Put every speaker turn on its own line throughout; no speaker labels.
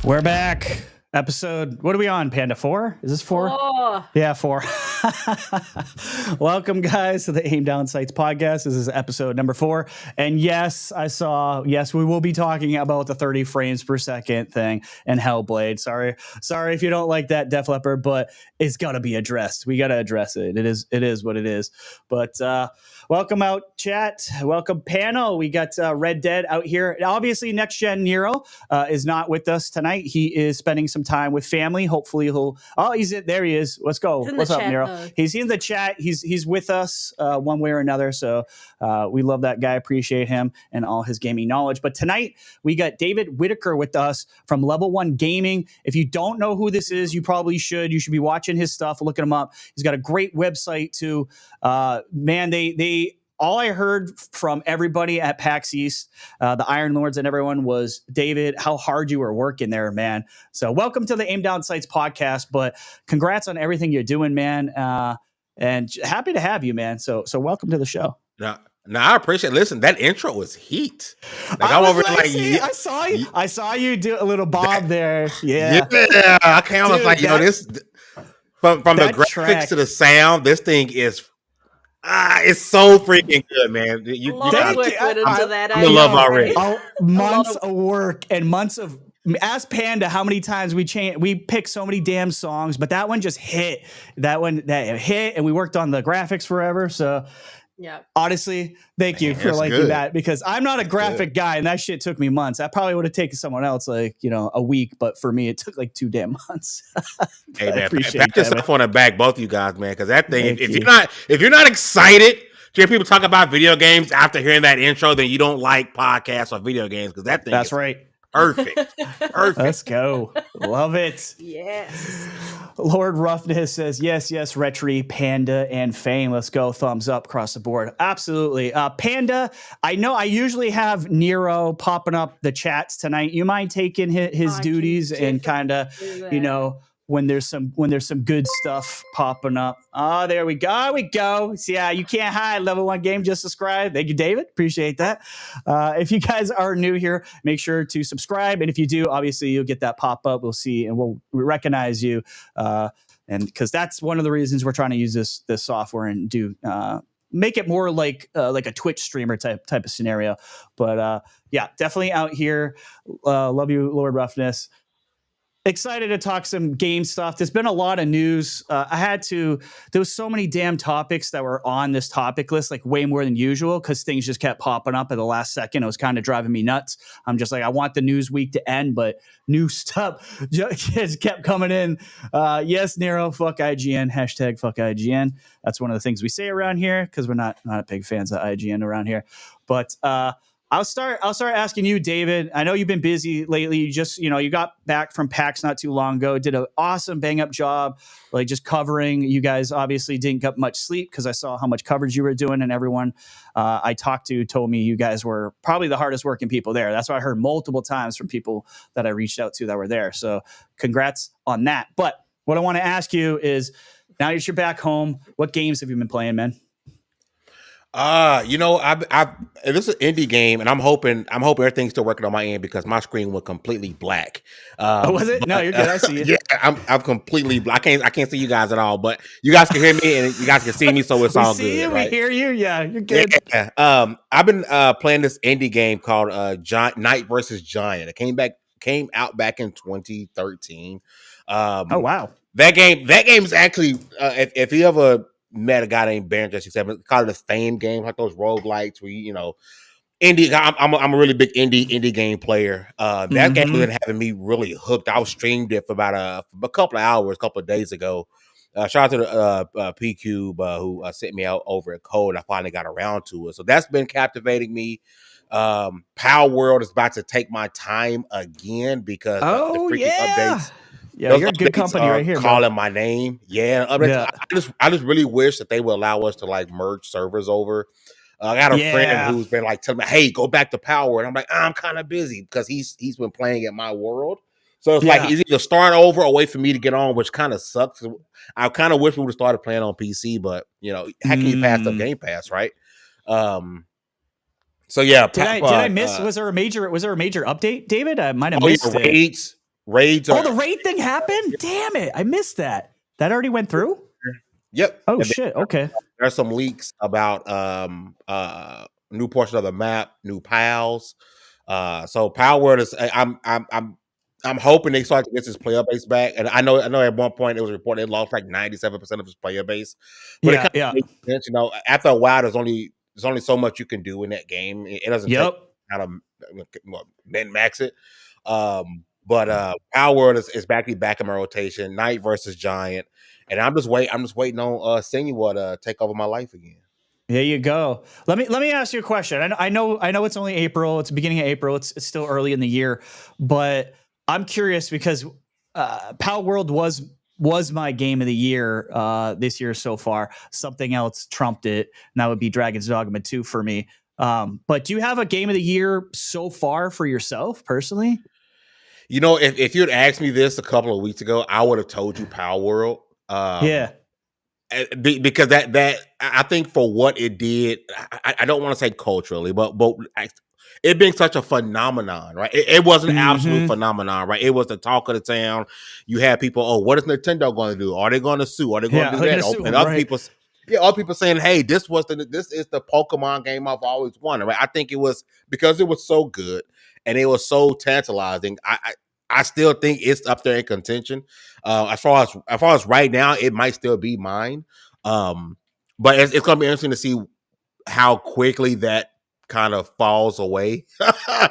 We're back. Episode, what are we on, Panda? 4? Is this 4?
Oh.
Yeah, 4. Welcome, guys, to the Aim Down Sights podcast. This is episode number 4. And yes, we will be talking about the 30 frames per second thing and Hellblade. Sorry if you don't like that, Def Leppard, but it's got to be addressed. We got to address it. It is what it is. But welcome out, chat. Welcome, panel. We got Red Dead out here. Obviously, Next Gen Nero is not with us tonight. He is spending some time with family. Hopefully there he is. Let's go. What's up, Nero? He's in the chat. He's with us one way or another. So we love that guy. Appreciate him and all his gaming knowledge. But tonight we got David Whitaker with us from Level 1 Gaming. If you don't know who this is, you probably should. You should be watching his stuff, looking him up. He's got a great website too. Man, they all I heard from everybody at PAX East, the Iron Lords and everyone, was, David, how hard you were working there, man. So welcome to the Aim Down Sights podcast, but congrats on everything you're doing, man. And happy to have you, man. So welcome to the show.
No, I appreciate it. Listen, that intro was heat. Like, I'm over like,
I saw you do a little bob there. Yeah.
Yeah. I came on like, this from the graphics to the sound, this thing is it's so freaking good, man.
You guys went into that.
I'm in love already.
Months of work and months of. Ask Panda how many times we picked so many damn songs, but that one just hit. That hit, and we worked on the graphics forever. So, yeah, honestly, thank you for liking that, because I'm not a graphic guy, and that shit took me months. That probably would have taken someone else a week, but for me, it took like 2 damn months.
Hey man, pat yourself on the back, both of you guys, man, because that thing. If you're not excited to hear people talk about video games after hearing that intro, then you don't like podcasts or video games, because that thing.
That's right.
Perfect.
Let's go. Love it.
Yes.
Lord Roughness says, yes, Rhetri, Panda, and Fame. Let's go. Thumbs up across the board. Absolutely. Panda, I know I usually have Nero popping up the chats tonight. You mind taking his duties and kind of, when there's some good stuff popping up. Oh, there we go. So, yeah, you can't hide. Level 1 game just subscribe. Thank you, David. Appreciate that. If you guys are new here, make sure to subscribe. And if you do, obviously you'll get that pop up. We'll see and we'll recognize you. And because that's one of the reasons we're trying to use this software and do make it more like a Twitch streamer type of scenario. But yeah, definitely out here. Love you, Lord Roughness. Excited to talk some game stuff. There's been a lot of news. There was so many damn topics that were on this topic list, like way more than usual, because things just kept popping up at the last second. It was kind of driving me nuts. I'm just like, I want the news week to end, but new stuff just kept coming in. Yes, Nero, fuck IGN, hashtag fuck IGN. That's one of the things we say around here, because we're not big fans of IGN around here. But I'll start asking you, David. I know you've been busy lately. You just, you got back from PAX not too long ago. Did an awesome bang up job, like just covering. You guys obviously didn't get much sleep, because I saw how much coverage you were doing, and everyone I talked to told me you guys were probably the hardest working people there. That's what I heard multiple times from people that I reached out to that were there. So congrats on that. But what I want to ask you is, now that you're back home, what games have you been playing, man?
This is an indie game, and I'm hoping everything's still working on my end, because my screen went completely black.
Was it? No, you're good. I see it.
Yeah, I'm completely black. I can't see you guys at all, but you guys can hear me and you guys can see me, so it's all good.
You, right? We hear you. Yeah, you're good.
Yeah. I've been playing this indie game called Knight vs. Giant. It came out back in 2013.
Oh wow.
That game is actually if you ever met a guy named Baron Jesse 7, called it a fame game, like those roguelites where indie. I'm a really big indie game player. That game has been having me really hooked. I streamed it for about a couple of hours, a couple of days ago. Shout out to the P Cube who sent me out over at Code. I finally got around to it, so that's been captivating me. Power World is about to take my time again, because the freaking updates.
Yeah, you're good company right here.
Calling my name. Yeah. I just really wish that they would allow us to like merge servers over. I got a friend who's been like telling me, "Hey, go back to Power." And I'm like, I'm kind of busy, because he's been playing at my world. So it's like he's either start over or wait for me to get on, which kind of sucks. I kind of wish we would have started playing on PC, but how can you pass up Game Pass, right? So yeah.
Did I miss? Was there a major update, David? I might have missed it.
Raids are.
Oh, the raid thing happened? Damn it. I missed that. That already went through?
Yep.
Oh, shit. Okay.
There are some leaks about new portion of the map, new pals. So Power World is. I'm hoping they start to get his player base back. And I know at one point it was reported it lost like 97% of his player base. But it kind of makes sense, you know. After a while, there's only so much you can do in that game. It doesn't take kind of min max it. But Power World is back in my rotation. Knight versus Giant. And I'm just waiting on Senua to take over my life again.
There you go. Let me ask you a question. I know it's only April. It's the beginning of April. It's still early in the year, but I'm curious because Power World was my game of the year this year so far. Something else trumped it, and that would be Dragon's Dogma 2 for me. But do you have a game of the year so far for yourself personally?
You know, if you had asked me this a couple of weeks ago, I would have told you Power World. Because that I think for what it did, I don't want to say culturally, but it being such a phenomenon, right? It was an absolute phenomenon, right? It was the talk of the town. You had people, oh, what is Nintendo going to do? Are they going to sue? Are they going to do that? And other people, other people saying, hey, this is the Pokemon game I've always wanted, right? I think it was because it was so good and it was so tantalizing. I still think it's up there in contention. As far as right now, it might still be mine. But it's going to be interesting to see how quickly that kind of falls away.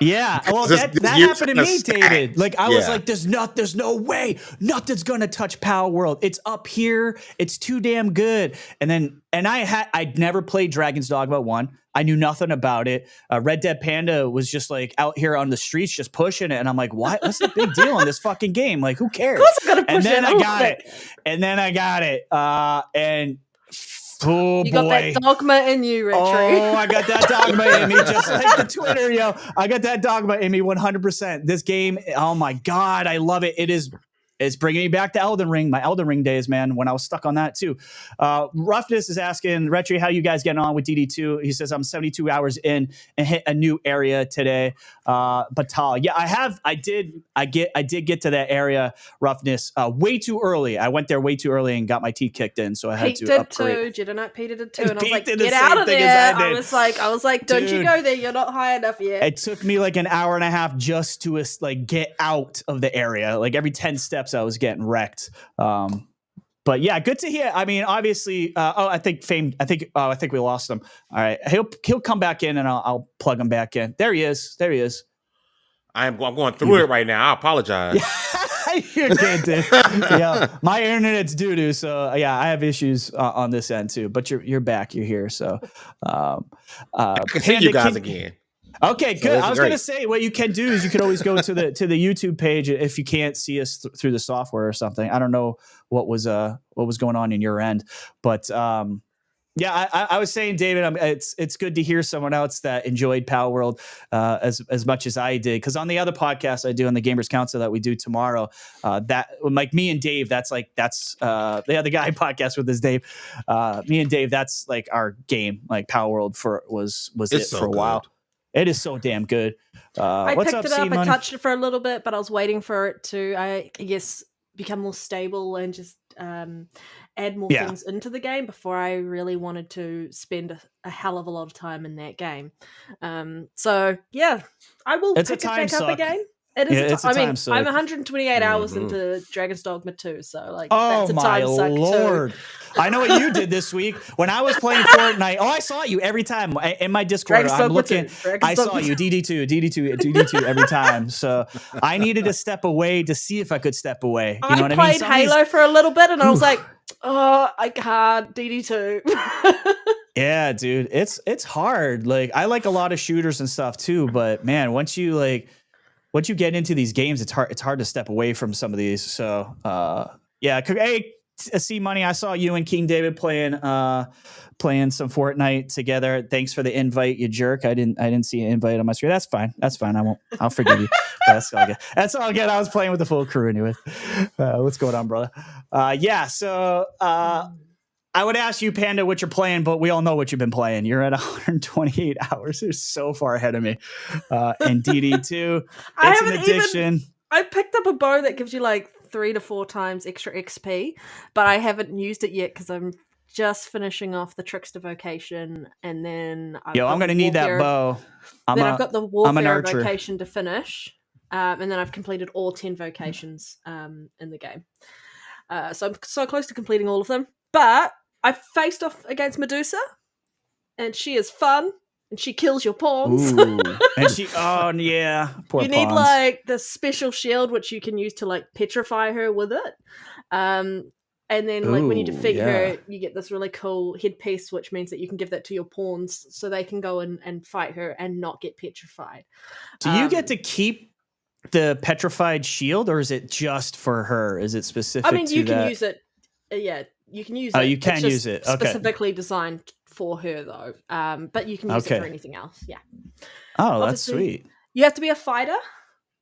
Yeah. Well, that happened to me, David. Like I was like, there's no way nothing's going to touch Power World. It's up here. It's too damn good. And I'd never played Dragon's Dogma 1. I knew nothing about it. Red Dead Panda was just like out here on the streets, just pushing it. And I'm like, what's the big deal in this fucking game? Like, who cares? And then I got it. And oh,
you got that dogma in you, Rhetri.
Oh, I got that dogma in me, just like the Twitter, yo. I got that dogma in me 100%. This game, oh my God, I love it. It's bringing me back to Elden Ring, my Elden Ring days, man, when I was stuck on that too. Roughness is asking, Rhetri, how you guys getting on with DD2? He says, I'm 72 hours in and hit a new area today. Batal. Yeah, I did get to that area, Roughness, way too early. I went there way too early and got my teeth kicked in, so I had to upgrade.
Pete did too. And I was like, get out of there. I was like, don't you go there. You're not high enough yet.
It took me like an hour and a half just to like get out of the area. Like every 10 steps I was getting wrecked. But yeah, good to hear. I mean, obviously, I think we lost him. All right. He'll come back in and I'll plug him back in. There he is.
I'm going through it right now. I apologize.
You're good, dude. Yeah, my internet's doo-doo, so yeah, I have issues on this end too. But you're back. You're here, so
I can see you guys again.
Okay, good. I was going to say what you can do is you can always go to the YouTube page if you can't see us through the software or something. I don't know what was going on in your end, but yeah, I was saying, David, it's good to hear someone else that enjoyed Power World as much as I did. Because on the other podcast I do on the Gamers Council that we do tomorrow, that like me and Dave, that's the other guy podcast with us, Dave. Me and Dave, that's like our game. Like Power World was it for a while. It is so damn good.
I picked it up. I touched it for a little bit, but I was waiting for it to, I guess, become more stable and just add more things into the game before I really wanted to spend a hell of a lot of time in that game. So yeah, I will pick it back up again. It is. I'm 128 hours into Dragon's Dogma 2, so like that's a time suck
Lord.
too.
I know what you did this week when I was playing Fortnite. Oh, I saw you every time in my Discord. I'm looking. I saw you DD2 every time. So I needed to step away to see if I could step away. You know what I mean?
I played Halo for a little bit, and I was like, oh, I can't DD2.
Yeah, dude, it's hard. Like I like a lot of shooters and stuff too, but man, once you get into these games, it's hard to step away from some of these. So yeah, hey, C Money, I saw you and King David playing some Fortnite together. Thanks for the invite, you jerk. I didn't see an invite on my screen. That's fine. I'll forgive you. That's all good. I was playing with the full crew anyway. What's going on, brother? Yeah, so I would ask you, Panda, what you're playing, but we all know what you've been playing. You're at 128 hours. You're so far ahead of me. And DD2, it's an addiction.
I picked up a bow that gives you like 3 to 4 times extra XP, but I haven't used it yet because I'm just finishing off the Trickster vocation, and then
I'm gonna need that bow.
I've got the Warfare
archer.
vocation to finish, and then I've completed all 10 vocations in the game. So I'm so close to completing all of them. But I faced off against Medusa, and she is fun. And she kills your pawns.
Ooh. And she, oh yeah, poor
you
pawns.
need like the special shield which you can use to like petrify her with it. And then like when you defeat her, you get this really cool headpiece, which means that you can give that to your pawns so they can go in and fight her and not get petrified.
Do you get to keep the petrified shield, or is it just for her? Is it specific?
I mean, you can use it. Yeah, you can use it.
Oh, you can use it. Okay.
Specifically designed for her though, but you can use it for anything else. Yeah.
Oh, that's sweet.
You have to be a fighter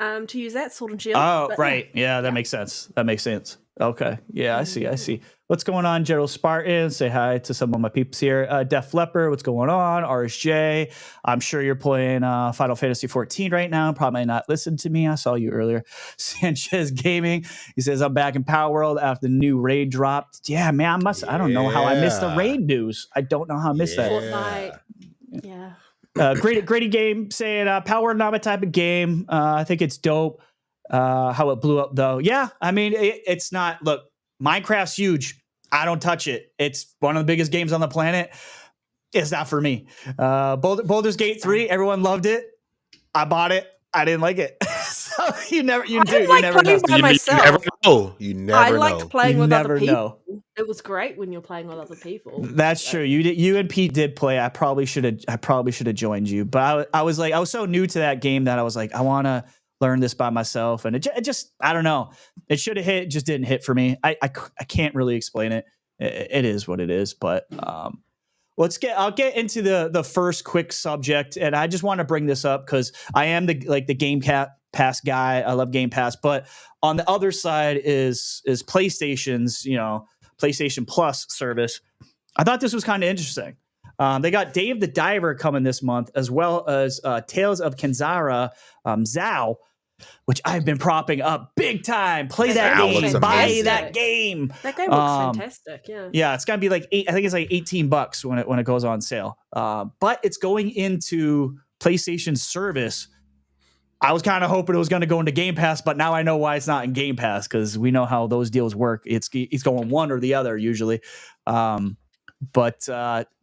to use that sword and shield.
Oh, right. Yeah, that makes sense. That makes sense. Okay. Yeah, I see. What's going on, Gerald Spartan? Say hi to some of my peeps here. Def Leopard, what's going on? RSJ, I'm sure you're playing Final Fantasy 14 right now. Probably not listened to me. I saw you earlier. Sanchez Gaming, he says, I'm back in Power World after the new raid dropped. Yeah, man, I don't know how I missed the raid news. I don't know how I missed that.
Fortnite. Yeah.
Great game saying Power World not my type of game. I think it's dope. How it blew up though. Yeah, I mean it's not. Look, Minecraft's huge. I don't touch it. It's one of the biggest games on the planet. It's not for me. Baldur's Gate 3, everyone loved it. I bought it. I didn't like it. So you never know.
You never know.
I liked playing with other people. It was great when you're playing with other people.
That's true. You and Pete did play. I probably should have joined you. But I was so new to that game that I was like, I want to learn this by myself, and it just I don't know. It should have hit, it just didn't hit for me. I can't really explain it. It is what it is. But I'll get into the first quick subject, and I just want to bring this up because I am the Game Pass guy. I love Game Pass, but on the other side is PlayStation's PlayStation Plus service. I thought this was kind of interesting. They got Dave the Diver coming this month, as well as Tales of Kenzera, Zao, which I've been propping up big time. Play that game, buy that game.
That game looks fantastic. Yeah,
yeah, it's gonna be like I think it's like $18 when it goes on sale. But it's going into PlayStation service. I was kind of hoping it was going to go into Game Pass, but now I know why it's not in Game Pass, because we know how those deals work. It's going one or the other usually. But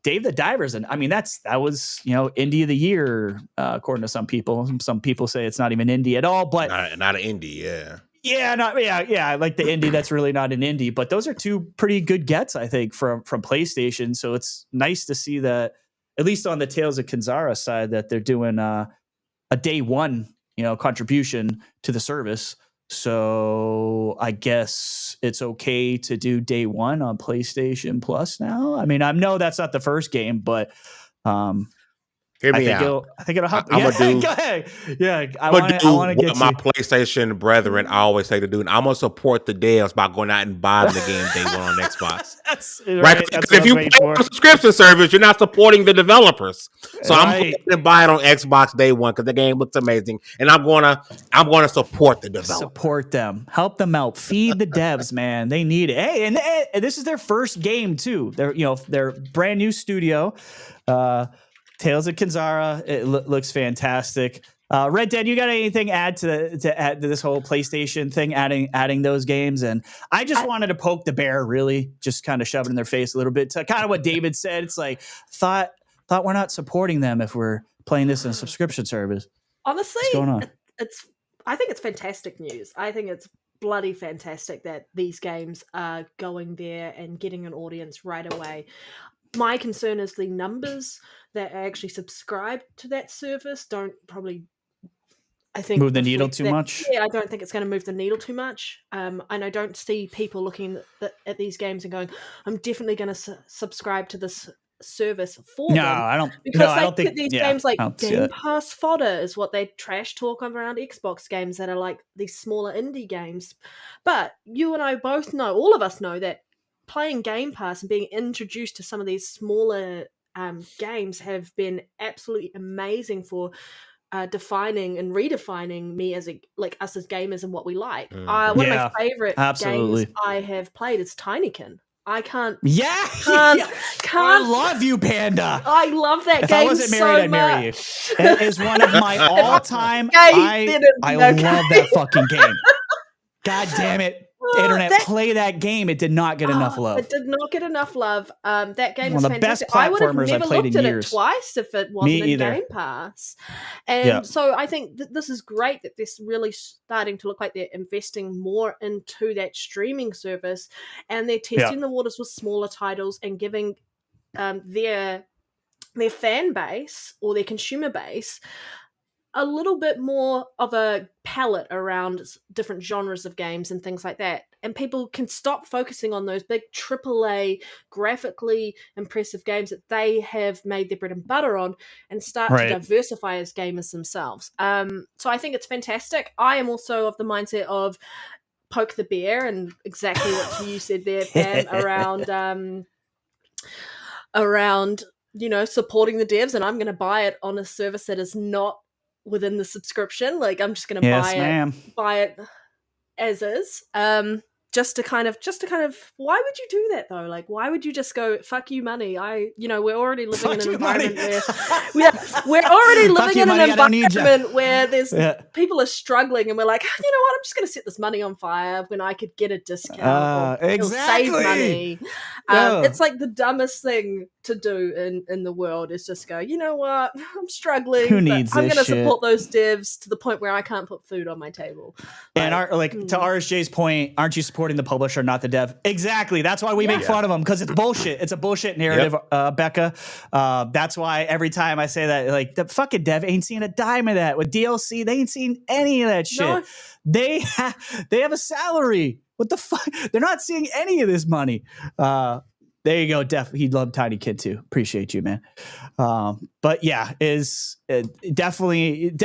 Dave the Divers, and I mean that was indie of the year according to some people. Some people say it's not even indie at all, but
not an indie,
yeah, I like the indie that's really not an indie. But those are two pretty good gets, I think, from PlayStation. So it's nice to see that, at least on the Tales of Kenzera side, that they're doing a day one contribution to the service. So I guess it's okay to do day one on PlayStation Plus now. I mean, I know that's not the first game, but
hear me out.
I think it'll help.
I'm gonna do.
Go ahead. Yeah, I
want to get my PlayStation brethren always say to do. And I'm gonna support the devs by going out and buying the game day one on Xbox.
That's
right. Because if you pay a subscription service, you're not supporting the developers. So I'm going to buy it on Xbox day one because the game looks amazing, and I'm gonna support the developers.
Support them, help them out, feed the devs, man. They need it. Hey, and this is their first game too. They're brand new studio. Tales of Kenzera, it looks fantastic. Red Dead, you got anything add to add to this whole PlayStation thing, adding those games? And I just wanted to poke the bear, really, just kind of shove it in their face a little bit. To kind of what David said, it's like thought we're not supporting them if we're playing this in a subscription service.
Honestly,
what's going on?
I think it's fantastic news. I think it's bloody fantastic that these games are going there and getting an audience right away. My concern is the numbers that actually subscribe to that service don't probably, I think,
move the needle too much.
Yeah, I don't think it's going to move the needle too much. And I don't see people looking at these games and going, I'm definitely going to subscribe to this service for them.
I don't.
Because
I don't think
these games like Game Pass fodder is what they trash talk around Xbox games that are like these smaller indie games. But you and I both know, all of us know, that playing Game Pass and being introduced to some of these smaller games have been absolutely amazing for defining and redefining me as us as gamers and what we like. One of my favorite games I have played is Tinykin. I can't.
I love you, Panda.
I love that
if
game.
I wasn't married, I'd marry you. It is one of my all-time. I love that fucking game. God damn it. Internet, play that game. It did not get enough love.
It did not get enough love. That game is
one of the
fantastic.
best platformers I would have never looked
at it twice if it wasn't in Game Pass. And so I think this is great that this really starting to look like they're investing more into that streaming service, and they're testing the waters with smaller titles and giving their fan base or their consumer base a little bit more of a palette around different genres of games and things like that. And people can stop focusing on those big AAA, graphically impressive games that they have made their bread and butter on and start to diversify as gamers themselves. So I think it's fantastic. I am also of the mindset of poke the bear, and exactly what you said there, Pam, around supporting the devs, and I'm going to buy it on a service that is not within the subscription. Like, I'm just going to buy it as is. Just to kind of why would you do that though? Like, why would you just go, fuck you money? We're already living in an environment where there's people are struggling, and we're like, you know what, I'm just going to set this money on fire when I could get a discount or save money. It's like the dumbest thing to do in the world is just go, you know what, I'm struggling.
Who needs
I'm
going
to support those devs to the point where I can't put food on my table.
And to RSJ's point, aren't you supporting the publisher, not the dev? Exactly. That's why we make fun of them, because it's bullshit. It's a bullshit narrative, Becca. That's why every time I say that, like, the fucking dev ain't seen a dime of that. With DLC, they ain't seen any of that shit. No. They have a salary. What the fuck? They're not seeing any of this money. There you go. He loved Tiny Kid too. Appreciate you, man. But yeah, definitely.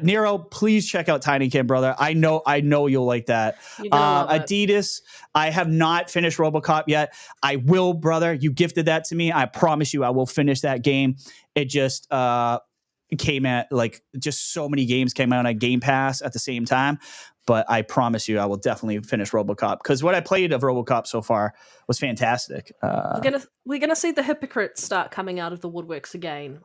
Nero, please check out Tiny Kid, brother. I know you'll like that. Adidas, I have not finished RoboCop yet. I will, brother. You gifted that to me. I promise you I will finish that game. It just came at just so many games came out on Game Pass at the same time. But I promise you, I will definitely finish RoboCop, because what I played of RoboCop so far was fantastic.
We're gonna see the hypocrites start coming out of the woodworks again,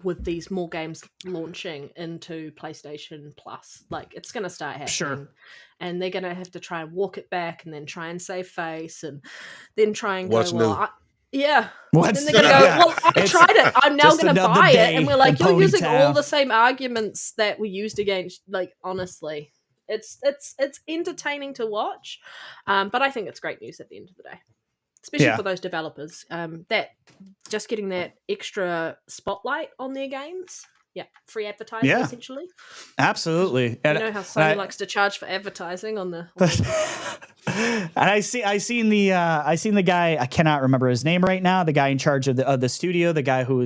with these more games launching into PlayStation Plus. Like, it's gonna start happening, and they're gonna have to try and walk it back, and then try and save face, and then try and
What's
go,
new?
well, then they're gonna go, well, I tried it. I'm now gonna buy it, and we're like, you're using all the same arguments that we used against. Like, honestly. It's entertaining to watch, but I think it's great news at the end of the day, especially for those developers. That just getting that extra spotlight on their games. Yeah, free advertising essentially.
Absolutely.
And you know how Sony likes to charge for advertising on the.
And I seen the guy, I cannot remember his name right now, the guy in charge of the studio, the guy who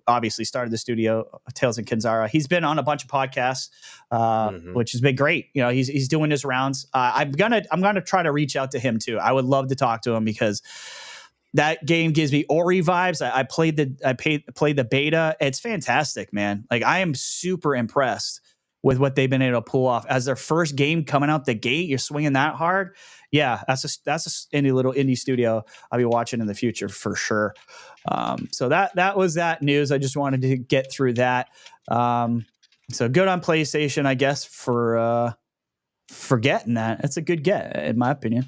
obviously started the studio, Tales and Kenzera. He's been on a bunch of podcasts, which has been great. You know, he's doing his rounds. I'm gonna try to reach out to him too. I would love to talk to him, because that game gives me Ori vibes. I played the beta. It's fantastic, man. Like, I am super impressed with what they've been able to pull off as their first game coming out the gate. You're swinging that hard. Yeah, that's a little indie studio I'll be watching in the future for sure. So that was that news. I just wanted to get through that. So good on PlayStation, I guess, for getting that. It's a good get, in my opinion.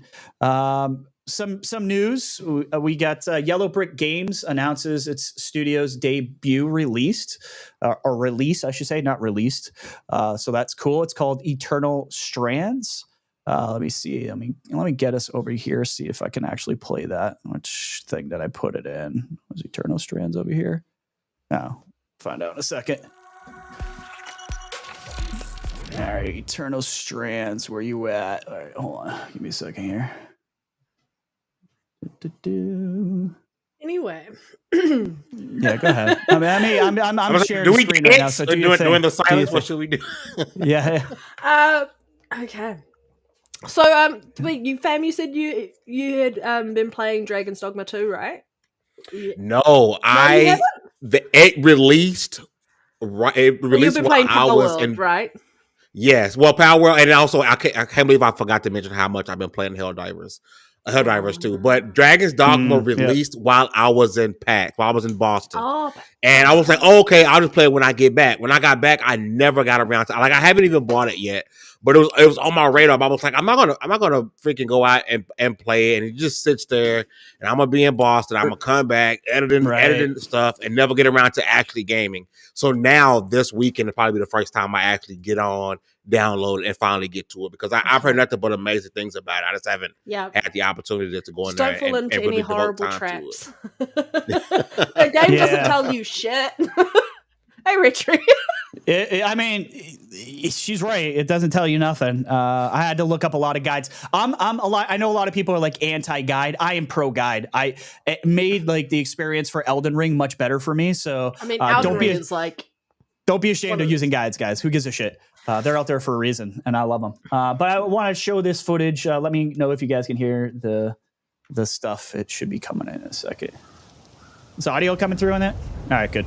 Some news. We got Yellow Brick Games announces its studio's debut release, I should say, not released. So that's cool. It's called Eternal Strands. Let me see. Let me get us over here. See if I can actually play that. Which thing did I put it in? Was Eternal Strands over here? No, find out in a second. All right, Eternal Strands. Where you at? All right, hold on. Give me a second here.
Anyway,
yeah, go ahead. I'm sharing the screen right now. So
doing the silence. What should we do?
Yeah.
Okay. So, you said you had been playing Dragon's Dogma 2, right?
No, it released Right, it
Well,
released
you've been
while
playing
I
Power
was
World,
in.
right?
Yes, well, Power World, and also I can't believe I forgot to mention how much I've been playing Helldivers too. But Dragon's Dogma
Yeah.
released while I was in PAX, while I was in Boston.
Oh,
And I was like, oh, okay, I'll just play it when I get back. When I got back, I never got around to, like, I haven't even bought it yet, but it was on my radar. But I was like, I'm not gonna freaking go out and play it, and it just sits there. And I'm gonna be in Boston. I'm gonna come back, editing stuff, and never get around to actually gaming. So now this weekend will probably be the first time I actually get on, download, and finally get to it, because I've heard nothing but amazing things about it. I just haven't had the opportunity to go in there
don't fall into
and
any
really devote
horrible
time
traps.
to it.
The game doesn't tell you shit. Hey, Rhetri.
I mean, she's right. It doesn't tell you nothing. I had to look up a lot of guides. I'm a lot. I know a lot of people are like anti-guide. I am pro-guide. It made like the experience for Elden Ring much better for me. So
I mean, Elden Ring is like,
don't be ashamed of using guides, guys. Who gives a shit? They're out there for a reason, and I love them. But I want to show this footage. Let me know if you guys can hear the stuff. It should be coming in a second. Is audio coming through on that? All right, good.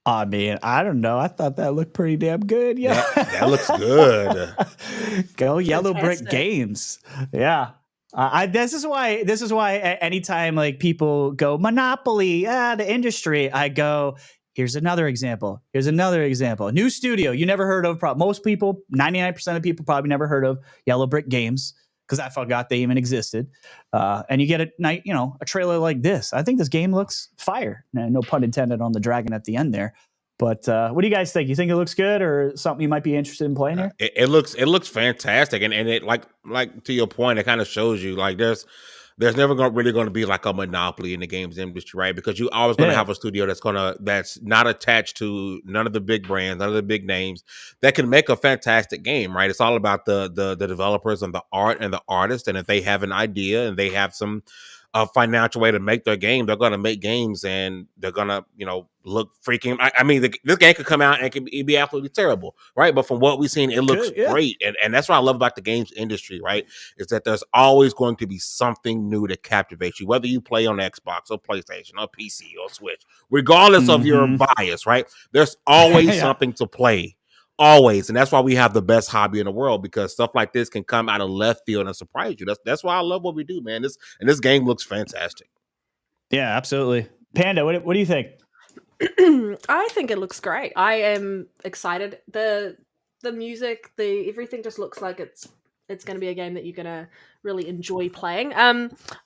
I mean, I don't know. I thought that looked pretty damn good. Yeah,
that looks good.
Go Yellow Brick Games. Yeah. This is why anytime like people go Monopoly, the industry, I go, here's another example. Here's another example. A new studio you never heard of. Most people, 99% of people probably never heard of Yellow Brick Games, because I forgot they even existed. And you get a trailer like this. I think this game looks fire. No pun intended on the dragon at the end there. But what do you guys think? You think it looks good, or something you might be interested in playing here?
It looks fantastic, and it like to your point, it kind of shows you like there's never really going to be like a monopoly in the games industry, right? Because you always going to have a studio that's not attached to none of the big brands, none of the big names, that can make a fantastic game, right? It's all about the developers and the art and the artists, and if they have an idea and they have some financial way to make their game, they're going to make games, and they're going to look freaking. I mean, this game could come out and it could be absolutely terrible, right? But from what we've seen, it looks great, and that's what I love about the games industry, right? Is that there's always going to be something new to captivate you, whether you play on Xbox or PlayStation or PC or Switch, regardless of your bias, right? There's always something to play. Always. And that's why we have the best hobby in the world, because stuff like this can come out of left field and surprise you. That's why I love what we do, man. This game looks fantastic.
Yeah, absolutely. Panda, what do you think?
I think it looks great. I am excited. The music, everything just looks like it's going to be a game that you're going to really enjoy playing. I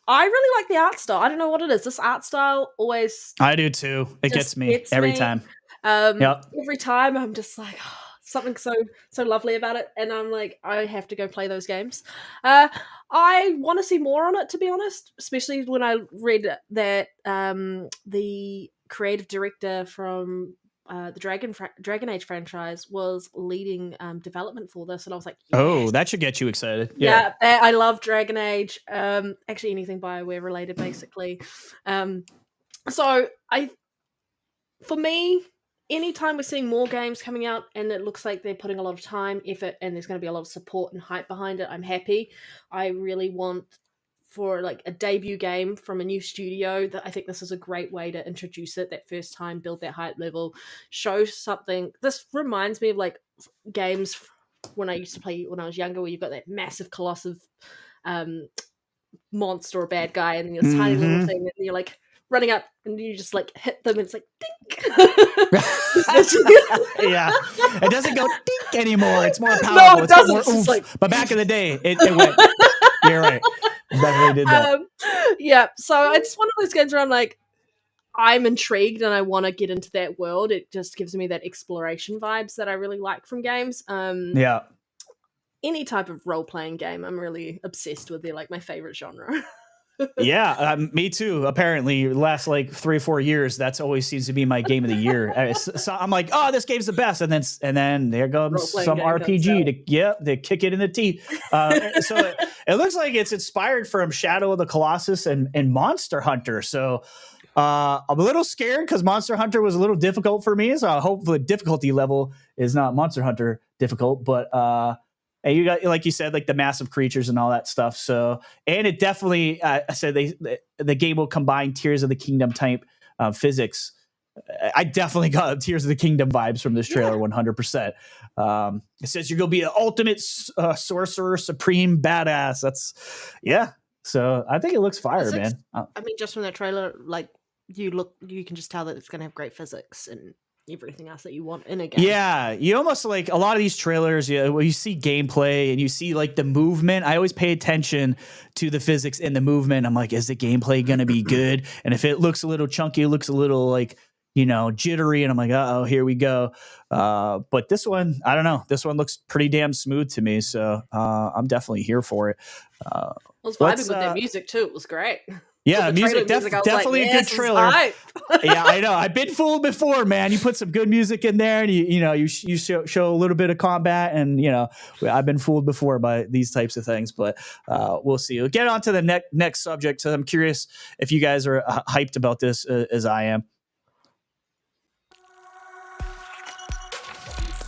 really like the art style. I don't know what it is. This art style always...
I do too. It gets me every time.
Every time I'm just like... something so lovely about it, and I'm like, I have to go play those games. I want to see more on it, to be honest, especially when I read that the creative director from the Dragon Age franchise was leading development for this, and I was like, yes.
Oh, that should get you excited.
Yeah, I love Dragon Age. Actually, anything BioWare related, basically. So for me, anytime we're seeing more games coming out and it looks like they're putting a lot of time, effort, and there's going to be a lot of support and hype behind it, I'm happy. I really want for like a debut game from a new studio, that I think this is a great way to introduce it that first time, build that hype level, show something. This reminds me of like games when I used to play when I was younger, where you've got that massive colossal monster or bad guy, and then this tiny little thing, and you're like running up, and you just like hit them, and it's like dink.
Yeah, it doesn't go dink anymore. It's more powerful.
No, it doesn't.
More
It's just like,
but back in the day, it went. You're right. Definitely did that.
Yeah. So it's one of those games where I'm like, I'm intrigued and I want to get into that world. It just gives me that exploration vibes that I really like from games.
Yeah.
Any type of role-playing game, I'm really obsessed with. They're like my favorite genre.
Yeah, me too. Apparently, last like 3 or 4 years, that's always seems to be my game of the year. So I'm like, oh, this game's the best, and then there comes some RPG to kick it in the teeth. So it looks like it's inspired from Shadow of the Colossus and Monster Hunter. So I'm a little scared because Monster Hunter was a little difficult for me. So I hope the difficulty level is not Monster Hunter difficult, but and you got, like you said, like the massive creatures and all that stuff. So, and it definitely, I said the game will combine Tears of the Kingdom type physics. I definitely got Tears of the Kingdom vibes from this trailer, 100%. It says you're going to be an ultimate sorcerer, supreme badass. Yeah. So I think it looks fire, man.
I mean, just from the trailer, like you can just tell that it's going to have great physics and everything else that you want in a game. Yeah,
you almost like a lot of these trailers, where you see gameplay and you see like the movement. I always pay attention to the physics and the movement. I'm like, is the gameplay going to be good? And if it looks a little chunky, it looks a little like, jittery, and I'm like, oh, here we go. But this one, I don't know. This one looks pretty damn smooth to me, so I'm definitely here for it.
I was vibing with their music too. It was great.
Yeah, music definitely like, a good trailer. Yeah, I know. I've been fooled before, man. You put some good music in there, and you show a little bit of combat, and I've been fooled before by these types of things. But we'll see. We'll get on to the next subject. So I'm curious if you guys are hyped about this as I am.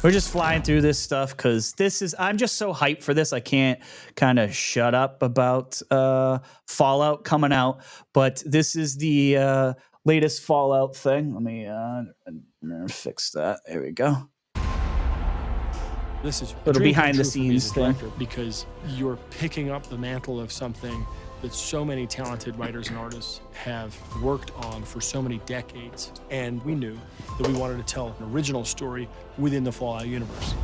We're just flying through this stuff because I'm just so hyped for this. I can't kind of shut up about Fallout coming out, but this is the latest Fallout thing. Let me fix that. There we go.
This is
a little behind the scenes thing
because you're picking up the mantle of something that so many talented writers and artists have worked on for so many decades. And we knew that we wanted to tell an original story within the Fallout universe.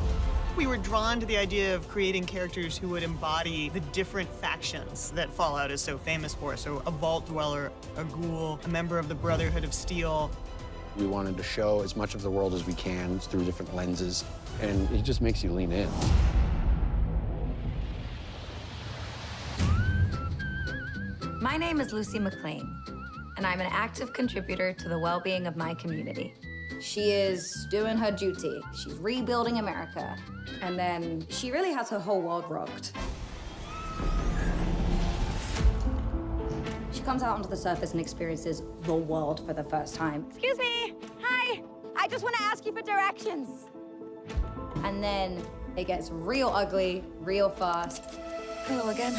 We were drawn to the idea of creating characters who would embody the different factions that Fallout is so famous for. So a vault dweller, a ghoul, a member of the Brotherhood of Steel.
We wanted to show as much of the world as we can through different lenses, and it just makes you lean in.
My name is Lucy McLean, and I'm an active contributor to the well-being of my community.
She is doing her duty. She's rebuilding America. And then she really has her whole world rocked. She comes out onto the surface and experiences the world for the first time.
Excuse me. Hi. I just want to ask you for directions.
And then it gets real ugly, real fast.
Hello again.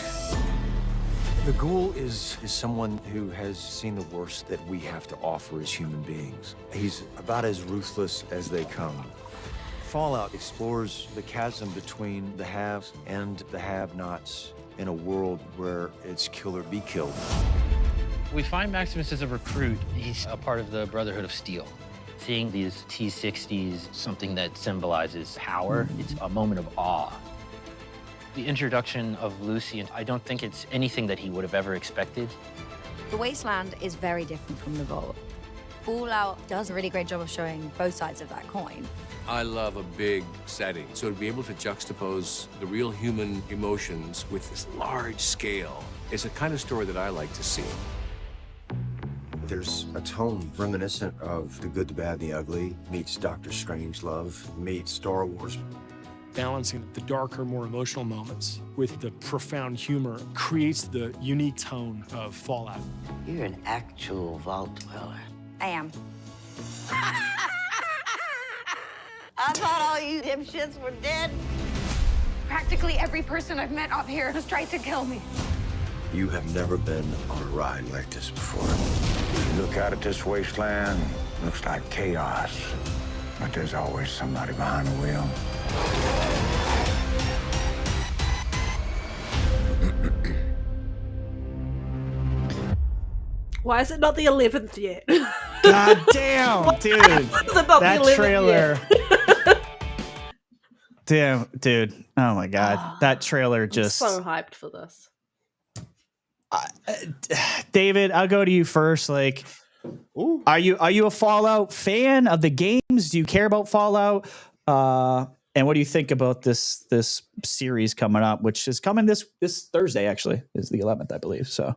The ghoul is someone who has seen the worst that we have to offer as human beings. He's about as ruthless as they come. Fallout explores the chasm between the haves and the have-nots in a world where it's kill or be killed.
We find Maximus as a recruit. He's a part of the Brotherhood of Steel. Seeing these T-60s, something that symbolizes power, it's a moment of awe. The introduction of Lucy, and I don't think it's anything that he would have ever expected.
The Wasteland is very different from the Vault. Fallout does a really great job of showing both sides of that coin.
I love a big setting, so to be able to juxtapose the real human emotions with this large scale is a kind of story that I like to see.
There's a tone reminiscent of The Good, the Bad, and the Ugly meets Dr. Strangelove meets Star Wars.
Balancing the darker, more emotional moments with the profound humor creates the unique tone of Fallout.
You're an actual vault dweller.
I am.
I thought all you dipshits were dead. Practically every person I've met up here has tried to kill me.
You have never been on a ride like this before.
You look out at this wasteland, looks like chaos. But there's always somebody behind the wheel.
Why is it not the 11th yet?
God damn, dude. That trailer. Damn, dude. Oh my God. That trailer just.
I'm so hyped for this.
David, I'll go to you first. Like, are you a Fallout fan of the games? Do you care about Fallout? And what do you think about this series coming up, which is coming this Thursday, actually, is the 11th, I believe. So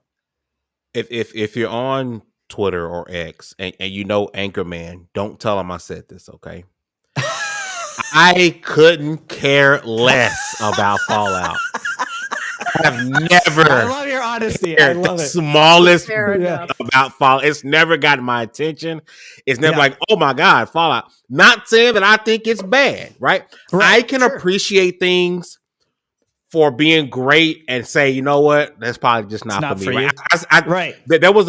if you're on Twitter or X and you know Anchorman, don't tell him I said this, okay? I couldn't care less about Fallout. I've never.
I love your honesty. I love
the
it.
smallest about Fallout. It's never gotten my attention. It's never like, oh my God, Fallout. Not saying that I think it's bad, right? I can appreciate things for being great and say, you know what, that's probably just not for me. Right? There was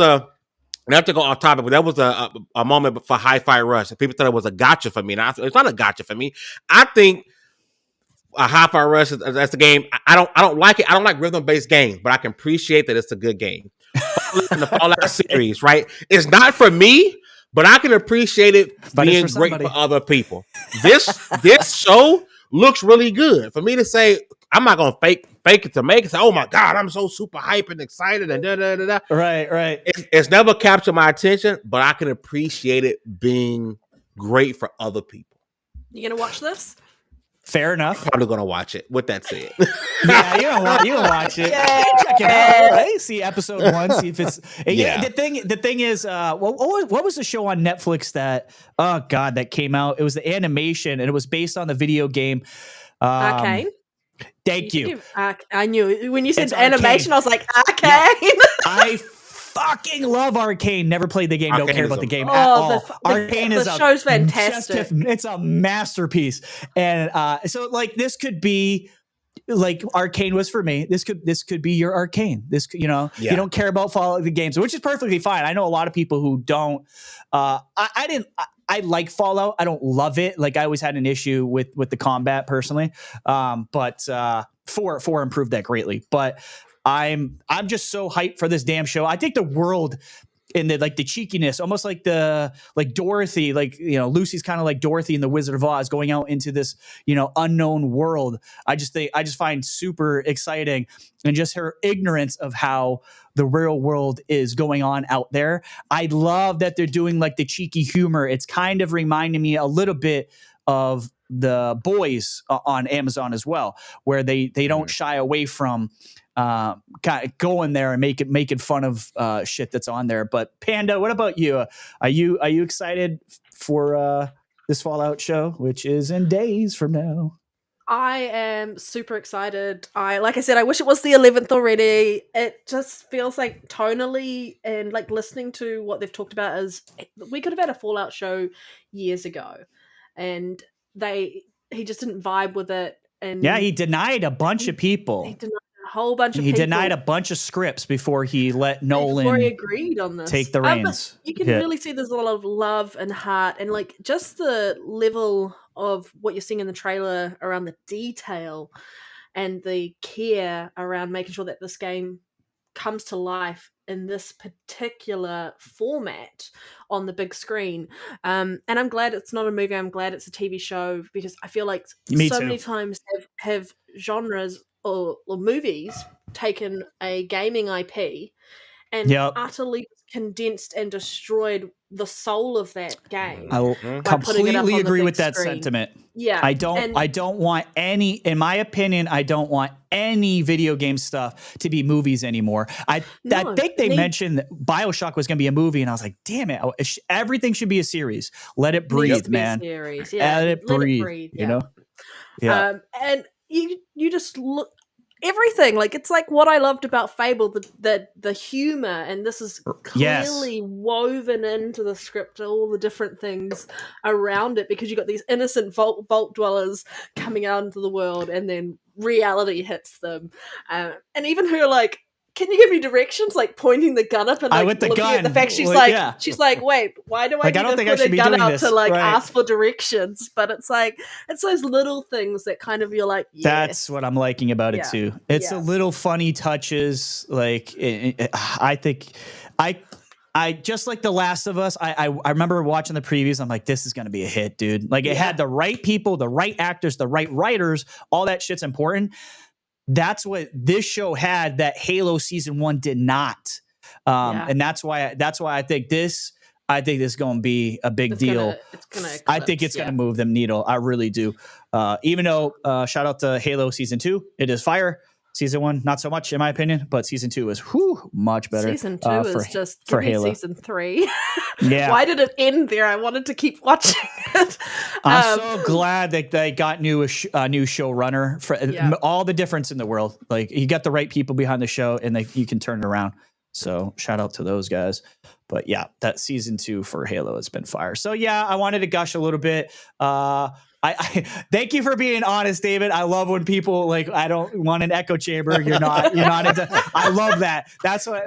not to go off topic, but there was a moment for Hi-Fi Rush. People thought it was a gotcha for me. And it's not a gotcha for me. I think a Hi-Fi Rush, that's the game. I don't like it. I don't like rhythm-based games, but I can appreciate that it's a good game. In the Fallout series, right? It's not for me, but I can appreciate it being great for other people. This show looks really good. For me to say, I'm not gonna fake it to make it. Say, oh my God, I'm so super hype and excited and da da da da.
Right.
It's never captured my attention, but I can appreciate it being great for other people.
You gonna watch this?
Fair enough.
Probably gonna watch it. With that said,
yeah, you don't watch it. Check it out. Right? See episode 1. See if it's. Yeah. The thing is, what was the show on Netflix that? Oh God, that came out. It was the animation, and it was based on the video game.
Arcane.
Thank you.
I knew when you said animation, I was like, Arcane. Yeah.
I fucking love Arcane. Never played the game. Don't care about the game at all. Arcane is
the show's fantastic.
It's a masterpiece. And so like this could be like Arcane was for me. This could be your Arcane. This you don't care about Fallout the games, which is perfectly fine. I know a lot of people who don't. I like Fallout. I don't love it. Like I always had an issue with the combat personally. But 4 improved that greatly. But I'm just so hyped for this damn show. I think the world and the cheekiness, almost like Dorothy, Lucy's kind of like Dorothy in the Wizard of Oz going out into this, unknown world. I just find super exciting, and just her ignorance of how the real world is going on out there. I love that they're doing like the cheeky humor. It's kind of reminding me a little bit of The Boys on Amazon as well, where they don't shy away from kind of going there and making fun of shit that's on there. But Panda, what about you? Are you excited for this Fallout show, which is in days from now?
I am super excited. Like I said, I wish it was the 11th already. It just feels like tonally and like listening to what they've talked about is we could have had a Fallout show years ago, and he just didn't vibe with it. And
yeah, he denied a bunch of people.
He denied a whole bunch of
people.
He
denied a bunch of scripts before he let Nolan
before he agreed on this.
Take the reins.
You can really see there's a lot of love and heart, and like just the level of what you're seeing in the trailer around the detail and the care around making sure that this game comes to life in this particular format on the big screen. And I'm glad it's not a movie. I'm glad it's a TV show, because I feel like many times have genres or movies taken a gaming IP and utterly condensed and destroyed the soul of that game.
I completely agree with that sentiment.
Yeah.
I don't want any, in my opinion, I don't want any video game stuff to be movies anymore. I think they mentioned that BioShock was going to be a movie, and I was like, damn it, everything should be a series. Let it breathe, man.
Series. Yeah.
Let it breathe, you know?
Yeah. And you just look, everything, like it's like what I loved about Fable, the humor, and this is clearly woven into the script, all the different things around it, because you got these innocent vault dwellers coming out into the world, and then reality hits them, and even her like, can you give me directions? Like pointing the gun up and like
with the
looking
gun.
at the fact she's she's like, wait, why do I need to put a gun out to like ask for directions? But it's like, it's those little things that kind of you're like, yes.
That's what I'm liking about it too. It's the little funny touches. Like I think I just like The Last of Us. I remember watching the previews. I'm like, this is going to be a hit, dude. Like, it had the right people, the right actors, the right writers. All that shit's important. That's what this show had that Halo season 1 did not. And that's why I think this is going to be a big deal. I think it's going to move them needle. I really do. Even though shout out to Halo season 2, it is fire. Season 1, not so much in my opinion, but season 2 is much better.
Season 2 is just
for Halo.
Season 3.
Yeah.
Why did it end there? I wanted to keep watching it.
I'm so glad that they got new showrunner for all the difference in the world. Like, you got the right people behind the show, and you can turn it around. So shout out to those guys. But yeah, that season 2 for Halo has been fire. So yeah, I wanted to gush a little bit. I thank you for being honest, David. I love when people like, I don't want an echo chamber. You're not into, I love that. That's what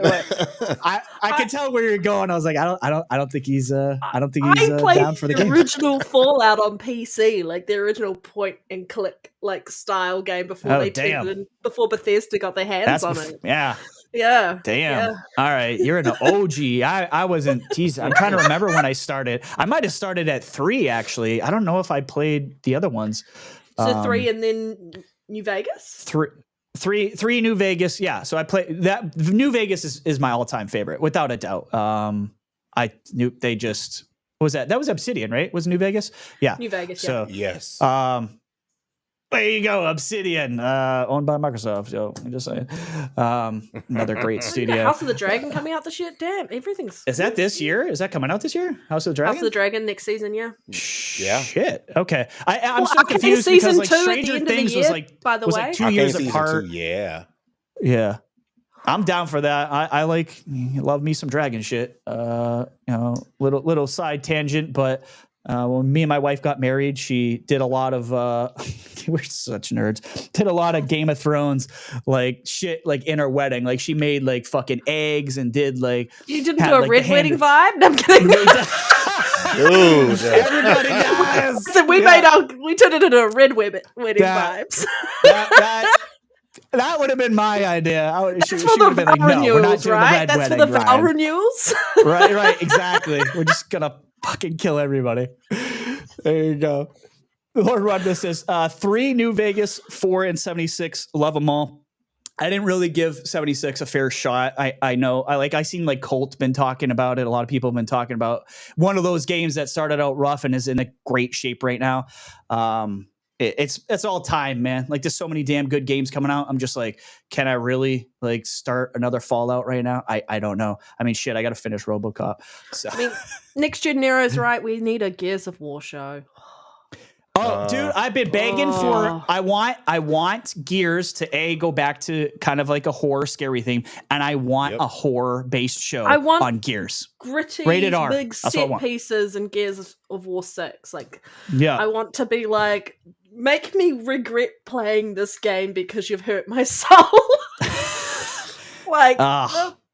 I can tell where you're going. I was like, I don't think he's down for the game.
Original Fallout on PC, like the original point and click like style game before before Bethesda got their hands on it.
Yeah.
Yeah.
Damn. Yeah. All right. You're an OG. I wasn't. Geez, I'm trying to remember when I started. I might have started at 3, actually. I don't know if I played the other ones.
So 3 and then New Vegas?
3 New Vegas. Yeah. So I played that. New Vegas is my all-time favorite, without a doubt. I knew they just. What was that? That was Obsidian, right? Was New Vegas? Yeah.
New Vegas.
So
yes.
There you go, Obsidian, owned by Microsoft. So I'm just saying, another great studio.
House of the Dragon coming out this year. Damn, everything's.
Is that this year? Is that coming out this year? House of the Dragon.
House of the Dragon next season, yeah.
Yeah.
Shit. Okay. I'm so confused because like Stranger Things was like,
by the way,
like 2 years apart.
Yeah.
Yeah. I'm down for that. I love me some dragon shit. Little side tangent, but. When me and my wife got married, she did a lot of we're such nerds. Did a lot of Game of Thrones like shit like in her wedding. Like she made like fucking eggs and did like
you didn't do a red wedding vibe. No, I'm kidding.
Dude,
everybody does.
So we turned it into a red wedding vibes.
That would have been my idea. She would have been like, no,
renewals,
we're not doing
right?
the red
That's
wedding,
for the vow renewals.
Right, exactly. We're just gonna fucking kill everybody. There you go. Lord Rudna says 3 New Vegas, 4 and 76. Love them all. I didn't really give 76 a fair shot. I know. I seen like Colt been talking about it. A lot of people have been talking about one of those games that started out rough and is in a great shape right now. It's all time, man. Like there's so many damn good games coming out. I'm just like, can I really like start another Fallout right now? I don't know. I mean, shit, I got to finish RoboCop. So.
I mean, Next Gen Nero's right. We need a Gears of War show.
Oh, dude, I've been begging for. I want Gears to go back to kind of like a horror scary theme, and I want a horror based show on Gears.
Gritty,
rated R.
big set pieces and Gears of War 6. Like,
yeah,
I want to be like, make me regret playing this game because you've hurt my soul. Like,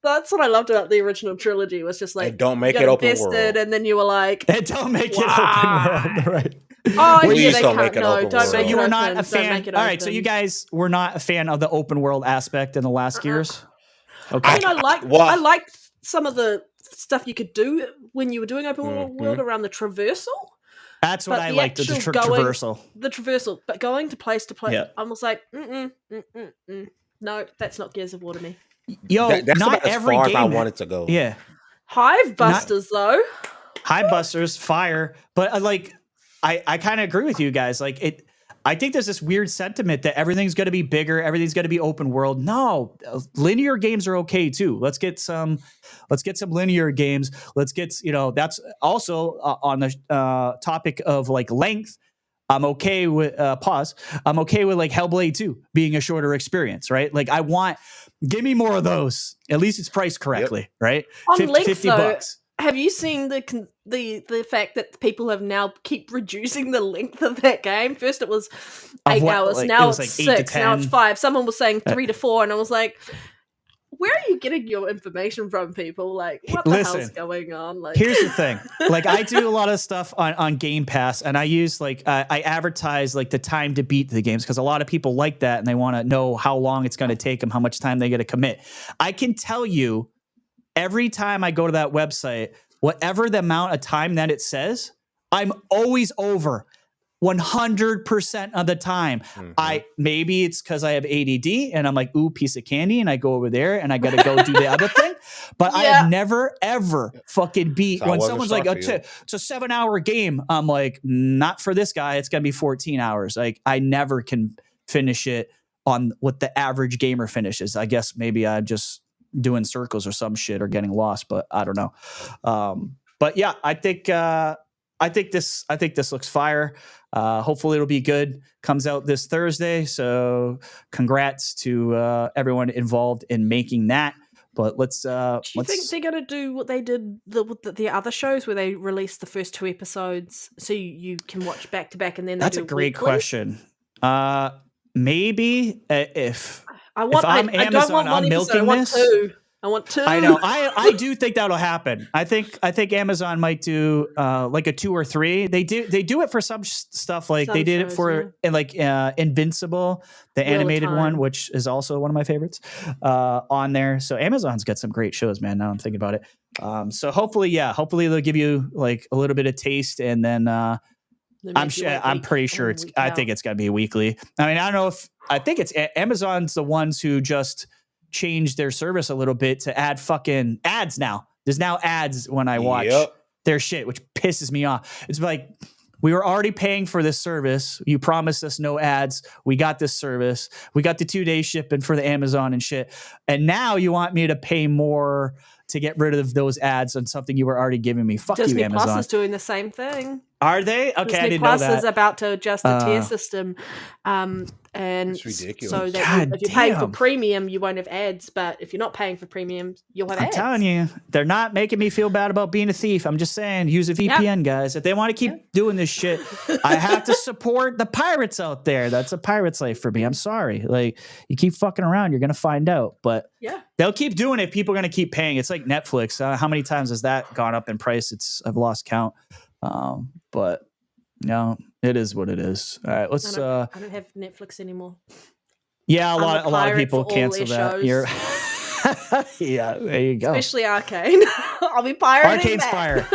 that's what I loved about the original trilogy. Was just like,
and don't make it open world,
and then you were like,
and don't make it open world, right?
Oh,
please
yeah,
don't make it open world.
So you were not a fan. All right, so you guys were not a fan of the open world aspect in the last Gears. Okay,
I mean, I liked some of the stuff you could do when you were doing open world around the traversal.
That's what I liked, the traversal.
The traversal, but going to place, I was like, no, that's not Gears of War to me.
Yo,
that's
not
about as
every
far
game
as I want it to go.
Yeah,
Hive Busters though.
Hive Busters, fire, but I kind of agree with you guys. Like it, I think there's this weird sentiment that everything's going to be bigger, everything's going to be open world. No, linear games are okay too. Let's get some linear games. Let's get, that's also on the topic of like length. I'm okay with I'm okay with like Hellblade 2 being a shorter experience, right? Like give me more of those. At least it's priced correctly, right?
On length,
$50.
Have you seen the fact that people have now keep reducing the length of that game? First it was 8 hours, now it's 6, now it's 5. Someone was saying 3 to 4, and I was like, where are you getting your information from, people? Like, what the hell's going on? Like,
here's the thing. Like, I do a lot of stuff on Game Pass, and I use I advertise like the time to beat the games because a lot of people like that, and they want to know how long it's going to take them, how much time they got to commit. I can tell you, every time I go to that website, whatever the amount of time that it says, I'm always over 100% of the time. Maybe it's because I have ADD and I'm like, ooh, piece of candy, and I go over there and I got to go do the other thing. But I have never, ever fucking beat when someone's like, it's a 7-hour game. I'm like, not for this guy. It's going to be 14 hours. Like, I never can finish it on what the average gamer finishes. I guess maybe I'm just doing circles or some shit or getting lost, but I don't know. But yeah, I think this looks fire. Hopefully it'll be good. Comes out this Thursday. So congrats to everyone involved in making that. But let's. Do
you think they're gonna do what they did with the other shows, where they released the first 2 episodes so you can watch back to back, and then
that's a great question. Maybe if I'm
I
Amazon,
don't want
I'm milking this.
I want 2.
I know. I do think that'll happen. I think Amazon might do like a 2 or 3. They do it for some stuff. Like they did it for like Invincible, the animated one, which is also one of my favorites on there. So Amazon's got some great shows, man. Now I'm thinking about it. So hopefully they'll give you like a little bit of taste, and then I'm pretty sure I think it's got to be weekly. I mean, I don't know if I think it's Amazon's the ones who just changed their service a little bit to add fucking ads now. There's now ads when I watch their shit, which pisses me off. It's like, we were already paying for this service. You promised us no ads. We got this service. We got the 2-day shipping for the Amazon and shit. And now you want me to pay more to get rid of those ads on something you were already giving me. Fuck
Disney
you, Amazon.
Plus is doing the same thing.
Are they? Okay,
Disney
I didn't
Plus
know that.
is about to adjust the tier system. And
it's ridiculous.
So that if you're paying for premium, you won't have ads. But if you're not paying for premium, you'll have ads.
I'm telling you, they're not making me feel bad about being a thief. I'm just saying, use a VPN, guys. If they want to keep doing this shit, I have to support the pirates out there. That's a pirate's life for me. I'm sorry. Like, you keep fucking around, you're going to find out. But they'll keep doing it. People are going to keep paying. It's like Netflix. How many times has that gone up in price? I've lost count. But no, it is what it is. All right, let's.
I don't have Netflix anymore.
Yeah, a lot of people cancel that. Yeah, there you go.
Especially Arcane. I'll be pirating
Arcane's
that.
fire.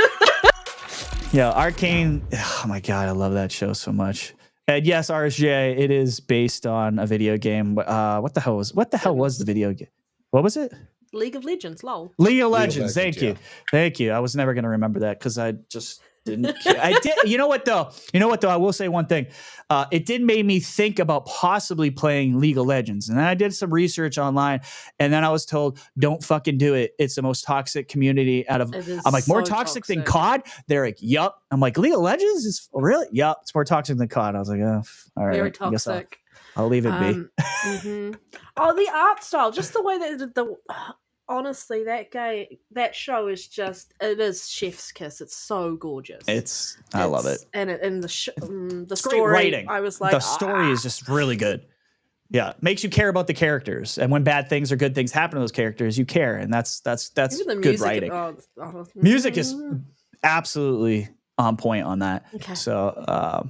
Yeah, Arcane. Oh my god, I love that show so much. And yes, RSJ, it is based on a video game. What the hell was the video game? What was it?
League of Legends, lol.
League of Legends. Thank you. I was never going to remember that because I just didn't care. I did. You know what though? I will say one thing. It did make me think about possibly playing League of Legends. And then I did some research online, and then I was told, don't fucking do it. It's the most toxic community out of. I'm like, more toxic than COD? They're like, yup. I'm like, League of Legends is really? Yup. It's more toxic than COD. I was like, oh, all right.
Very toxic.
I'll leave it be.
Oh, the art style, just the way that honestly, that show is it is chef's kiss. It's so gorgeous.
I love it.
And the story,
great writing.
I was like,
the story is just really good. Yeah, makes you care about the characters, and when bad things or good things happen to those characters, you care, and that's good writing. Music is absolutely on point on that. Okay. So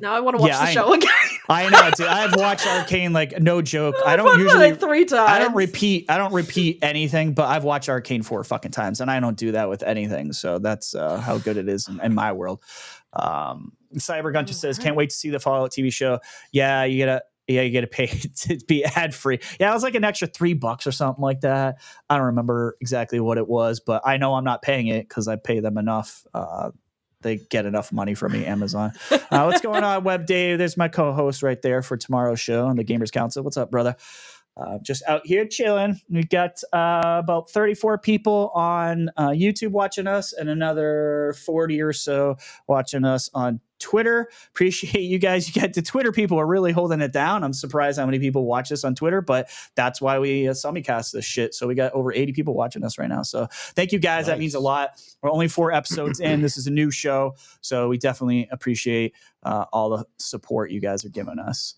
now I want to watch the show again.
I know, dude. I've watched Arcane like no joke. I don't usually
like 3 times.
I don't repeat anything, but I've watched Arcane 4 fucking times, and I don't do that with anything. So that's how good it is in my world. Cybergun just says, can't wait to see the Fallout TV show. Yeah, you gotta pay to be ad free. Yeah, it was like an extra $3 or something like that. I don't remember exactly what it was, but I know I'm not paying it because I pay them enough. They get enough money from me, Amazon. What's going on, Web Dave? There's my co-host right there for tomorrow's show on the Gamers Council. What's up, brother? Just out here chilling. We got about 34 people on YouTube watching us, and another 40 or so watching us on Twitter. Appreciate you guys. You got the Twitter people are really holding it down. I'm surprised how many people watch this on Twitter, but that's why we simulcast this shit. So we got over 80 people watching us right now. So thank you guys. Nice. That means a lot. We're only 4 episodes in. This is a new show, so we definitely appreciate all the support you guys are giving us.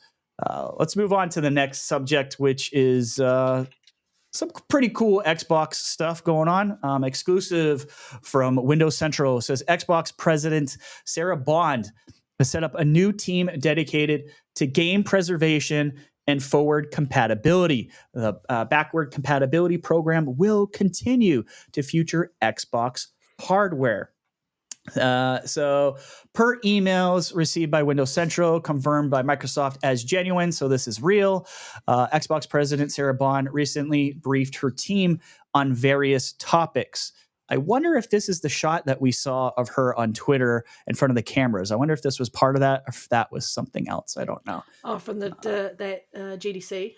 Let's move on to the next subject, which is some pretty cool Xbox stuff going on. Exclusive from Windows Central. It says Xbox President Sarah Bond has set up a new team dedicated to game preservation and forward compatibility. The backward compatibility program will continue to future Xbox hardware. So per emails received by Windows Central, confirmed by Microsoft as genuine, so this is real, Xbox President Sarah Bond recently briefed her team on various topics. I wonder if this is the shot that we saw of her on Twitter in front of the cameras. I wonder if this was part of that or if that was something else. I don't know.
Oh, from that GDC?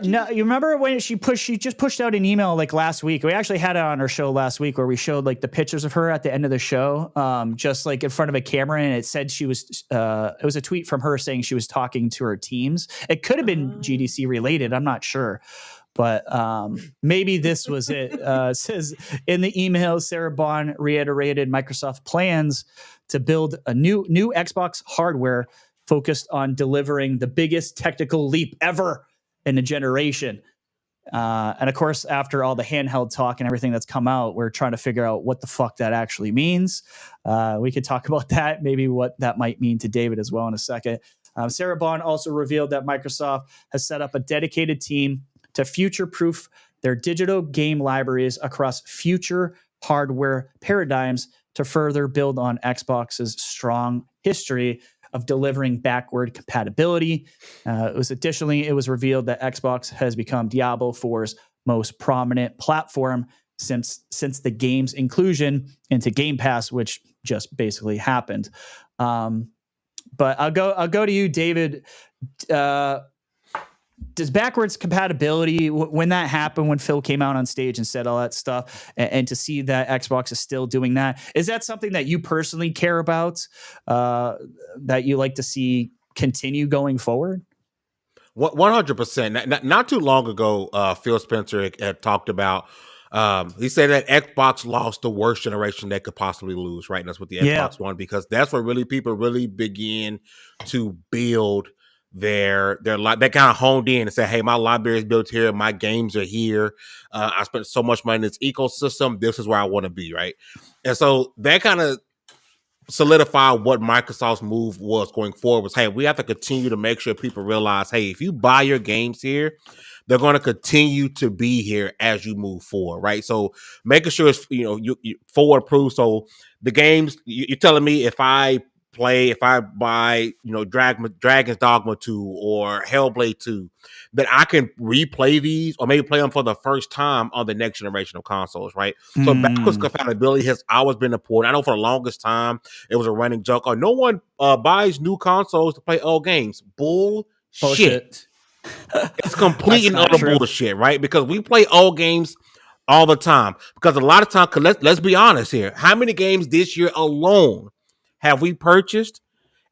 No, you remember when she just pushed out an email like last week. We actually had it on our show last week where we showed like the pictures of her at the end of the show, just like in front of a camera, and it said she was. It was a tweet from her saying she was talking to her teams. It could have been GDC related. I'm not sure, but maybe this was it. It says in the email, Sarah Bond reiterated Microsoft plans to build a new Xbox hardware focused on delivering the biggest technical leap ever in a generation. And of course, after all the handheld talk and everything that's come out, we're trying to figure out what the fuck that actually means. We could talk about that, maybe what that might mean to David as well in a second. Sarah Bond also revealed that Microsoft has set up a dedicated team to future-proof their digital game libraries across future hardware paradigms to further build on Xbox's strong history of delivering backward compatibility. It was revealed that Xbox has become Diablo 4's most prominent platform since the game's inclusion into Game Pass, which just basically happened. But I'll go to you, David. Does backwards compatibility, when that happened, when Phil came out on stage and said all that stuff, and to see that Xbox is still doing that, is that something that you personally care about, that you like to see continue going forward?
100%. Not too long ago, Phil Spencer had talked about, he said that Xbox lost the worst generation they could possibly lose, right? And that's what the Xbox One, because that's where really people really begin to build their they kind of honed in and said, hey, my library is built here, my games are here, I spent so much money in this ecosystem, this is where I want to be, right? And so that kind of solidified what Microsoft's move was going forward, was, hey, we have to continue to make sure people realize, hey, if you buy your games here, they're going to continue to be here as you move forward, right? So making sure it's, you forward proof. So the games, you're telling me if I buy, Dragon's Dogma 2 or Hellblade 2, that I can replay these or maybe play them for the first time on the next generation of consoles, right? So backwards compatibility has always been important. I know for the longest time, it was a running joke. Oh, no one buys new consoles to play old games. Bullshit. It's complete and utter bullshit, right? Because we play old games all the time. Because a lot of times, let's be honest here, how many games this year alone have we purchased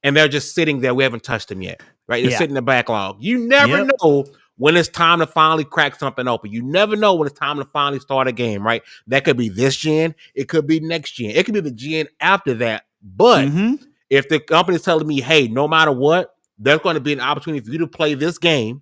and they're just sitting there? We haven't touched them yet, right? They're sitting in the backlog. You never know when it's time to finally crack something open. You never know when it's time to finally start a game, right? That could be this gen. It could be next gen. It could be the gen after that. But if the company's telling me, hey, no matter what, there's going to be an opportunity for you to play this game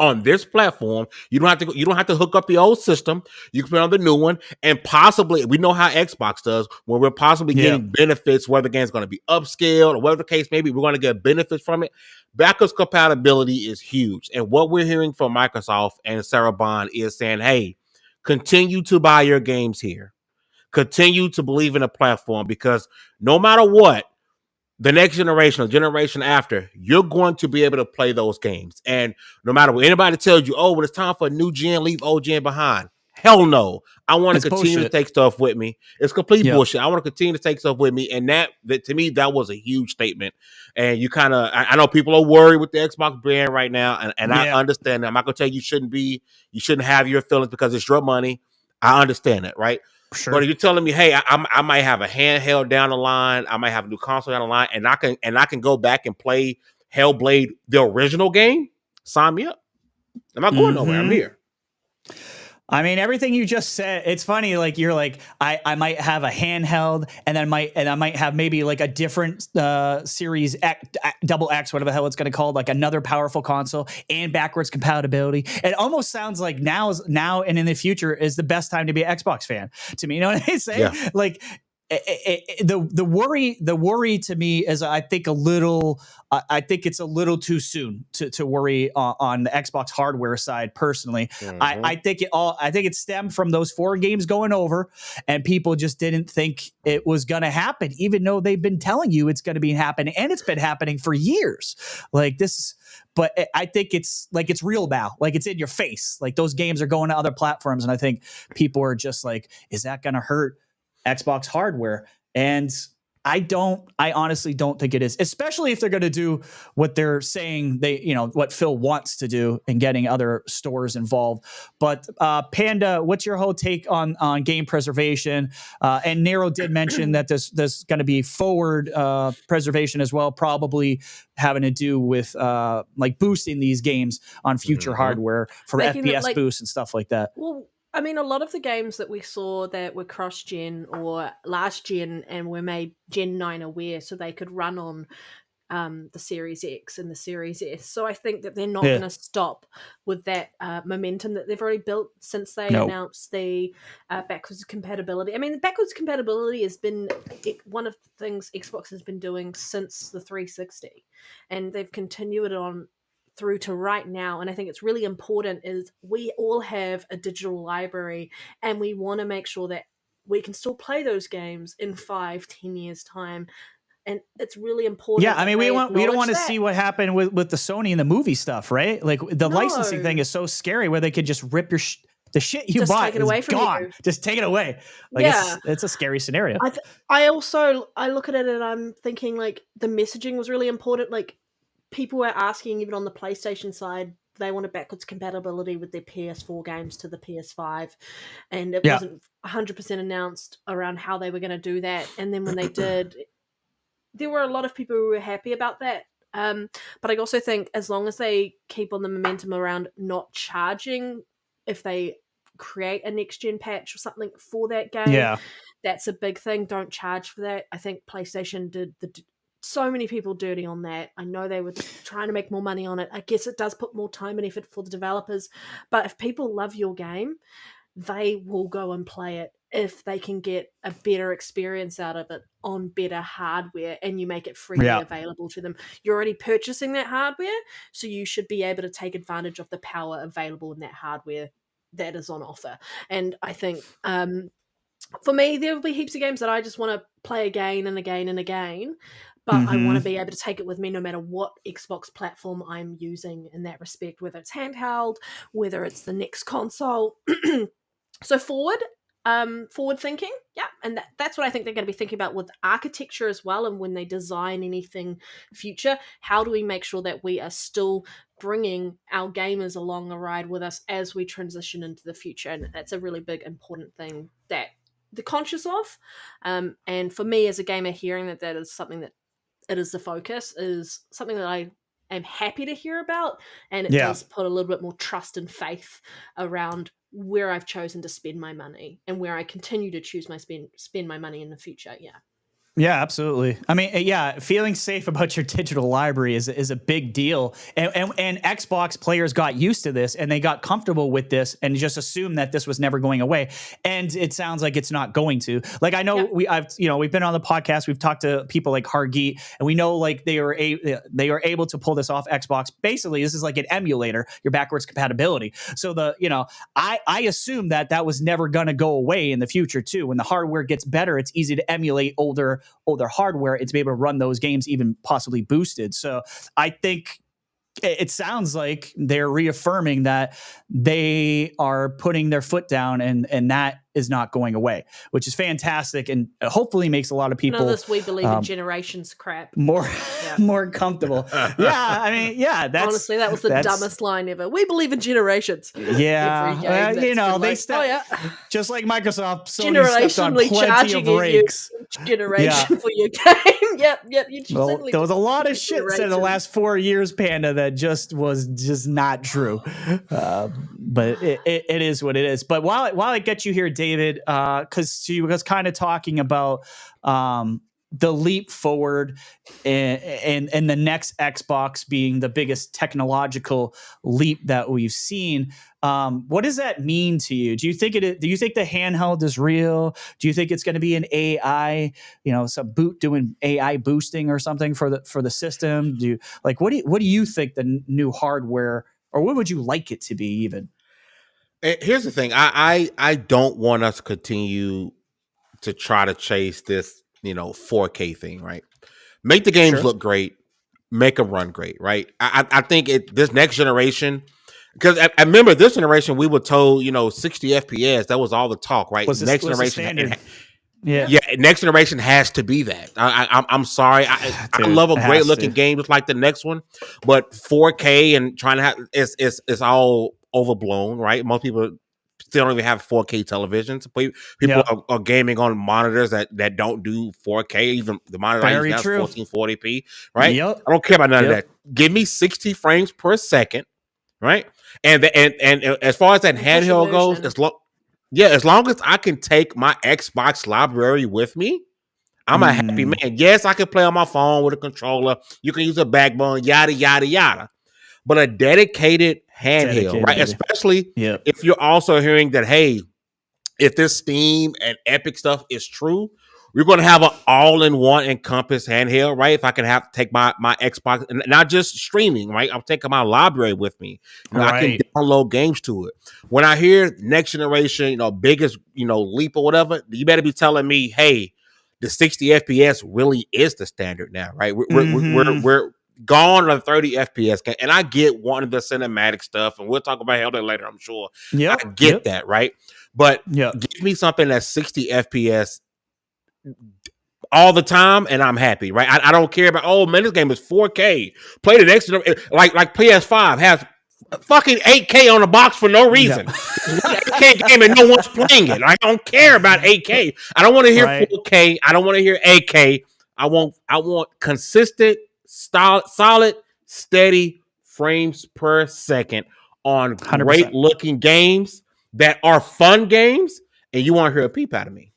on this platform. You don't have to hook up the old system. You can play on the new one, and possibly, we know how Xbox does, when we're possibly getting benefits, whether the game's going to be upscaled or whatever the case may be, we're going to get benefits from it. Backwards compatibility is huge. And what we're hearing from Microsoft and Sarah Bond is saying, hey, continue to buy your games here. Continue to believe in a platform, because no matter what, the next generation or generation after, you're going to be able to play those games. And no matter what anybody tells you, oh, when it's time for a new gen, leave old gen behind. Hell no. I want to continue to take stuff with me. It's complete bullshit. I want to continue to take stuff with me. And that to me, that was a huge statement. And you kind of, I know people are worried with the Xbox brand right now. And I understand that. I'm not going to tell you you shouldn't have your feelings because it's your money. I understand that, right? Sure. But if you're telling me, hey, I might have a handheld down the line, I might have a new console down the line, and I can go back and play Hellblade, the original game, sign me up. I'm not going nowhere. I'm here.
I mean, everything you just said, it's funny. Like, you're like, I might have a handheld, and I might have maybe like a different Series X, double X, whatever the hell it's going to call, like another powerful console and backwards compatibility. It almost sounds like now and in the future is the best time to be an Xbox fan to me. You know what I say? Yeah. Like, the worry to me is I think it's a little too soon to worry on the Xbox hardware side. Personally, I think it stemmed from those 4 games going over, and people just didn't think it was going to happen, even though they've been telling you it's going to be happening, and it's been happening for years. Like this. But I think it's real now. Like it's in your face. Like those games are going to other platforms, and I think people are just like, is that going to hurt Xbox hardware? And I honestly don't think it is, especially if they're going to do what they're saying what Phil wants to do and getting other stores involved. But Panda, what's your whole take on game preservation? And Nero did mention that there's going to be forward preservation as well, probably having to do with like boosting these games on future hardware for
Making
FPS boosts and stuff like that.
Well, I mean, a lot of the games that we saw that were cross-gen or last-gen and were made Gen 9 aware so they could run on the Series X and the Series S. So I think that they're not going to stop with that momentum that they've already built since they announced the backwards compatibility. I mean, the backwards compatibility has been one of the things Xbox has been doing since the 360, and they've continued it on through to right now. And I think it's really important is we all have a digital library, and we want to make sure that we can still play those games in 5-10 years time. And it's really important.
Yeah, I mean, we don't want to see what happened with the Sony and the movie stuff, right? Like the licensing thing is so scary, where they could just rip your the shit you
just
bought
take it away from
gone.
you.
Just take it away. Like it's a scary scenario.
I look at it and I'm thinking like the messaging was really important. Like people were asking, even on the PlayStation side, they wanted backwards compatibility with their PS4 games to the PS5, and it wasn't 100% announced around how they were going to do that. And then when they did, there were a lot of people who were happy about that. But I also think as long as they keep on the momentum around not charging if they create a next gen patch or something for that game, that's a big thing. Don't charge for that. I think PlayStation did so many people dirty on that. I know they were trying to make more money on it. I guess it does put more time and effort for the developers, but if people love your game, they will go and play it if they can get a better experience out of it on better hardware, and you make it freely available to them. You're already purchasing that hardware, so you should be able to take advantage of the power available in that hardware that is on offer. And I think for me, there will be heaps of games that I just want to play again and again and again, but I want to be able to take it with me no matter what Xbox platform I'm using in that respect, whether it's handheld, whether it's the next console. So forward thinking, and that's what I think they're going to be thinking about with architecture as well. And when they design anything future, how do we make sure that we are still bringing our gamers along the ride with us as we transition into the future? And that's a really big, important thing that they're conscious of. And for me as a gamer, hearing that is something that it is the focus is something that I am happy to hear about. And it does put a little bit more trust and faith around where I've chosen to spend my money and where I continue to choose spend my money in the future.
Yeah, absolutely. I mean, feeling safe about your digital library is a big deal. And Xbox players got used to this, and they got comfortable with this and just assumed that this was never going away. And it sounds like it's not going to. Like I know we've been on the podcast, we've talked to people like Hargeet, and we know like they are able to pull this off Xbox. Basically, this is like an emulator, your backwards compatibility. So I assume that was never going to go away in the future too. When the hardware gets better, it's easy to emulate older hardware and to be able to run those games even possibly boosted. So I think it sounds like they're reaffirming that they are putting their foot down, and that is not going away, which is fantastic, and hopefully makes a lot of people
this we believe in generations crap
more comfortable. I mean, that's
honestly that was the dumbest line ever. We believe in generations.
They just like Microsoft, Sony stepped on plenty of brakes.
Generation for your game. Yep.
There was a lot of shit said in the last 4 years, Panda, that was not true. But it is what it is. But while I get you here, David, because she was kind of talking about the leap forward and the next Xbox being the biggest technological leap that we've seen. What does that mean to you? Do you think do you think the handheld is real? Do you think it's going to be an AI, some doing AI boosting or something for the system? What do you think the new hardware, or what would you like it to be even?
Here's the thing. I don't want us to continue to try to chase this, 4K thing, right? Make the games look great, make them run great, right? I think this next generation, because I remember this generation, we were told, 60 FPS. That was all the talk, right? Next generation, next generation has to be that. I'm sorry, I love a great looking game just like the next one, but 4K and trying to have it's all overblown, right? Most people still don't even have 4K televisions. People are gaming on monitors that don't do 4K. Even the monitor I use now is 1440p, right? Yep. I don't care about none of that. Give me 60 frames per second, right? And as far as that handheld goes, as long as I can take my Xbox library with me, I'm a happy man. Yes, I can play on my phone with a controller. You can use a backbone, yada, yada, yada. But a dedicated handheld, right? Especially if you're also hearing that, hey, if this Steam and Epic stuff is true, we're going to have an all-in-one encompass handheld, right? If I can take my Xbox, and not just streaming, right? I'm taking my library with me. I can download games to it. When I hear next generation, biggest, leap or whatever, you better be telling me, hey, the 60 FPS really is the standard now, right? We're gone on 30 FPS, and I get one of the cinematic stuff, and we'll talk about Hellblade later, I'm sure. I get that, right? But give me something that's 60 FPS all the time, and I'm happy, right? I don't care about, oh man, this game is 4K. Play the next, like PS5 has fucking 8K on the box for no reason. 8K game and no one's playing it. I don't care about 8K. I don't want to hear 4K. I don't want to hear 8K. I want consistent, solid, steady frames per second on
100%.
Great looking games that are fun games, and you want to hear a peep out of me.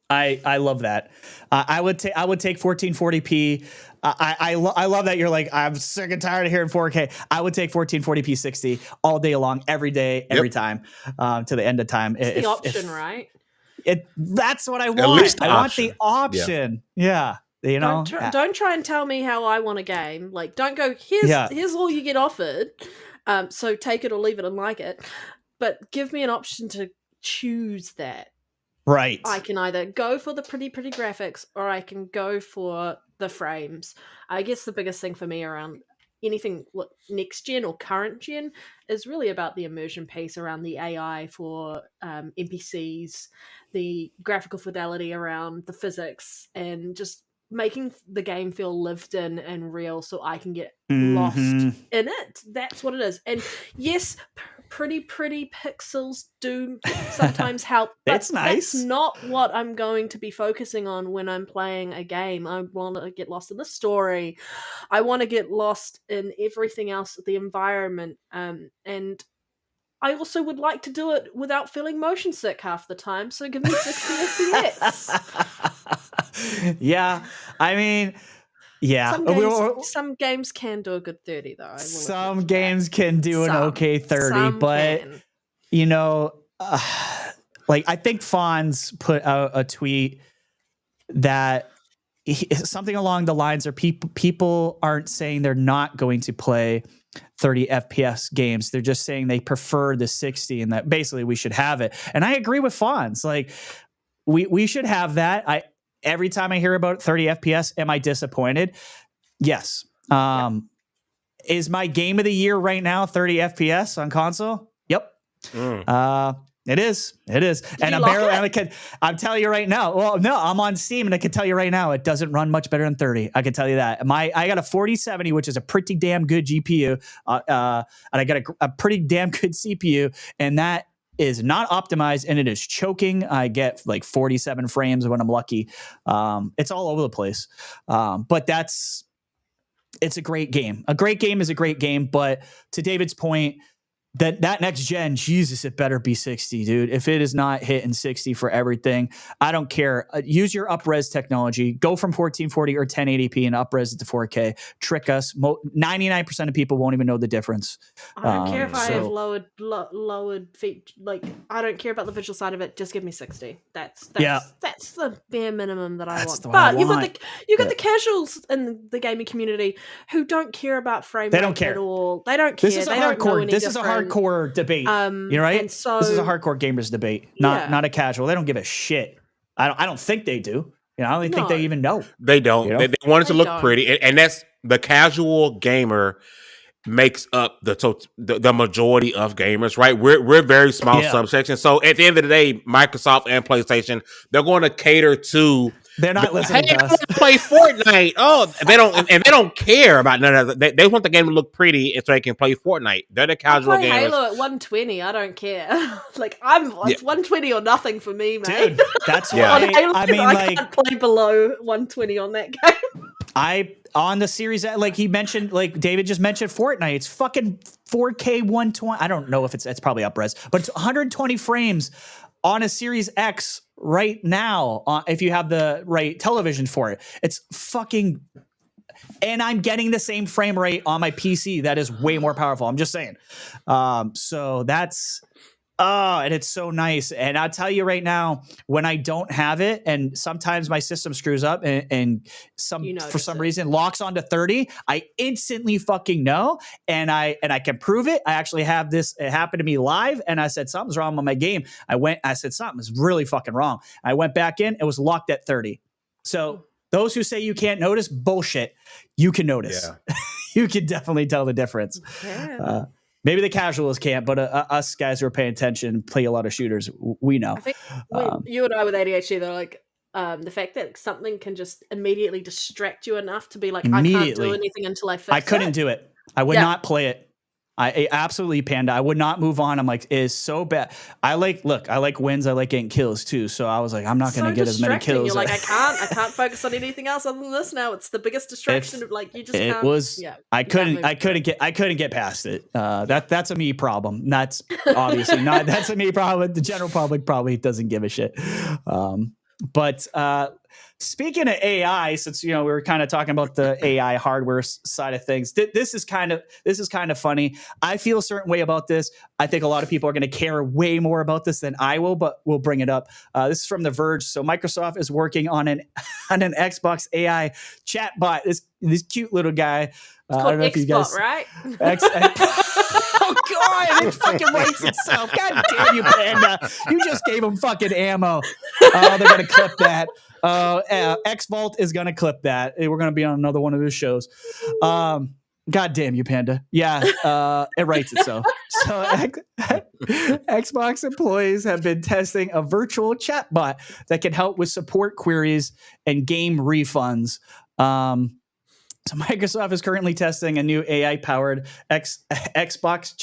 I love that. I would take 1440p. I love that you're like, I'm sick and tired of hearing 4K. I would take 1440p 60 all day long, every day, every time, to the end of time.
It's the option, right?
That's what I want. I want the option. Yeah.
Don't try and tell me how I want a game. Like, don't go, here's all you get offered. So take it or leave it and like it. But give me an option to choose that.
Right.
I can either go for the pretty graphics, or I can go for the frames. I guess the biggest thing for me around anything next gen or current gen is really about the immersion piece around the AI for NPCs, the graphical fidelity around the physics, and just making the game feel lived in and real, so I can get lost in it. That's what it is. And yes, pretty pixels do sometimes help.
That's nice.
That's not what I'm going to be focusing on when I'm playing a game. I want to get lost in the story. I want to get lost in everything else, the environment, and I also would like to do it without feeling motion sick half the time. So give me 60 FPS.
Yeah, I mean, yeah.
Some games can do a good 30, though.
Some games can do an okay 30, but I think Fonz put out a tweet that something along the lines of people aren't saying they're not going to play 30 FPS games. They're just saying they prefer the 60, and that basically we should have it. And I agree with Fonz. Like, we should have that. Every time I hear about 30 FPS, am I disappointed? Yes. Is my game of the year right now 30 FPS on console? Yep. It is. And I'm telling you right now. Well, no, I'm on Steam, and I can tell you right now, it doesn't run much better than 30. I can tell you that. I got a 4070, which is a pretty damn good GPU, and I got a pretty damn good CPU, and that is not optimized, and it is choking. I get like 47 frames when I'm lucky. It's all over the place. But it's a great game. A great game is a great game. But to David's point, that next gen, Jesus, it better be 60, dude. If it is not hitting 60 for everything, I don't care. Use your up-res technology. Go from 1440 or 1080p and up-res it to 4K. Trick us. 99% of people won't even know the difference.
I don't care if I have lowered feet. Like, I don't care about the visual side of it. Just give me 60. That's the bare minimum that I want. But you got the casuals in the gaming community who don't care about frame rate at all. They don't care.
This is a hardcore debate. You're right. And so, this is a hardcore gamers debate, not a casual. They don't give a shit. I don't think they do. You know, I don't think they even know.
They don't. You know? They want it to look pretty, and that's the casual gamer makes up the majority of gamers, right? We're very small subsection. So at the end of the day, Microsoft and PlayStation, they're going to cater to.
They're not listening to us.
Play Fortnite. Oh, they don't care about none of that. They want the game to look pretty so they can play Fortnite. They're the casual gamers.
Halo at 120. I don't care. Like it's 120 or nothing for me, man.
Dude, that's why
I can't play below 120 on that game.
On the Series, like he mentioned, like David just mentioned, Fortnite. It's fucking 4K 120. I don't know if it's probably up-res, but it's 120 frames on a Series X right now. If you have the right television for it, it's fucking. And I'm getting the same frame rate on my PC that is way more powerful. I'm just saying. So that's. And it's so nice. And I'll tell you right now, when I don't have it, and sometimes my system screws up and for some reason locks onto 30, I instantly fucking know. And I can prove it. I actually have this. It happened to me live, and I said something's wrong with my game. I said something's really fucking wrong. I went back in. It was locked at 30. So those who say you can't notice, bullshit. You can notice. Yeah. You can definitely tell the difference. Yeah. Maybe the casuals can't, but us guys who are paying attention, play a lot of shooters, we know.
I think you and I with ADHD, they're like, the fact that something can just immediately distract you enough to be like, I can't do anything until I fix it.
I couldn't do it. I would not play it. I absolutely, Panda. I would not move on. I'm like, it is so bad. I like wins. I like getting kills too. So I was like, I'm not going to get as many kills.
You're like, I can't focus on anything else other than this now. It's the biggest distraction. Like you just can't.
It was. Yeah, I couldn't get past it. That's a me problem. That's obviously not. That's a me problem. The general public probably doesn't give a shit. But speaking of AI, since we were kind of talking about the AI hardware side of things, this is kind of funny. I feel a certain way about this. I think a lot of people are going to care way more about this than I will, but we'll bring it up. This is from The Verge. So Microsoft is working on an Xbox AI chatbot. This cute little guy.
I don't know if you guys, right?
Oh God! It fucking writes itself. God damn you, Panda! You just gave him fucking ammo. Oh, they're gonna clip that. X-Vault is gonna clip that. We're gonna be on another one of his shows. God damn you, Panda. Yeah, it writes itself. So Xbox employees have been testing a virtual chatbot that can help with support queries and game refunds. So Microsoft is currently testing a new AI-powered Xbox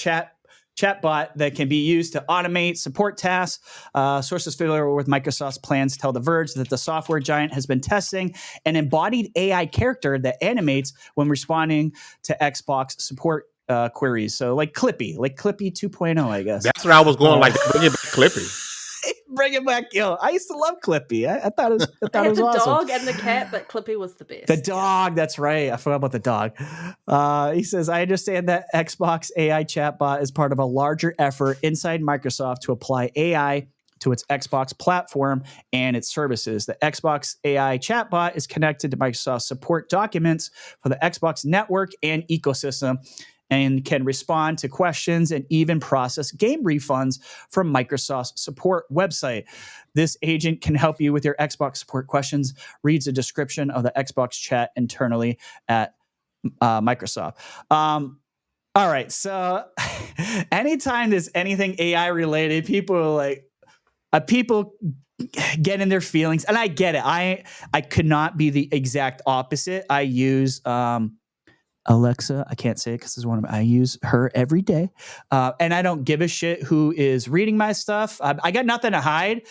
chatbot that can be used to automate support tasks. Sources familiar with Microsoft's plans tell The Verge that the software giant has been testing an embodied AI character that animates when responding to Xbox support queries. So like Clippy 2.0, I guess.
That's where I was going. Bring it back, Clippy.
Bring it back, I used to love Clippy. I thought it was awesome.
The dog and the cat, but Clippy was the best.
The dog, that's right. I forgot about the dog. He says, I understand that Xbox AI chatbot is part of a larger effort inside Microsoft to apply AI to its Xbox platform and its services. The Xbox AI chatbot is connected to Microsoft support documents for the Xbox network and ecosystem, and can respond to questions and even process game refunds from Microsoft's support website. This agent can help you with your Xbox support questions, reads a description of the Xbox chat internally at Microsoft. All right, so anytime there's anything AI related, people are like, people get in their feelings, and I get it. I could not be the exact opposite. I use Alexa, I can't say it because I use her every day. And I don't give a shit who is reading my stuff. I got nothing to hide,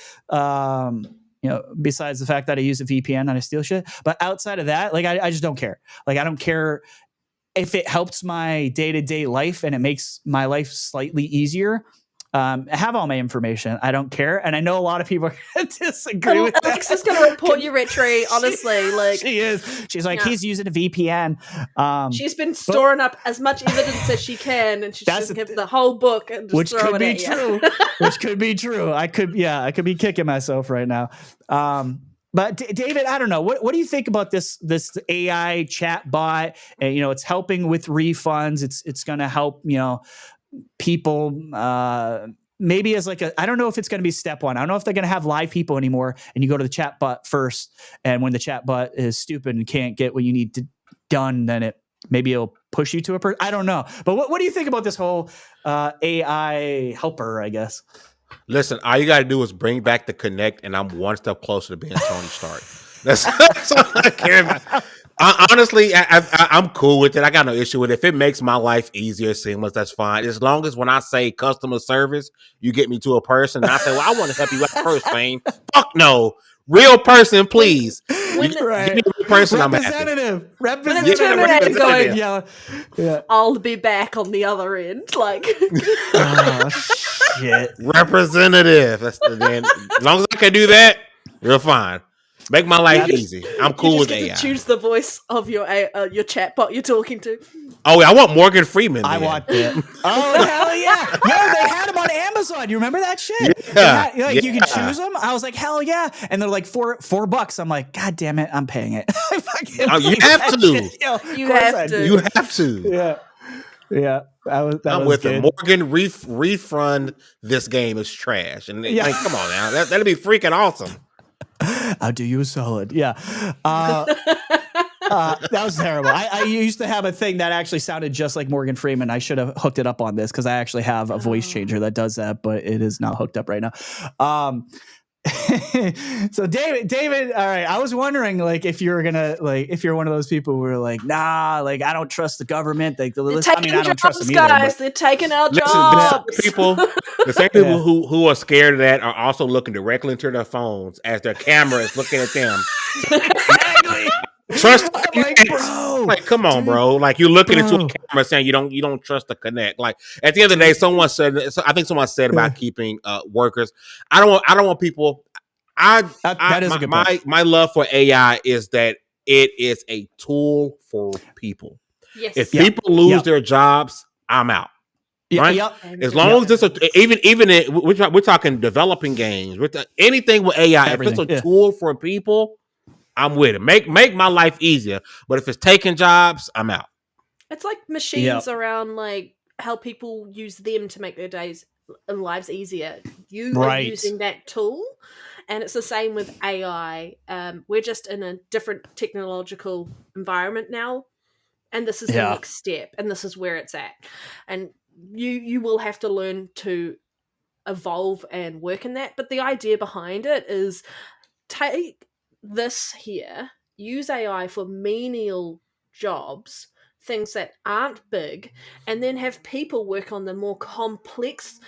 besides the fact that I use a VPN and I steal shit. But outside of that, I just don't care. I don't care. if it helps my day-to-day life and it makes my life slightly easier, have all my information. I don't care. And I know a lot of people are going to disagree with that.
Alexa's going to report you, Rhetri, honestly.
She is. She's like, he's using a VPN.
She's been storing up as much evidence as she can, and she's just give the whole book and just throw it at you.
Which could be true. I could be kicking myself right now. But David, I don't know. What do you think about this AI chat bot? And, it's helping with refunds. It's going to help, people maybe as like I don't know if it's going to be step one. I don't know if they're going to have live people anymore and you go to the chat bot first, and when the chat bot is stupid and can't get what you need done, then maybe it'll push you to a person. I don't know. But what do you think about this whole AI helper, I guess?
Listen, all you got to do is bring back the Kinect, and I'm one step closer to being Tony Stark. That's all I care about. Honestly, I'm cool with it. I got no issue with it. If it makes my life easier, seamless, that's fine. As long as when I say customer service, you get me to a person, and I say, well, I want to help you out first, Fane. Fuck no. Real person, please. Give me a real person,
Representative.
I'll be back on the other end. Like,
oh, shit.
Representative. That's as long as I can do that, you're fine. Make my life easy. I'm cool with AI.
You just get to choose the voice of your chatbot you're talking to.
Oh, I want Morgan Freeman.
I want that. Oh, hell yeah. No, they had them on Amazon. You remember that shit?
Yeah.
You can choose them. I was like, hell yeah. And they're like $4. I'm like, God damn it. I'm paying it.
You have to.
You have to.
You have to.
Yeah.
I'm with them. Morgan, refund this game is trash. And like, come on now. That'd be freaking awesome.
I'll do you a solid. Yeah. That was terrible. I used to have a thing that actually sounded just like Morgan Freeman. I should have hooked it up on this because I actually have a voice changer that does that, but it is not hooked up right now. So David, all right. I was wondering, like, if you're one of those people who are like, nah, like, I don't trust the government. Like, I don't trust them either.
Guys, they're taking our jobs.
The same people who are scared of that are also looking directly into their phones as their camera is looking at them.
Exactly.
Trust
bro.
Like, come on, bro. Like, you're looking into a camera saying you don't trust the Kinect. Like, at the end of the day, someone said about keeping workers. I don't want people. That is a good point. My love for AI is that it is a tool for people.
Yes.
If people lose their jobs, I'm out. Right? As long as this, we're talking developing games, anything with AI. Everything. If it's a tool for people, I'm with it. Make my life easier. But if it's taking jobs, I'm out.
It's like machines around, like, how people use them to make their days and lives easier. You are using that tool, and it's the same with AI. We're just in a different technological environment now, and this is the next step, and this is where it's at. And you will have to learn to evolve and work in that. But the idea behind it is take this here, use AI for menial jobs, things that aren't big, and then have people work on the more complex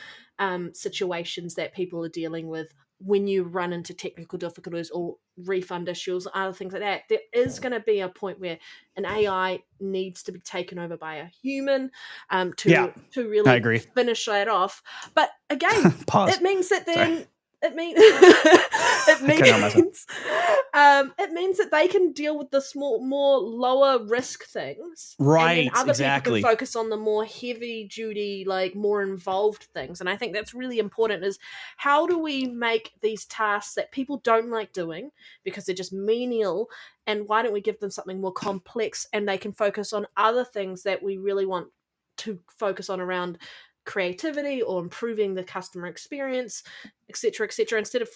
situations that people are dealing with when you run into technical difficulties or refund issues or other things like that. There is going to be a point where an AI needs to be taken over by a human to really finish that off. But again, it means that then it means that they can deal with the more lower risk things,
right?
And then other
people
can focus on the more heavy duty, like more involved things. And I think that's really important. Is how do we make these tasks that people don't like doing because they're just menial, and why don't we give them something more complex and they can focus on other things that we really want to focus on around creativity or improving the customer experience, etc., etc. Instead of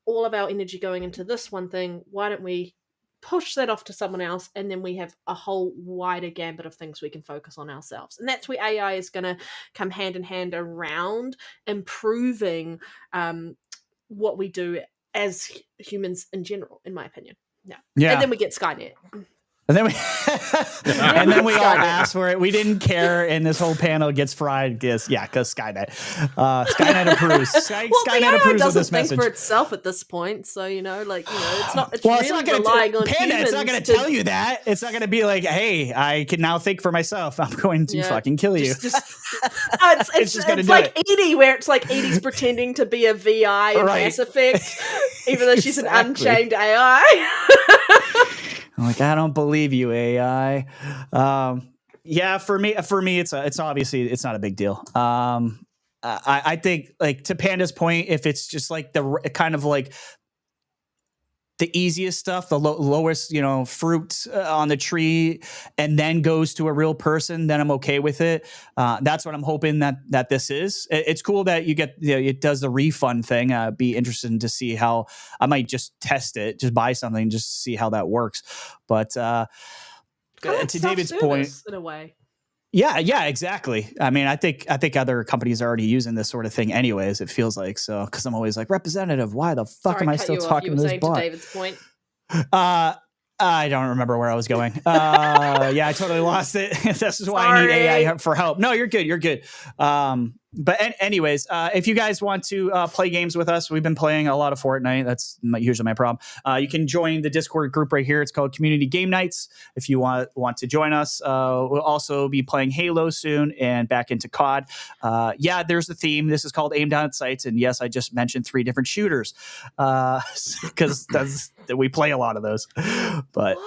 all of our energy going into this one thing, why don't we push that off to someone else, and then we have a whole wider gambit of things we can focus on ourselves. And that's where AI is going to come hand in hand around improving what we do as humans in general, in my opinion. Yeah. And then we get Skynet.
And then we and then we all asked for it. We didn't care, and this whole panel gets fried because Skynet. Skynet approves. Skynet approves of this message.
Think for itself at this point, so it's not. It's
well,
really
it's not going to
relying on
Panda.
humans.
It's not going to tell you that. It's not going to be like, hey, I can now think for myself. I'm going to fucking kill you.
It's like Edie, where it's like Edie's pretending to be a VI in Mass Effect, even though she's an unchained AI.
I'm like, I don't believe you, AI. For me, it's obviously it's not a big deal. I think, like, to Panda's point, if it's just like the kind of like the easiest stuff, the lowest, fruit on the tree, and then goes to a real person, then I'm okay with it. That's what I'm hoping that this is. It's cool that you get, it does the refund thing. Be interested to see how. I might just test it, just buy something, just to see how that works. But to David's point,
in a way.
Yeah, exactly. I mean, I think other companies are already using this sort of thing anyways, it feels like. So, because I'm always like, representative, why the fuck am I still talking to this bot?
To David's point.
I don't remember where I was going. I totally lost it. This is why I need AI for help. No, you're good. You're good. But anyways, if you guys want to play games with us, we've been playing a lot of Fortnite. That's usually my problem. You can join the Discord group right here. It's called Community Game Nights. If you want to join us, we'll also be playing Halo soon and back into COD. There's the theme. This is called Aim Down at Sights. And yes, I just mentioned 3 different shooters because we play a lot of those. But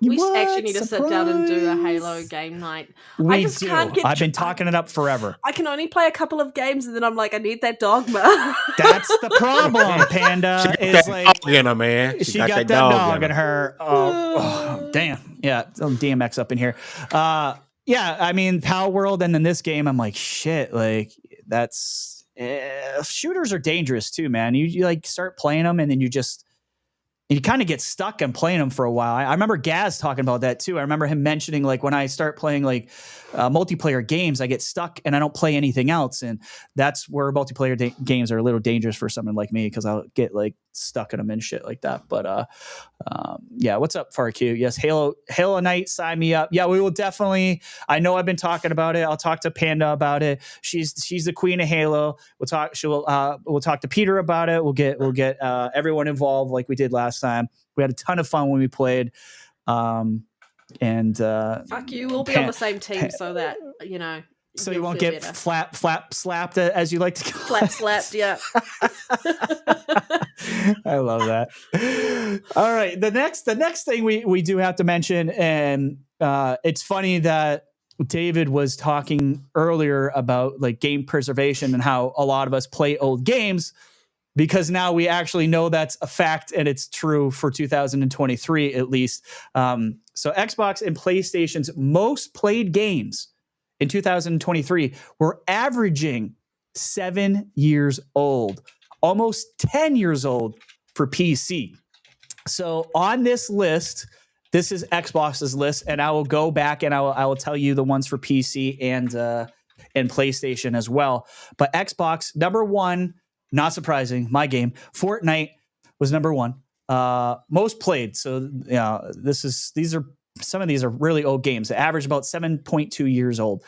we actually need to sit down and do a Halo game night.
I've been talking it up forever.
I can only play a couple of games, and then I'm like, I need that dogma.
That's the problem, Panda.
She got that dog in her, man.
She got that dog in her. Oh, damn. Yeah, DMX up in here. I mean, Power World, and then this game, I'm like, shit. Like, that's shooters are dangerous too, man. You like start playing them, and then you kind of get stuck and playing them for a while. I remember Gaz talking about that too. I remember him mentioning, like, when I start playing like multiplayer games, I get stuck and I don't play anything else. And that's where multiplayer games are a little dangerous for someone like me, because I'll get like stuck in them and shit like that. But what's up, FarQ? Yes, Halo Night, sign me up. Yeah, we will definitely. I know I've been talking about it. I'll talk to Panda about it. She's the queen of Halo. We'll talk to Peter about it. We'll get everyone involved like we did last time. We had a ton of fun when we played.
Fuck you, we'll be on the same team so that,
so you won't get slapped, as you like to call it.
Slapped, yeah.
I love that. All right, the next thing we do have to mention, and it's funny that David was talking earlier about like game preservation and how a lot of us play old games, because now we actually know that's a fact and it's true for 2023 at least. So Xbox and PlayStation's most played games in 2023 were averaging 7 years old, almost 10 years old for PC. So on this list, this is Xbox's list, and I will go back and I will tell you the ones for PC and PlayStation as well. But Xbox, number 1, not surprising, my game, Fortnite was number 1. Most played. So some of these are really old games. They average about 7.2 years old.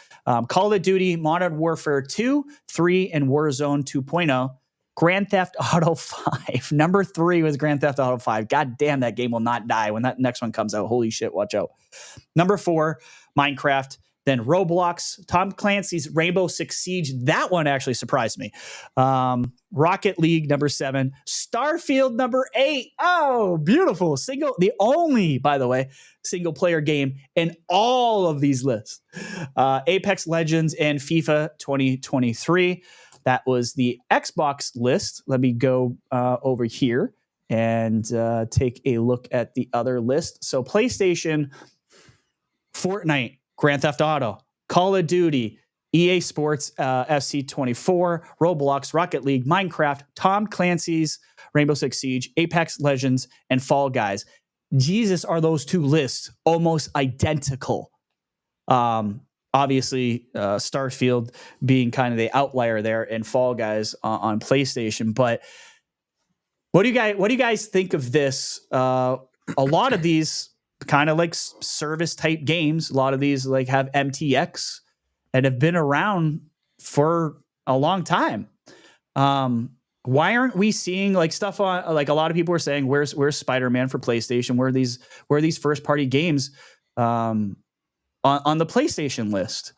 Call of Duty, Modern Warfare 2, 3, and Warzone 2.0. Grand Theft Auto 5. Number 3 was Grand Theft Auto 5. God damn, that game will not die when that next one comes out. Holy shit, watch out. Number 4, Minecraft. Then Roblox, Tom Clancy's Rainbow Six Siege. That one actually surprised me. Rocket League, number 7. Starfield, number 8. Oh, beautiful. The only, by the way, single player game in all of these lists. Apex Legends and FIFA 2023. That was the Xbox list. Let me go over here and take a look at the other list. So PlayStation, Fortnite, Grand Theft Auto, Call of Duty, EA Sports, FC24, Roblox, Rocket League, Minecraft, Tom Clancy's Rainbow Six Siege, Apex Legends, and Fall Guys. Jesus, are those two lists almost identical? Obviously, Starfield being kind of the outlier there, and Fall Guys on PlayStation. But what do you guys think of this? A lot of these kind of like service type games. A lot of these like have MTX and have been around for a long time. Why aren't we seeing like stuff on, like a lot of people are saying, where's Spider-Man for PlayStation? Where are these first party games on the PlayStation list?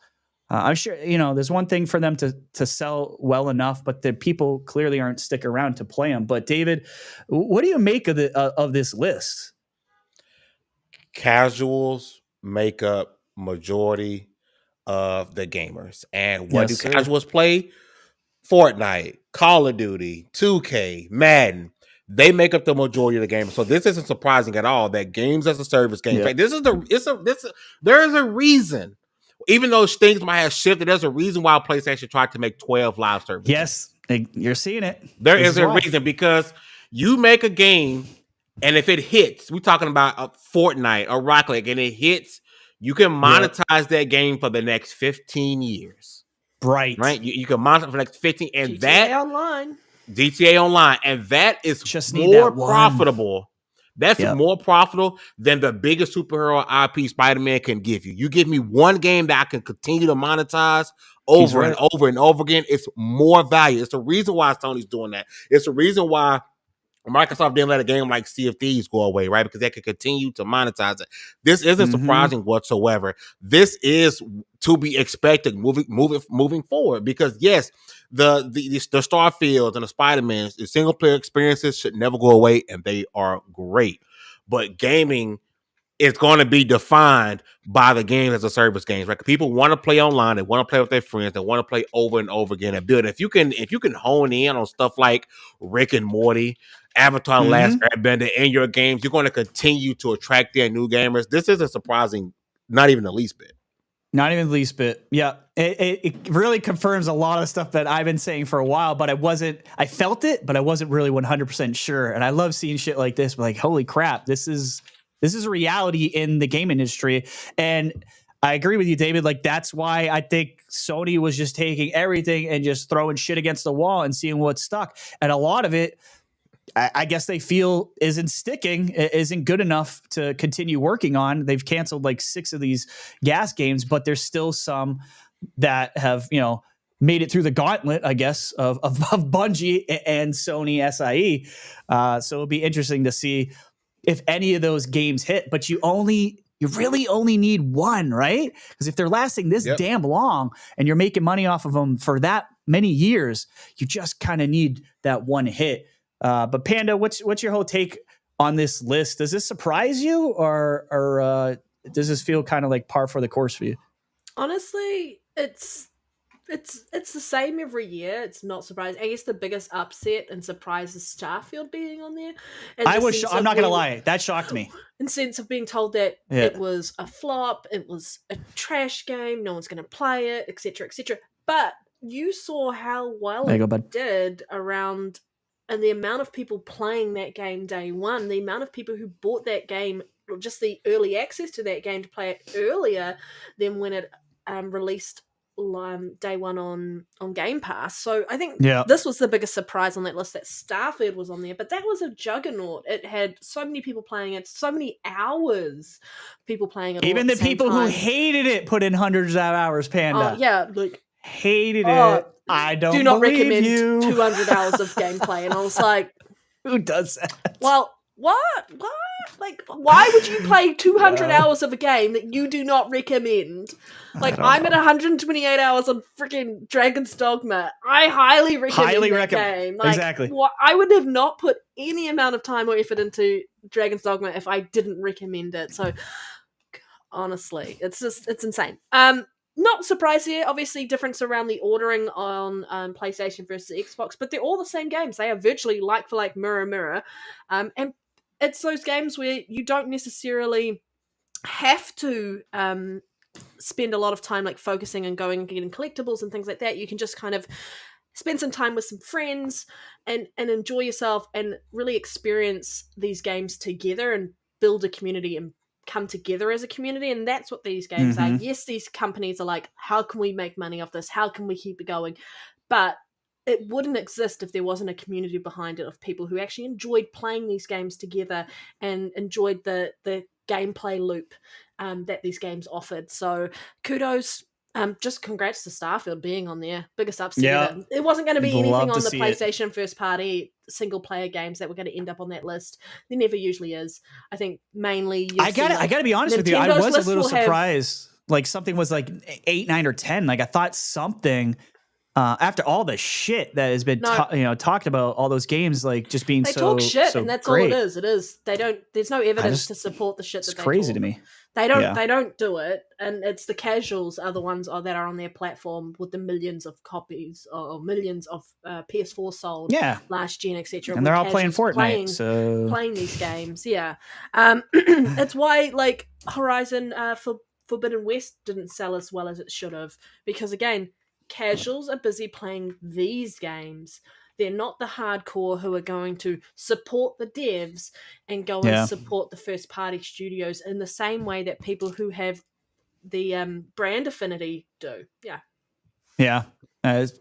I'm sure, there's one thing for them to sell well enough, but the people clearly aren't sticking around to play them. But David, what do you make of this list?
Casuals make up majority of the gamers. And what do casuals play? Fortnite, Call of Duty, 2K, Madden. They make up the majority of the gamers. So this isn't surprising at all that games as a service game. Yeah. There is a reason. Even though things might have shifted, there's a reason why PlayStation tried to make 12 live services.
Yes, you're seeing it.
There is a reason, because you make a game, and if it hits, we're talking about a Fortnite or Rocket League, and it hits, you can monetize that game for the next 15 years.
Right.
You can monetize for the next 15, and
GTA
Online, and that is just more profitable. That's more profitable than the biggest superhero IP Spider-Man can give you. You give me one game that I can continue to monetize over and over and over again. It's more value. It's the reason why Sony's doing that. It's the reason why Microsoft didn't let a game like Sea of Thieves go away, right? Because they could continue to monetize it. This isn't surprising whatsoever. This is to be expected moving forward, because yes, the Starfields and the Spider-Mans, the single player experiences should never go away, and they are great. But gaming is going to be defined by the games as a service games, right? People want to play online, they want to play with their friends, they want to play over and over again and build. If you can hone in on stuff like Rick and Morty, Avatar: Last Airbender in your games, you're going to continue to attract their new gamers. This isn't surprising, not even the least bit.
Not even the least bit. Yeah. It really confirms a lot of stuff that I've been saying for a while, but I felt it, but I wasn't really 100% sure. And I love seeing shit like this, but like, holy crap, this is a reality in the game industry. And I agree with you, David. Like, that's why I think Sony was just taking everything and just throwing shit against the wall and seeing what stuck. And a lot of it, I guess they feel isn't sticking, isn't good enough to continue working on. They've canceled like 6 of these gas games, but there's still some that have, made it through the gauntlet, I guess, of Bungie and Sony SIE. So it'll be interesting to see if any of those games hit, but you really only need one, right? Because if they're lasting this damn long and you're making money off of them for that many years, you just kind of need that one hit. But Panda, what's your whole take on this list? Does this surprise you, or does this feel kind of like par for the course for you?
Honestly, it's the same every year. It's not surprising. I guess the biggest upset and surprise is Starfield being on there.
I'm not gonna lie, that shocked me.
In sense of being told that it was a flop, it was a trash game, no one's gonna play it, etc., etc. But you saw how well it did around. And the amount of people playing that game day one, the amount of people who bought that game, just the early access to that game to play it earlier than when it released day one on Game Pass. So I think this was the biggest surprise on that list, that Starfield was on there. But that was a juggernaut. It had so many people playing it, so many hours people playing it.
Even the people who hated it put in hundreds of hours, Panda.
Hated
it. I do not
recommend
you.
200 hours of gameplay. And I was like,
who does that?
Well, what? Like, why would you play 200 hours of a game that you do not recommend? Like, I'm at 128 hours on freaking Dragon's Dogma. I highly recommend that game. Like,
exactly.
I would have not put any amount of time or effort into Dragon's Dogma if I didn't recommend it. So, honestly, it's insane. Not surprised here. Obviously, difference around the ordering on PlayStation versus Xbox, but they're all the same games. They are virtually like for like, mirror. And it's those games where you don't necessarily have to spend a lot of time like focusing and going and getting collectibles and things like that. You can just kind of spend some time with some friends and enjoy yourself and really experience these games together and build a community and come together as a community. And that's what these games are. Yes, these companies are like, how can we make money off this? How can we keep it going? But it wouldn't exist if there wasn't a community behind it of people who actually enjoyed playing these games together and enjoyed the gameplay loop that these games offered. So kudos. Just congrats to Starfield being on there. Biggest upset ever. It wasn't going to be anything on the PlayStation first party single player games that were going to end up on that list. There never usually is. I think mainly
I gotta be honest with you. I was a little surprised. Like something was like 8, 9, or 10. Like I thought something after all the shit that has been talked about, all those games like just being
they talk shit, and that's
great.
all it is. It is. They don't. There's no evidence to support the shit that they
crazy
talk.
to me.
They don't. They don't do it, and it's the casuals are the ones that are on their platform with the millions of copies or millions of PS4 sold last gen, etc.
And they're all playing Fortnite,
playing these games. Yeah, it's why like Horizon Forbidden West didn't sell as well as it should have, because again, casuals are busy playing these games. They're not the hardcore who are going to support the devs and go and support the first party studios in the same way that people who have the brand affinity do.
Yeah.